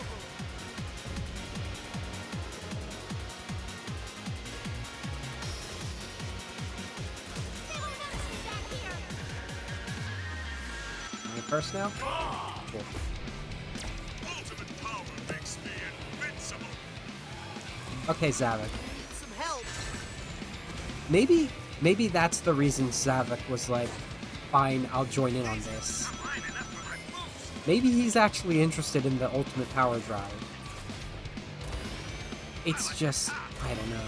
Am I first now? Cool. Okay, Zavok. Some help. Maybe that's the reason Zavok was like, fine, I'll join in on this. Maybe he's actually interested in the ultimate power drive. It's just, I don't know.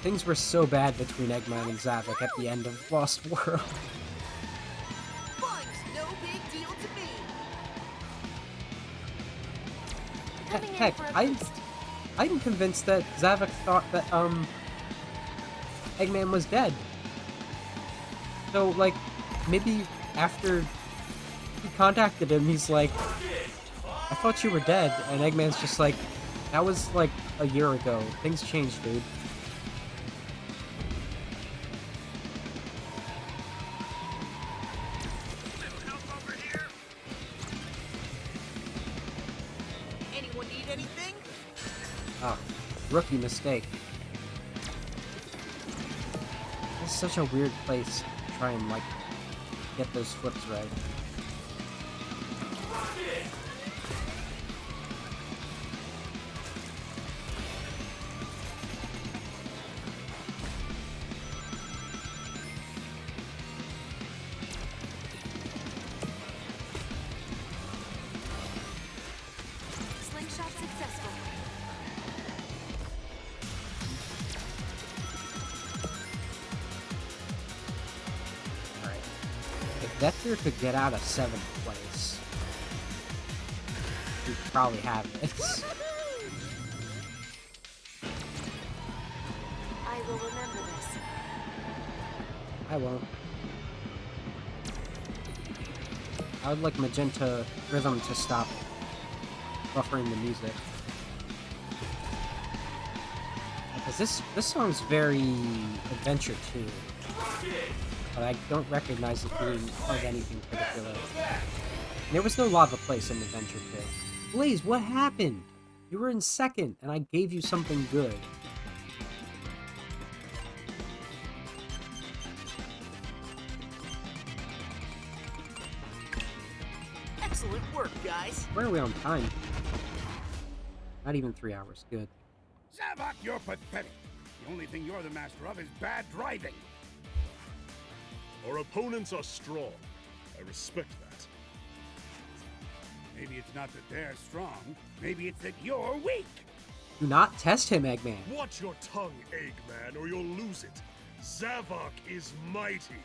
Things were so bad between Eggman and Zavok at the end of Lost World. Fun's no big deal to me. Heck, I'm convinced that Zavok thought that, Eggman was dead. So, like, maybe after He contacted him, he's like, I thought you were dead, and Eggman's just like, that was like a year ago. Things changed, dude. Anyone need anything? Oh, rookie mistake. It's such a weird place to try and, like, get those flips right. Slingshot successful. Alright. If Vector could get out of 7th place, we'd probably have this. I will remember this. I won't. I would like Magenta Rhythm to stop buffering the music. Because this song's very Adventure 2. But I don't recognize it being of anything particular. And there was no lava place in Adventure 2. Blaze, what happened? You were in 2nd, and I gave you something good. Excellent work, guys. Where are we on time? Not even 3 hours. Good. Zavok, you're pathetic. The only thing you're the master of is bad driving. Our opponents are strong. I respect that. Maybe it's not that they're strong. Maybe it's that you're weak. Do not test him, Eggman. Watch your tongue, Eggman, or you'll lose it. Zavok is mighty.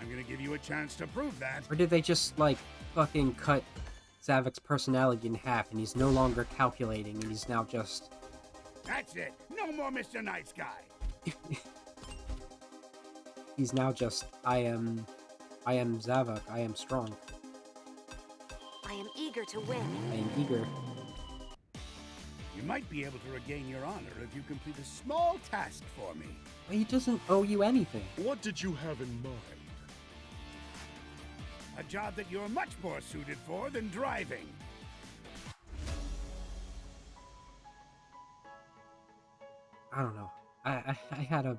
I'm gonna give you a chance to prove that. Or did they just, like, fucking cut Zavok's personality in half and he's no longer calculating and he's now just... That's it. No more Mr. Nice Guy. He's now just, I am Zavok, I am strong. I am eager to win. I am eager. You might be able to regain your honor if you complete a small task for me. But he doesn't owe you anything. What did you have in mind? A job that you're much more suited for than driving. I don't know. I had a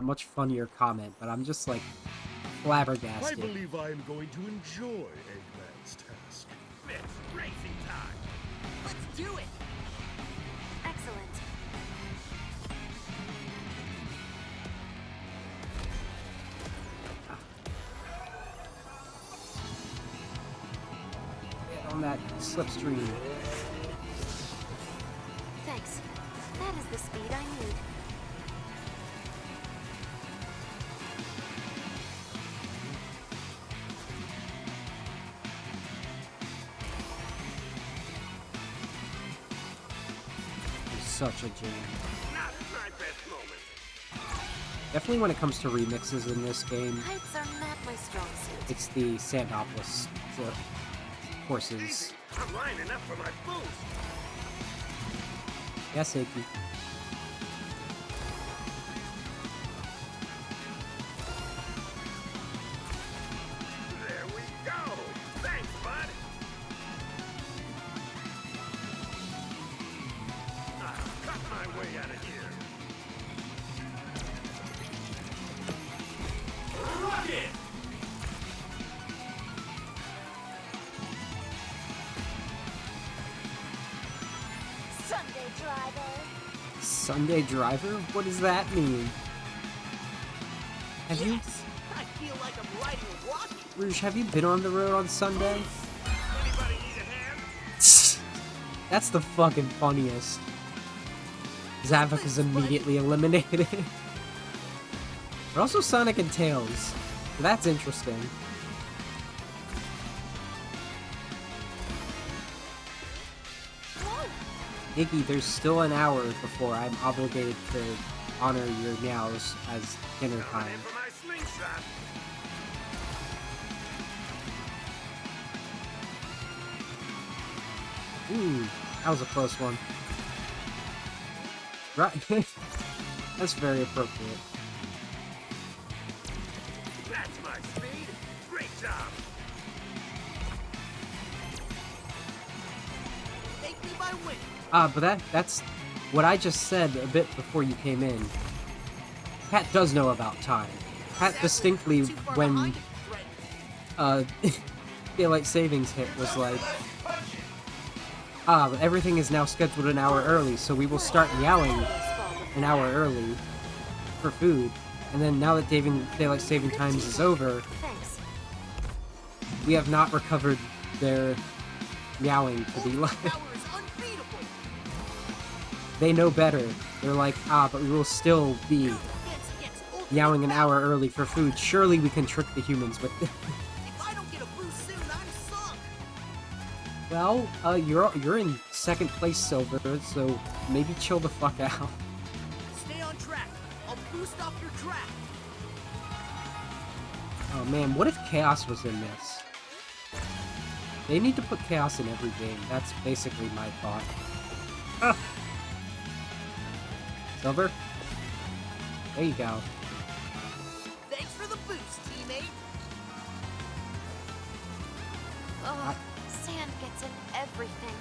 much funnier comment, but I'm just like flabbergasted. I believe I am going to enjoy Eggman's task. It's racing time. Let's do it. Excellent. Get on that slipstream. Thanks. That is the speed I need. Such a jam. Not my best moment. Definitely when it comes to remixes in this game, Heights are not my strong suit. it's the Sandopolis courses. I'm lining up for my boost. Yes, Aki. There we go. Thanks, bud. I'll cut my way out of here. Rocket! Sunday driver. Sunday Driver? What does that mean? Have you, Yes! I feel like I'm riding a rocket. Rouge, have you been on the road on Sunday? Anybody need a hand? That's the fucking funniest. Zavok is immediately eliminated. But also Sonic and Tails. That's interesting. Iggy, there's still an hour before I'm obligated to honor your meows as dinner time. For my slingshot. Ooh, that was a close one. Right. That's very appropriate. That's my speed. Great job. Take me by wing. But that's what I just said a bit before you came in. Pat does know about time. Pat distinctly, when daylight savings hit, was like, but everything is now scheduled an hour early, so we will start meowing an hour early for food. And then now that daylight saving times is over, we have not recovered their meowing to be like. They know better. They're like, but we will still be meowing an hour early for food. Surely we can trick the humans with this. If I don't get a boost soon, I'm sunk. Well, you're in second place, Silver, so maybe chill the fuck out. Stay on track. I'll boost off your track. Oh man, what if Chaos was in this? They need to put Chaos in every game. That's basically my thought. Ah. Silver? There you go. Thanks for the boost, teammate. Oh, sand gets in everything.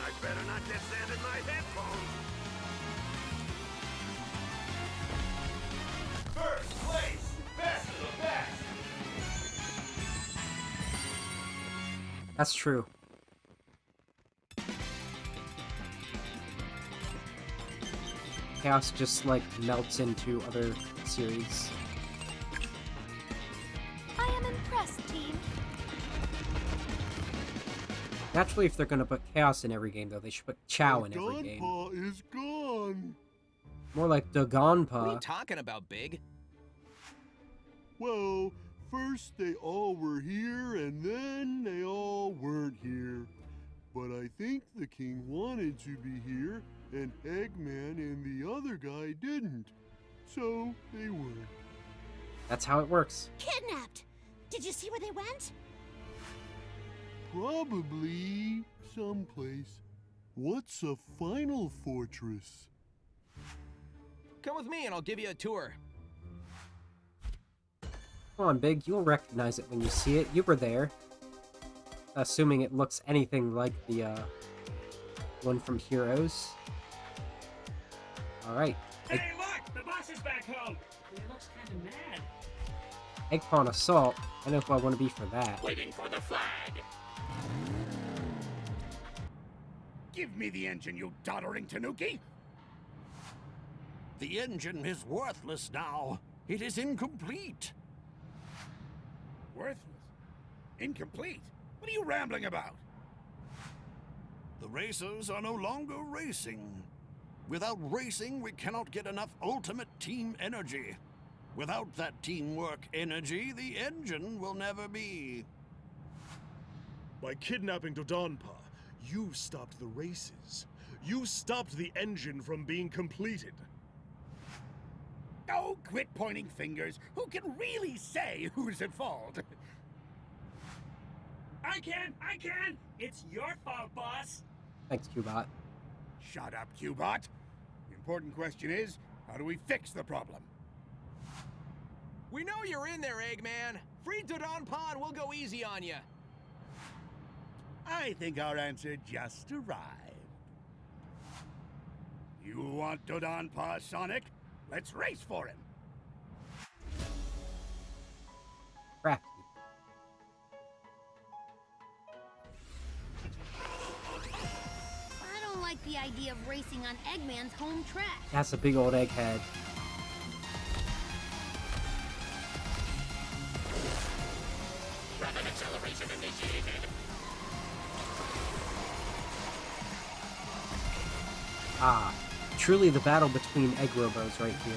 I better not get sand in my headphones. First place, best of the best. That's true. Chaos just, like, melts into other series. I am impressed, team. Naturally, if they're gonna put Chaos in every game, though, they should put Chao in every game. Donpa is gone. More like What are you Dagonpa. talking about, Big? Well, first they all were here, and then they all weren't here. But I think the king wanted to be here, and Eggman and the other guy didn't. So they weren't. That's how it works. Kidnapped! Did you see where they went? Probably someplace. What's a final fortress? Come with me and I'll give you a tour. Come on, Big. You'll recognize it when you see it. You were there. Assuming it looks anything like the, one from Heroes. Alright. Hey, look! The boss is back home! He looks kind of mad. Eggpawn Assault. I know who I want to be for that. Waiting for the flag. Give me the engine, you doddering Tanuki! The engine is worthless now. It is incomplete. Worthless? Incomplete? What are you rambling about? The racers are no longer racing. Without racing, we cannot get enough ultimate team energy. Without that teamwork energy, the engine will never be. By kidnapping Dodonpa, you stopped the races. You stopped the engine from being completed. Oh, quit pointing fingers. Who can really say who's at fault? I can! It's your fault, boss! Thanks, Cubot. Shut up, Cubot. The important question is, how do we fix the problem? We know you're in there, Eggman. Free Dodonpa and we'll go easy on you. I think our answer just arrived. You want Dodonpa, Sonic? Let's race for him. Crafty. I don't like the idea of racing on Eggman's home track. That's a big old egghead. Rapid acceleration initiated. Ah, truly the battle between egg robos right here.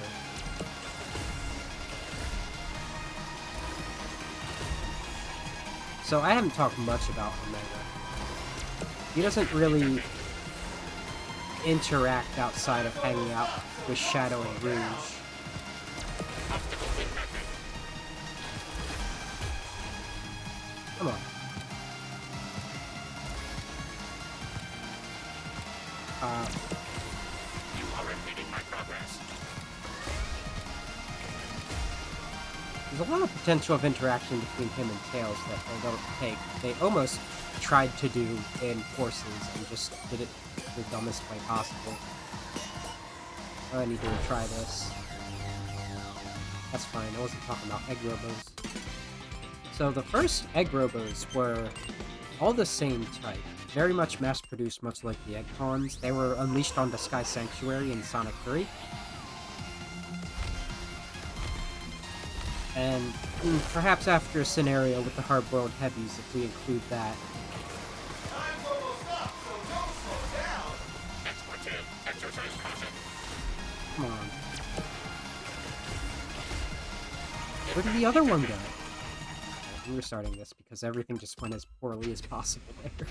So I haven't talked much about Omega. He doesn't really interact outside of hanging out with Shadow and Rouge. Come on. You are impeding my progress. There's a lot of potential of interaction between him and Tails that they don't take. They almost tried to do in Forces and just did it the dumbest way possible. I need to try this. That's fine, I wasn't talking about egg robos. So the first egg robos were all the same type. Very much mass-produced, much like the egg pawns. They were unleashed on the Sky Sanctuary in Sonic 3. And perhaps after a scenario with the hard-boiled heavies, if we include that. Time's almost up, so don't slow down. Expletive, exercise caution. Come on. Where did the other one go? I'm restarting this because everything just went as poorly as possible there.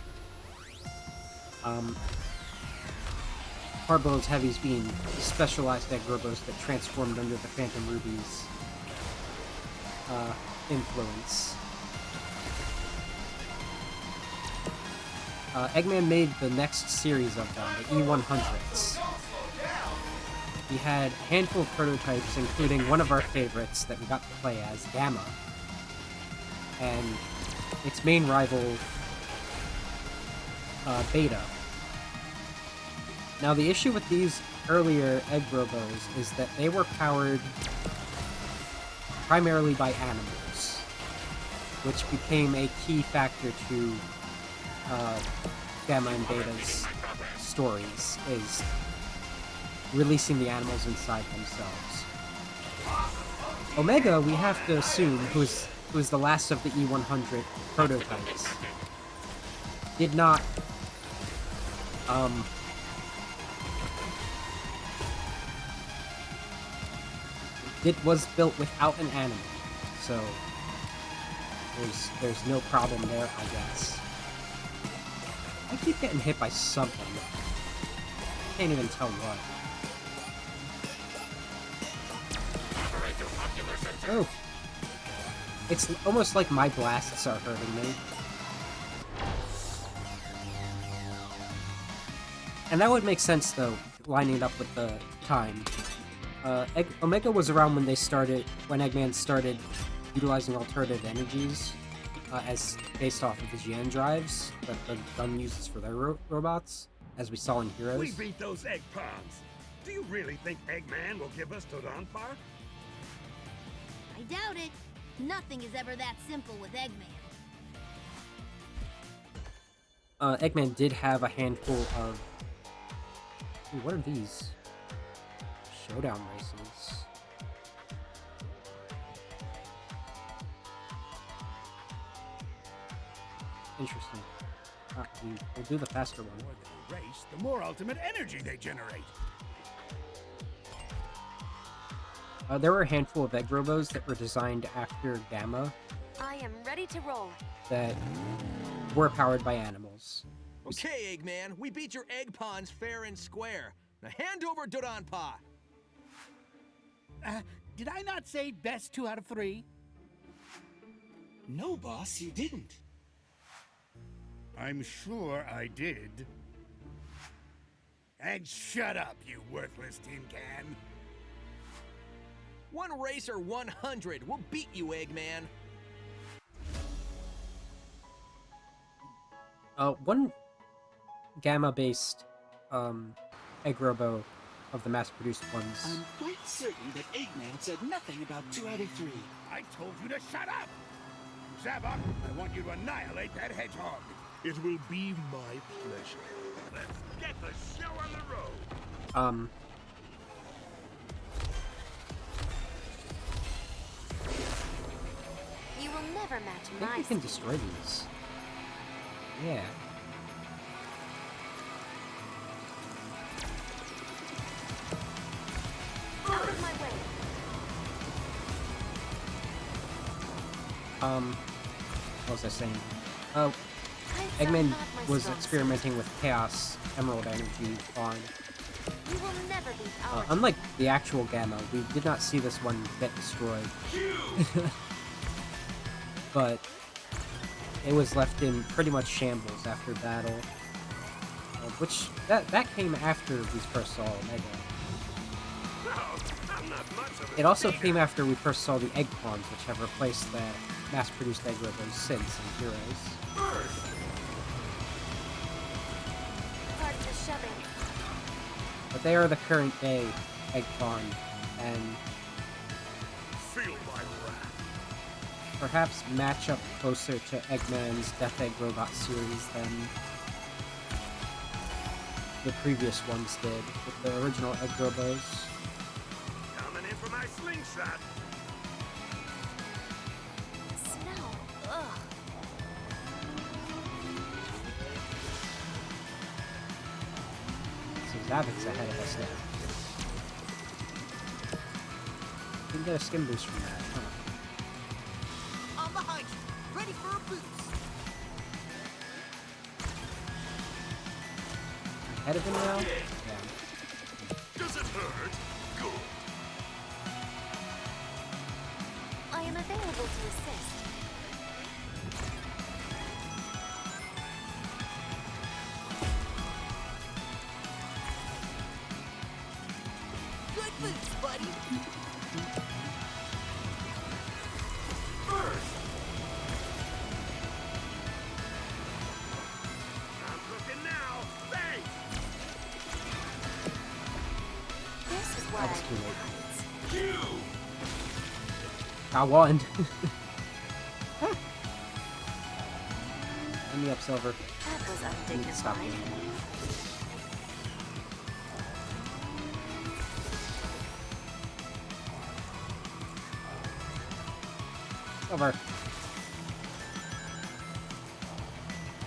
Hard-boiled heavies being specialized egg robos that transformed under the Phantom Ruby's influence. Eggman made the next series of them, the E100s. He had a handful of prototypes, including one of our favorites that we got to play as, Gamma. And its main rival, Beta. Now, the issue with these earlier egg robos is that they were powered primarily by animals, which became a key factor to Gamma and Beta's stories, is releasing the animals inside themselves. Omega, we have to assume, who is the last of the E100 prototypes, did not it was built without an animal, so there's no problem there, I guess. I keep getting hit by something. Can't even tell what. Oh. It's almost like my blasts are hurting me. And that would make sense, though, lining it up with the time. Omega was around when Eggman started utilizing alternative energies as based off of the GN drives that the gun uses for their robots, as we saw in Heroes. We beat those egg pawns. Do you really think Eggman will give us Dodonpa? I doubt it. Nothing is ever that simple with Eggman. Eggman did have a handful of... Ooh, what are these? Showdown races. Interesting. We'll do the faster one. The more they race, the more ultimate energy they generate. There were a handful of egg robos that were designed after Gamma I am ready to roll. that were powered by animals. Okay, Eggman, we beat your egg pawns fair and square. Now hand over Dodonpa. Did I not say best 2 out of 3? No, boss, you didn't. I'm sure I did. And shut up, you worthless tin can. One racer 100. We'll beat you, Eggman. One Gamma-based egg robo of the mass-produced ones. I'm quite certain that Eggman said nothing about 2 out of 3. I told you to shut up! Zabok, I want you to annihilate that hedgehog. It will be my pleasure. Let's get the show on the road. You will never match I think my we can destroy these. Yeah. Out of my way. What was I saying? Oh, Eggman was experimenting with Chaos Emerald energy on... You will never beat our unlike the actual Gamma, we did not see this one get destroyed. But it was left in pretty much shambles after battle. Which, that came after we first saw Omega. It also came after we first saw the egg pawns, which have replaced the mass-produced egg robots since in Heroes. Pardon the shoving. But they are the current day egg pawn, and Feel my wrath. perhaps match up closer to Eggman's Death Egg Robot series than the previous ones did with the original Egg Robos. Coming in for my slingshot. Smell. Ugh. So Zavok's ahead of us now. We can get a skin boost from that, huh? I'm behind you, ready for a boost. Ahead of him now? Yeah. Does it hurt? Good. I am available to assist. Good boost, buddy. First. I'm cooking now. Thanks. This is why That was too late. You. I won. End me up, Silver. that was I need to stop undignified. doing that. Silver.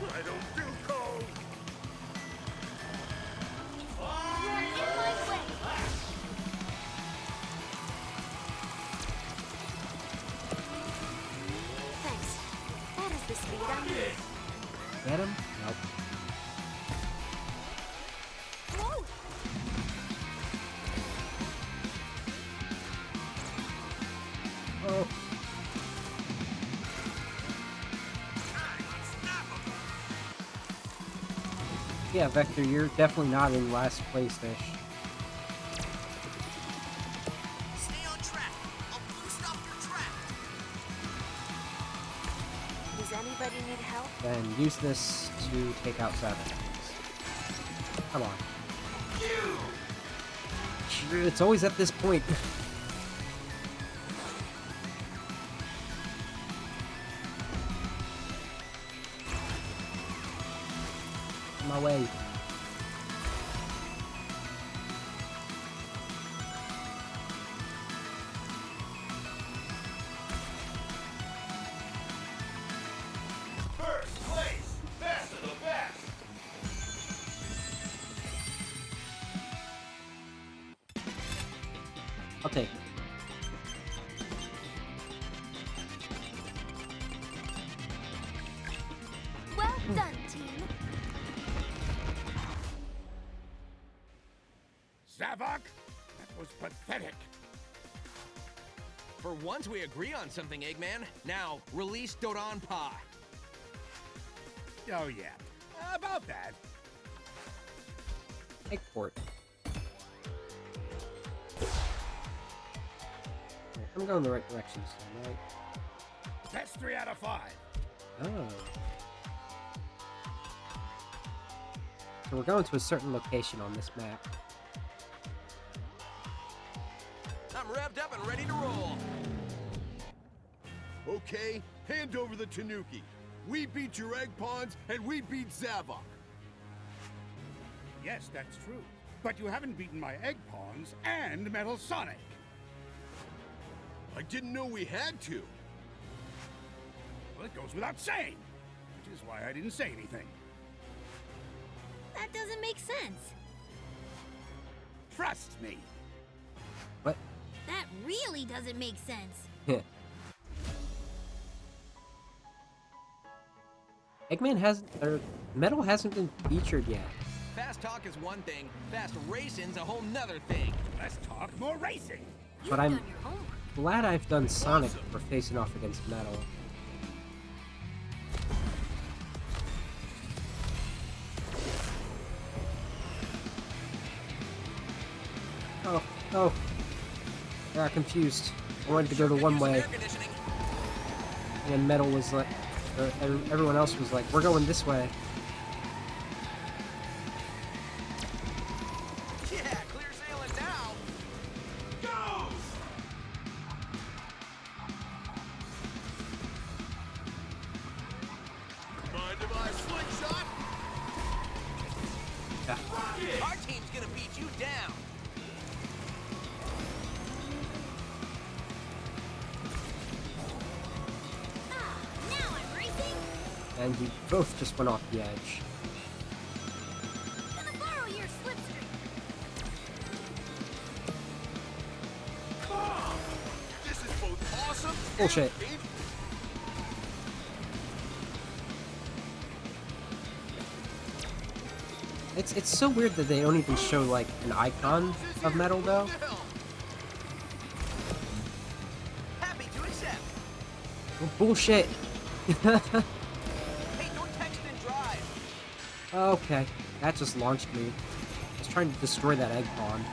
I don't do cold. You're in my way. Thanks. That is the speed I need. Get him? Nope. Whoa! Oh. Yeah, Vector, you're definitely not in last place, Fish. Stay on track. I'll boost off your track. Does anybody need help? Then use this to take out Savage. Come on. It's always at this point. My way. First place. Best of the best. I'll take it. Well done, team. Zavok, that was pathetic. For once we agree on something, Eggman. Now, release Dodonpa. Oh, yeah. About that. Eggport. I'm going the right direction, so right? That's 3 out of 5. Oh. So we're going to a certain location on this map. I'm revved up and ready to roll. Okay, hand over the Tanuki. We beat your egg pawns, and we beat Zavok. Yes, that's true. But you haven't beaten my egg pawns and Metal Sonic. I didn't know we had to. Well, it goes without saying. Which is why I didn't say anything. That doesn't make sense. Trust me. What? That really doesn't make sense. Eggman hasn't, or Metal hasn't been featured yet. Fast talk is one thing, fast racing's a whole nother thing. Less talk, more racing. But I'm glad I've done Sonic for facing off against Metal. Oh, oh. I got confused. I wanted to go the one way. And then Metal was like, everyone else was like, we're going this way. Yeah, clear sailing now. Go! Mind if I slingshot? Yeah. Our team's gonna beat you down. Now I'm racing. And you both just went off the edge. Gonna borrow your slipstream. This is both awesome Bullshit. and painful. It's so weird that they don't even show like an icon of Metal though. Happy to accept. Oh, bullshit. Hey, don't text and drive. Okay, that just launched me. I was trying to destroy that egg pond.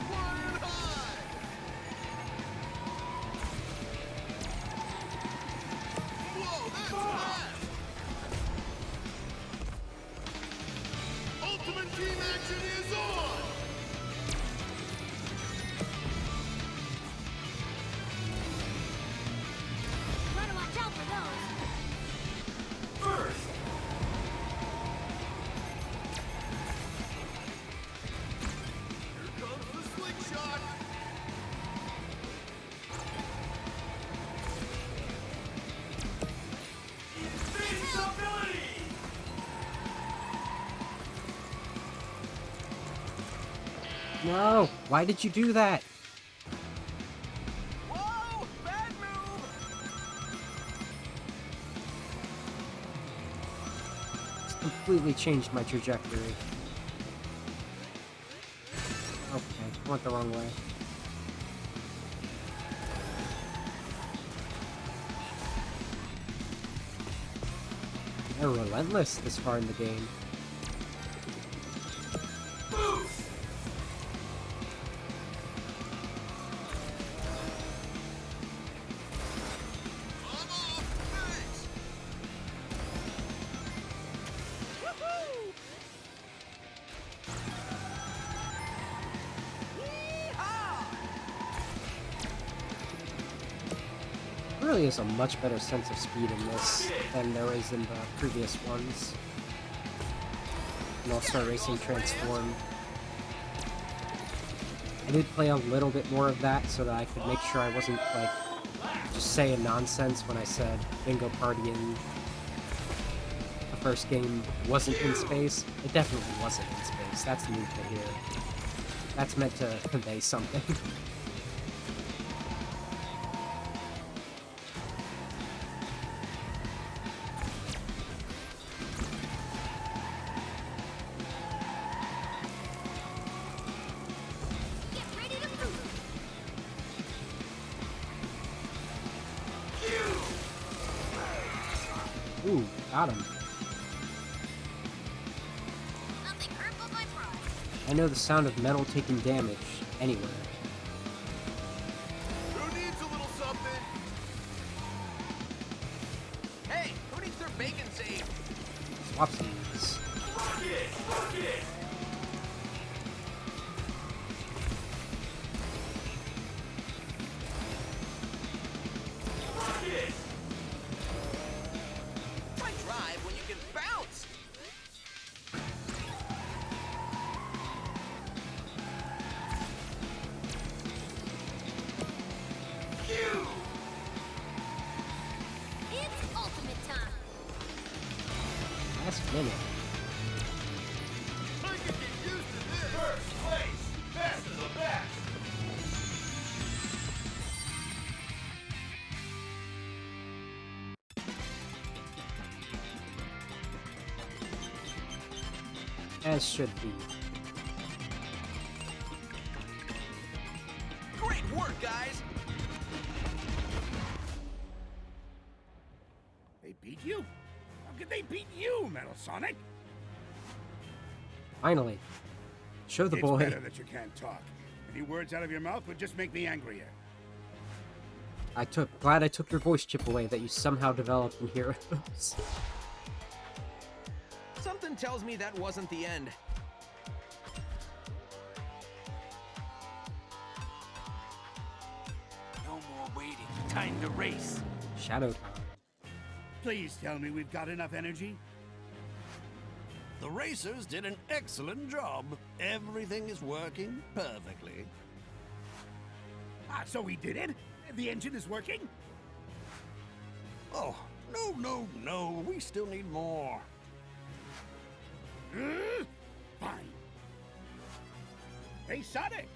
Whoa, that's fast! Ultimate team action is on! Gotta watch out for those. First! Here comes the slingshot! Invincibility! No! Why did you do that? Whoa, bad move. It's completely changed my trajectory. Okay, I went the wrong way. They're relentless this far in the game. Boost! I'm off! Thanks! There really is a much better sense of speed in this than there is in the previous ones. In All-Star Racing Transform. I did play a little bit more of that so that I could make sure I wasn't, like, just saying nonsense when I said Bingo Party in the first game wasn't in space. It definitely wasn't in space. That's new to here. That's meant to convey something. Get ready to move. Ooh, got him. Nothing hurt but my pride. I know the sound of metal taking damage anywhere. Who needs a little something? Hey, who needs their bacon saved? Swapsies. Rocket! Rocket! Rocket! Why drive when you can bounce? Q! It's ultimate time. Last minute. I can get used to this! First place! Best of the best! As should be. Great work, guys. They beat you? How could they beat you, Metal Sonic? Finally. Show the It's boy. better that you can't talk. Any words out of your mouth would just make me angrier. Glad I took your voice chip away that you somehow developed in Heroes. Something tells me that wasn't the end. No more waiting. Time to race. Shadow time. Please tell me we've got enough energy. The racers did an excellent job. Everything is working perfectly. Ah, so we did it? The engine is working? Oh, no. We still need more. Fine. Hey, Sonic!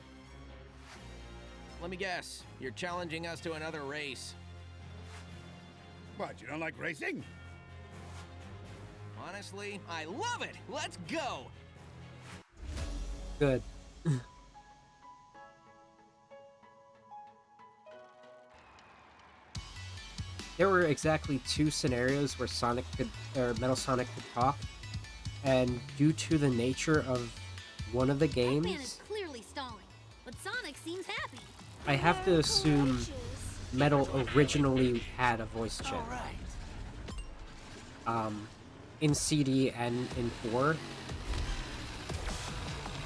Let me guess. You're challenging us to another race. What, you don't like racing? Honestly, I love it! Let's go! Good. There were exactly 2 scenarios where Metal Sonic could talk, and due to the nature of one of the Eggman games, is clearly stalling, but Sonic seems happy. I have to assume Metal originally had a voice chip. In CD and in 4,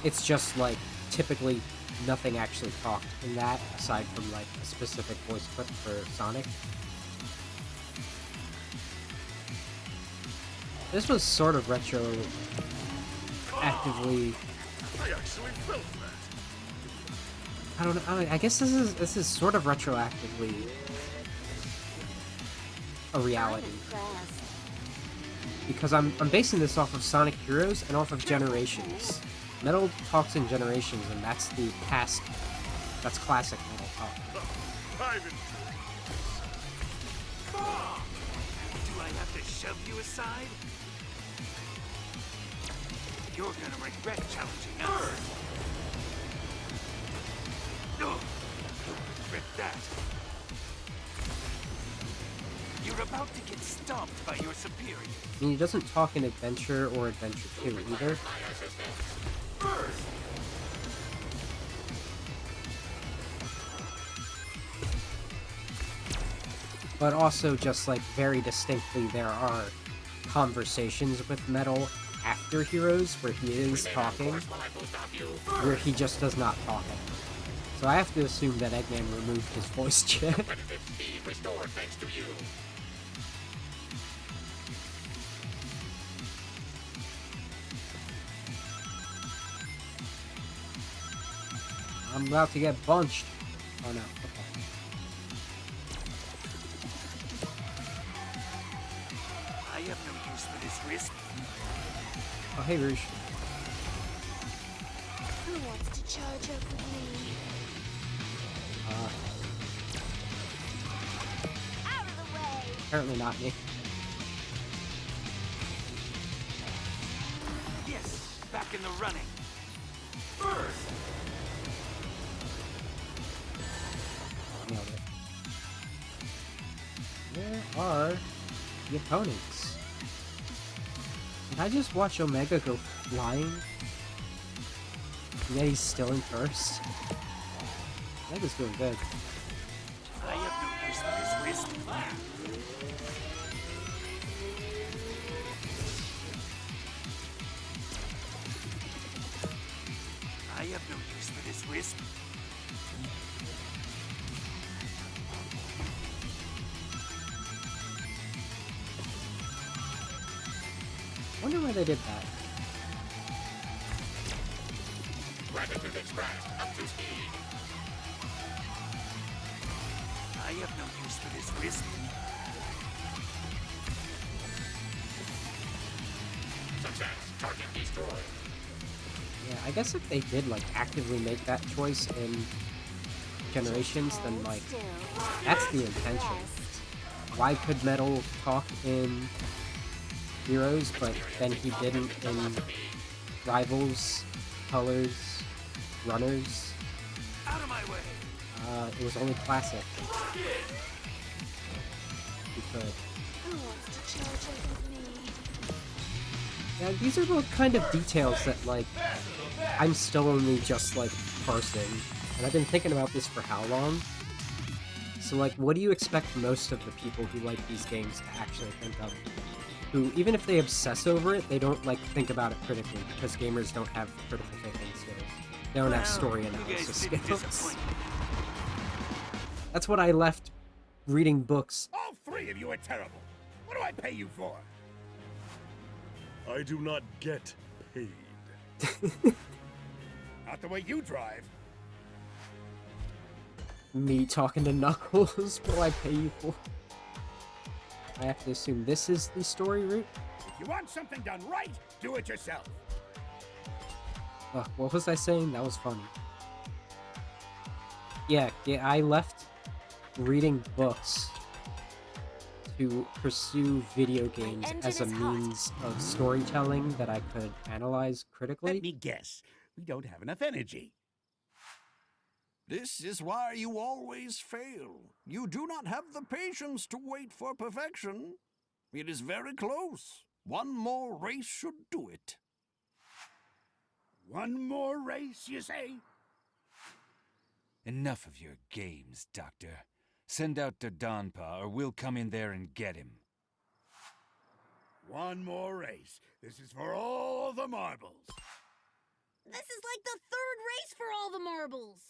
it's just like typically nothing actually talked in that aside from like a specific voice clip for Sonic. This was sort of retroactively. I actually felt that. I don't know. I guess this is sort of retroactively a reality. Because I'm basing this off of Sonic Heroes and off of Generations. Metal talks in Generations, and that's the past. That's classic Metal talk. I've enjoyed this. Do I have to shove you aside? You're gonna regret challenging us. No, you'll regret that. You're about to get stomped by your superior. I mean, he doesn't talk in Adventure or Adventure 2 either. But also, just like very distinctly, there are conversations with Metal after Heroes where he is talking, where he just does not talk anymore. So I have to assume that Eggman removed his voice chip. I'm about to get bunched. Oh no, okay. I have no use for this wrist. Oh hey Rouge. Who wants to charge up with me? Out of the way! Apparently not me. Yes, back in the running. First. Nailed it. Where are the opponents? Did I just watch Omega go flying? And yet he's still in first. Omega's doing good. I have no use for this wrist. I have no use for this wrist. Wonder why they did that. Gratitude Express, up to speed. I have no use for this wrist. Success. Target destroyed. Yeah, I guess if they did like actively make that choice in Generations, then like that's the intention. Why could Metal talk in Heroes, but then he didn't in Rivals, Colors, Runners? Out of my way. It was only Classic. He could. Who wants to charge up with me? Yeah, these are the kind of details that like I'm still only just, like, parsing. And I've been thinking about this for how long? So, like, what do you expect most of the people who like these games to actually think of? Who, even if they obsess over it, they don't, like, think about it critically, because gamers don't have critical thinking skills. They don't have story analysis skills. That's what I left reading books. All three of you are terrible. What do I pay you for? I do not get paid. Not the way you drive. Me talking to Knuckles, what do I pay you for? I have to assume this is the story route? If you want something done right, do it yourself. What was I saying? That was funny. Yeah, I left reading books to pursue video games as a means of storytelling that I could analyze critically. Let me guess. We don't have enough energy. This is why you always fail. You do not have the patience to wait for perfection. It is very close. One more race should do it. One more race, you say? Enough of your games, Doctor. Send out Dodonpa, or we'll come in there and get him. One more race. This is for all the marbles. This is like the third race for all the marbles.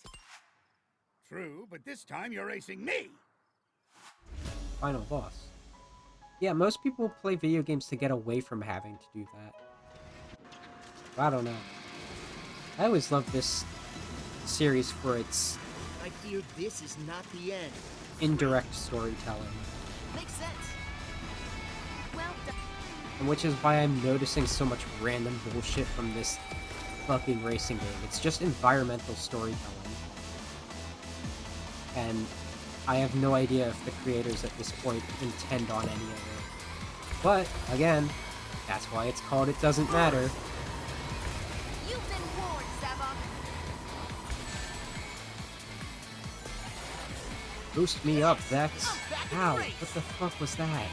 True, but this time you're racing me. Final boss. Yeah, most people play video games to get away from having to do that. I don't know. I always loved this series for its I fear this is not the end. indirect storytelling. Makes sense. Well done. And which is why I'm noticing so much random bullshit from this fucking racing game. It's just environmental storytelling. And I have no idea if the creators at this point intend on any of it. But, again, that's why it's called It Doesn't Matter. You've been warned, Zavok. Boost me up, Vex. Ow, what the fuck was that?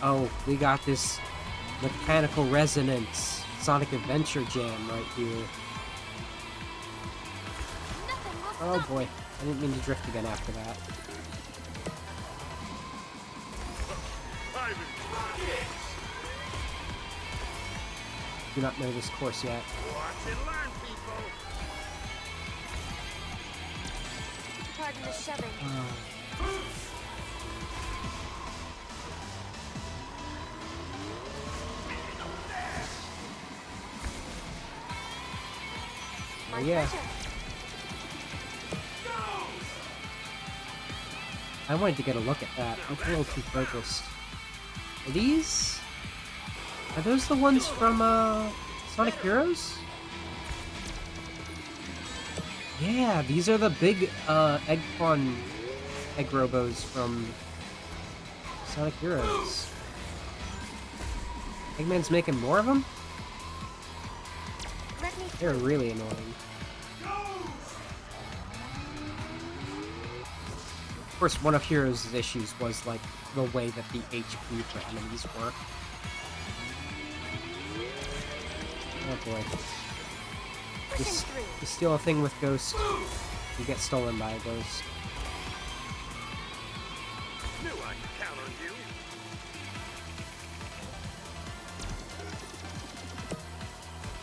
Oh, we got this mechanical resonance Sonic Adventure Jam right here. Oh boy, I didn't mean to drift again after that. Do not know this course yet. Watch and learn, people. Pardon the shoving. Oh yeah. I wanted to get a look at that. I'm a little too focused. Are these? Are those the ones from Sonic Heroes? Yeah, these are the big Eggpon egg robos from Sonic Heroes. Eggman's making more of them? They're really annoying. Of course, one of Heroes' issues was, like, the way that the HP for enemies work. Oh boy. You steal a thing with Ghost, you get stolen by a Ghost. Knew I could count on you.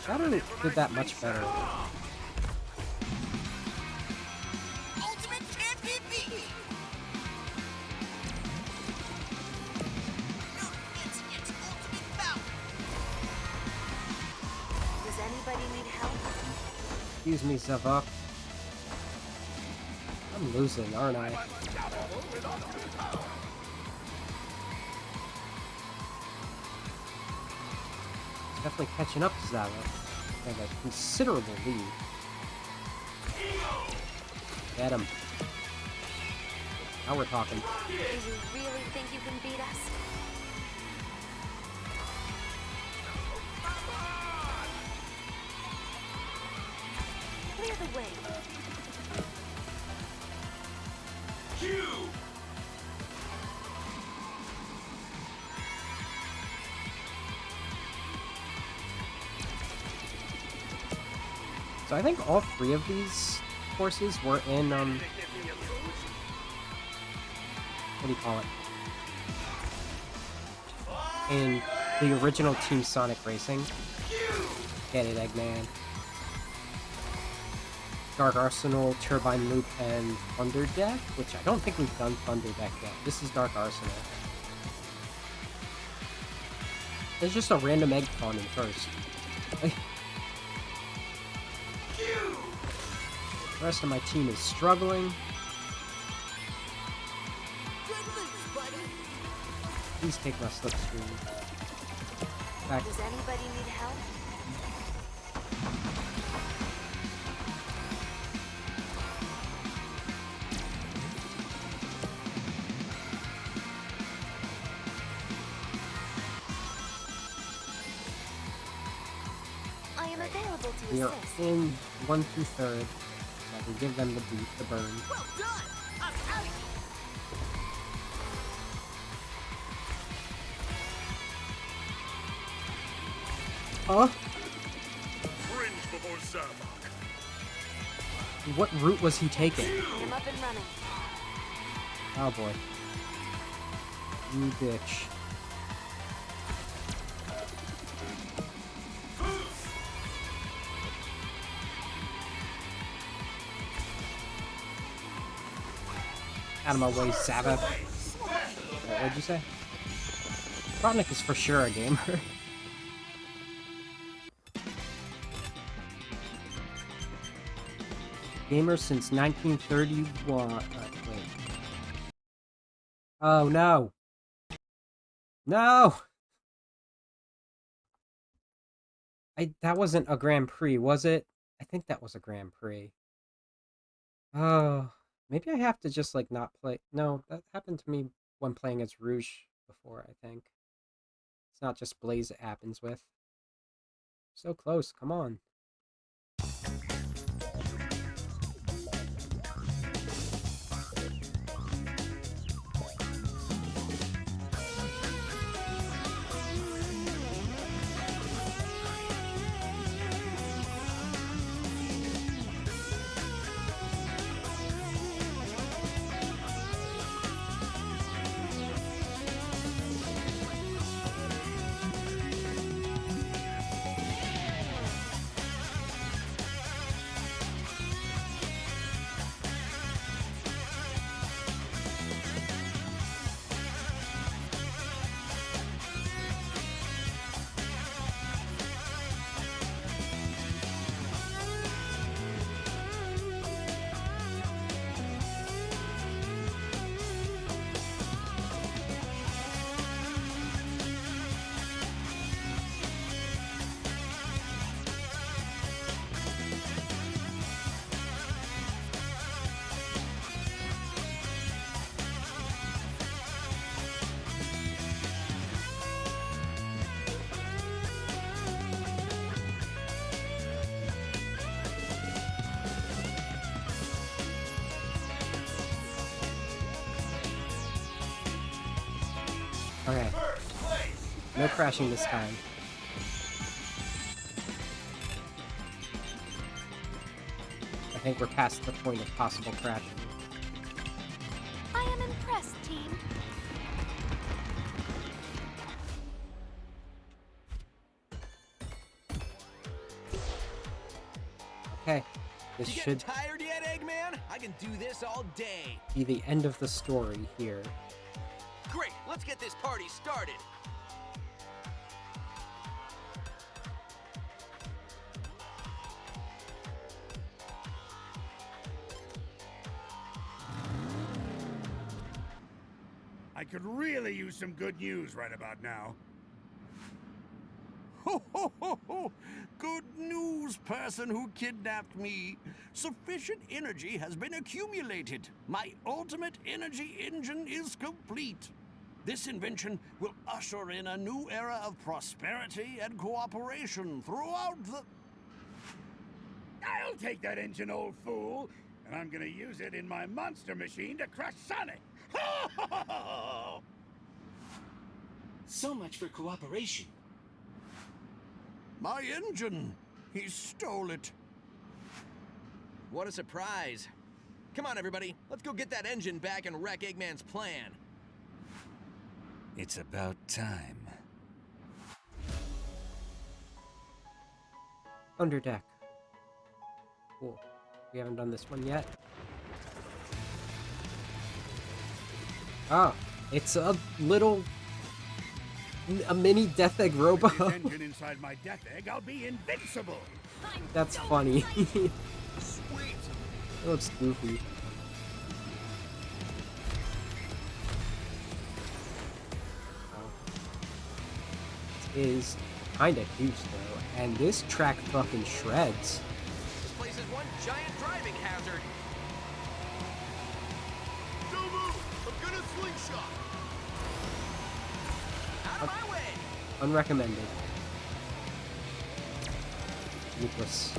Shadow did that much better. Ultimate can't be beat. It's ultimate power. Does anybody need help? Excuse me, Zavok. I'm losing, aren't I? Definitely catching up to Zavok. I have a considerable lead. Get him. Now we're talking. Do you really think you can beat us? Clear the way. So I think all three of these courses were in, what do you call it? In the original Team Sonic Racing. Get it, Eggman. Dark Arsenal, Turbine Loop, and Thunder Deck, which I don't think we've done Thunder Deck yet. This is Dark Arsenal. There's just a random egg spawning first. The rest of my team is struggling. Please take my slipstream. Back. Does anybody need help? I am available to We are assist. in 1 through 3rd, so I can give them the burn. Well done! I'm out of here! Huh? Cringe before Zavok. What route was he taking? I'm up and running. Oh boy. You bitch. Out of my way, Sabbath. What'd you say? Robotnik is for sure a gamer. Gamer since 1931. Wait. Oh no! No! That wasn't a Grand Prix, was it? I think that was a Grand Prix. Oh, maybe I have to just like not play. No, that happened to me when playing as Rouge before, I think. It's not just Blaze it happens with. So close, come on. Okay. No crashing this time. I think we're past the point of possible crashing. I am impressed, team. Okay. This You should getting tired yet, Eggman? I can do this all day. be the end of the story here. Great, let's get this party started. I could really use some good news right about now. Ho, ho, ho, ho! Good news, person who kidnapped me. Sufficient energy has been accumulated. My ultimate energy engine is complete. This invention will usher in a new era of prosperity and cooperation throughout the... I'll take that engine, old fool, and I'm gonna use it in my monster machine to crush Sonic. So much for cooperation. My engine! He stole it. What a surprise. Come on, everybody. Let's go get that engine back and wreck Eggman's plan. It's about time. Underdeck. Cool. We haven't done this one yet. Ah, it's a mini Death Egg robot. With this engine inside my Death Egg, I'll be invincible. That's funny. Sweet. It looks goofy. It is kinda huge though, and this track fucking shreds. This place is one giant driving hazard. Don't move! I'm gonna slingshot! Out of my way! Unrecommended. Nicholas.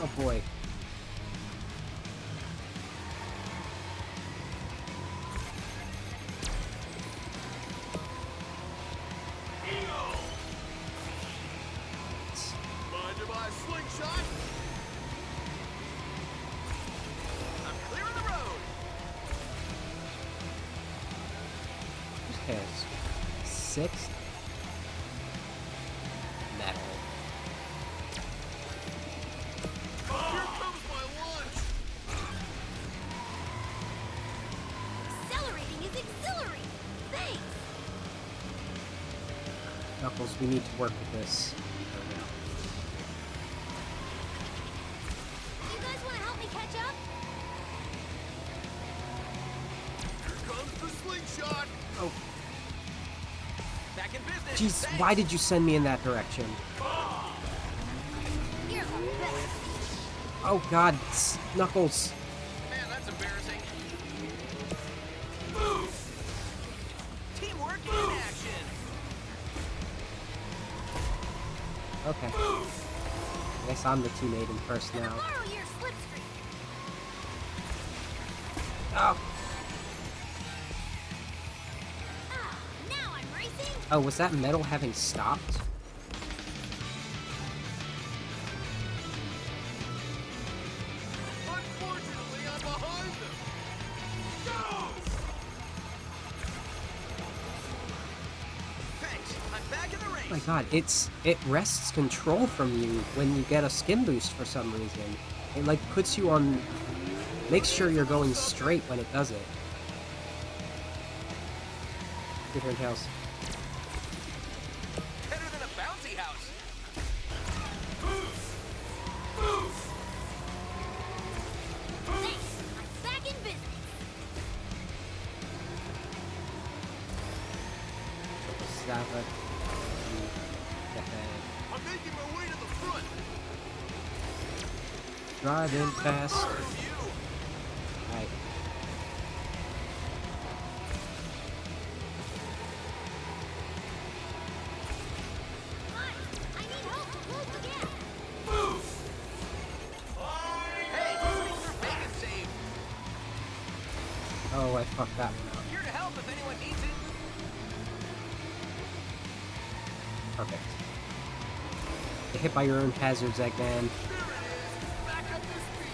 Oh boy. Mind if I slingshot? I'm clearing the road. Who cares? 6th metal. Here comes my lunch! Accelerating is exhilarating. Thanks. Knuckles, we need to work with this. You guys want to help me catch up? Here comes the slingshot! Oh, Back in business. jeez, Thanks. why did you send me in that direction? You're the best. Oh god, Knuckles. Man, that's embarrassing. Teamwork in action. Okay. I guess I'm the teammate in first now. Borrow your slipstream. Oh. Now I'm racing. Oh, was that metal having stopped? Unfortunately, I'm behind them! Thanks. I'm back in the race. Oh my god, it wrests control from you when you get a skim boost for some reason. It like puts you on, makes sure you're going straight when it does it. Different house. Better than a bouncy house. Thanks. I'm back in business. Sava. I'm making my way to the front! Driving fast. Right. I need help to close the gap. Hey, thanks for bacon save. Oh, I fucked that one up. Here to help if anyone needs it. Perfect. Get hit by your own hazards, Eggman. There it is! Back up to speed!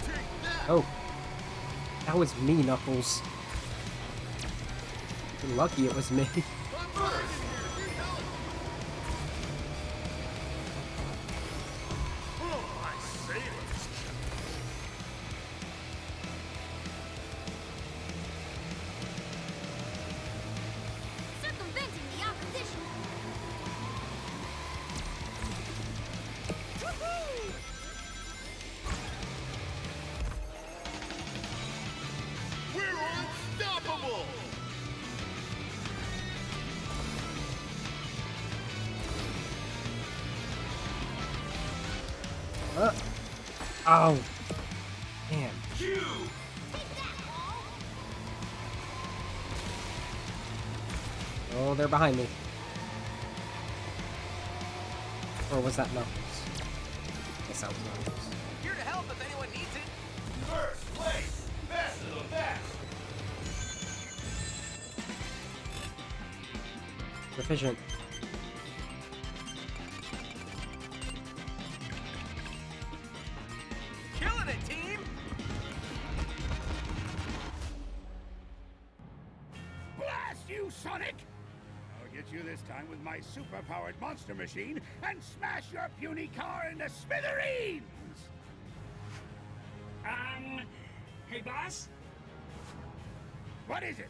Take that! Oh. That was me, Knuckles. You're lucky it was me. I'm back in here! Need help! Oh, I say it! Circumventing the opposition. Woohoo! We're unstoppable! Oh. Man. Oh, they're behind me. Or was that Knuckles? I guess that was Knuckles. Here to help if anyone needs it. First place, Faster than fast. Proficient. Killing it, team! Blast you, Sonic! I'll get you this time with my super-powered monster machine and smash your puny car into smithereens! Hey, boss? What is it?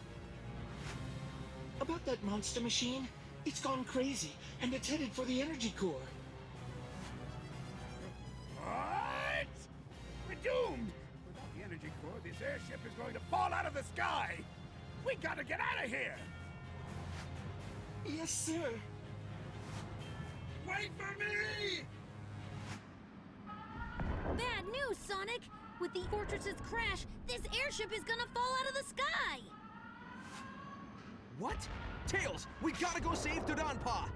About that monster machine? It's gone crazy, and it's headed for the energy core. What? We're doomed! Without the energy core, this airship is going to fall out of the sky! We gotta get out of here! Yes, sir. Wait for me! Bad news, Sonic! With the fortress's crash, this airship is gonna fall out of the sky! What? Tails, we gotta go save Dodonpaw!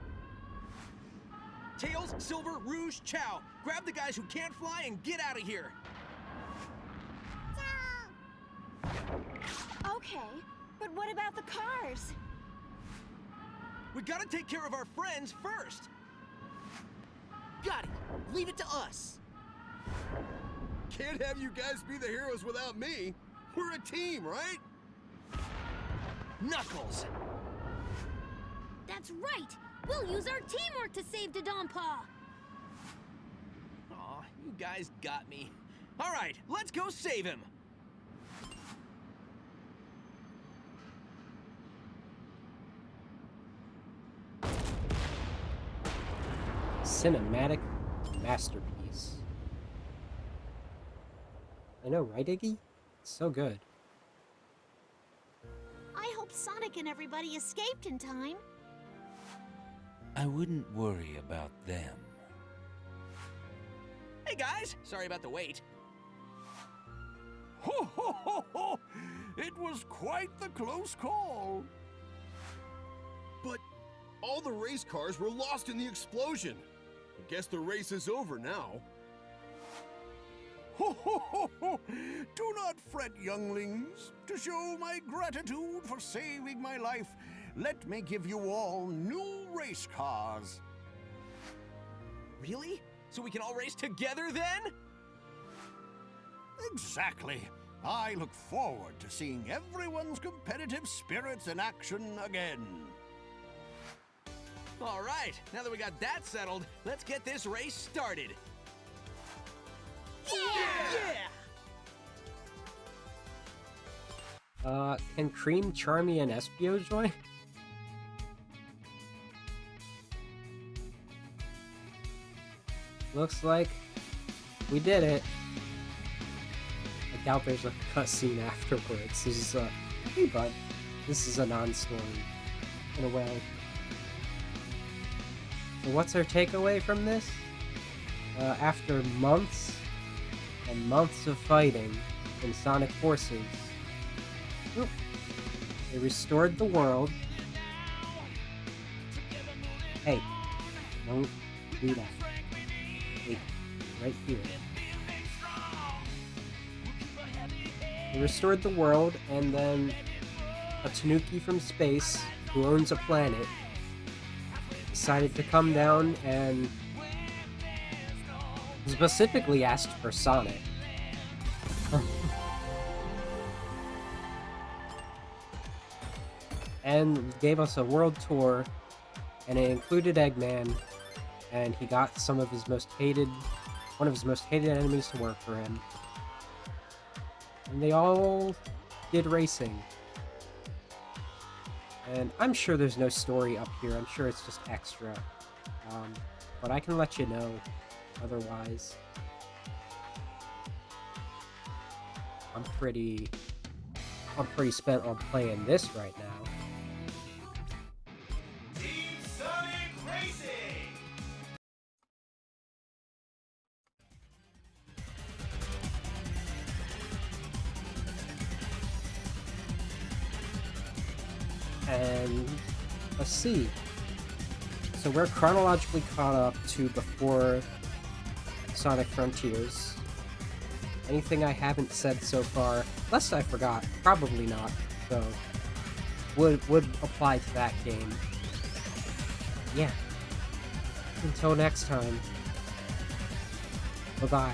Tails, Silver, Rouge, Chow, grab the guys who can't fly and get out of here! Okay, but what about the cars? We gotta take care of our friends first! Got it. Leave it to us. Can't have you guys be the heroes without me. We're a team, right? Knuckles! That's right! We'll use our teamwork to save Dodonpaw! Aw, you guys got me. All right, let's go save him! Cinematic masterpiece. I know, right, Iggy? It's so good. I hope Sonic and everybody escaped in time. I wouldn't worry about them. Hey guys, sorry about the wait. Ho, ho, ho, ho! It was quite the close call. But all the race cars were lost in the explosion. I guess the race is over now. Ho, ho, ho, ho! Do not fret, younglings. To show my gratitude for saving my life, let me give you all new race cars. Really? So we can all race together then? Exactly. I look forward to seeing everyone's competitive spirits in action again. All right, now that we got that settled, let's get this race started. Can Cream, Charmy, and Espio join? Looks like we did it. I doubt there's a cutscene afterwards. This is hey bud, this is a non-story in a way. So what's our takeaway from this? After months and months of fighting in Sonic Forces, they restored the world. Hey, don't do that. Wait, right here. They restored the world, and then a Tanuki from space, who owns a planet, decided to come down and specifically asked for Sonic. And gave us a world tour, and it included Eggman, and he got one of his most hated enemies to work for him. And they all did racing. And I'm sure there's no story up here, I'm sure it's just extra. But I can let you know otherwise. I'm pretty spent on playing this right now. Team Sonic Racing! And let's see. So we're chronologically caught up to before Sonic Frontiers. Anything I haven't said so far, lest I forgot, probably not, so would apply to that game. Yeah. Until next time. Bye-bye.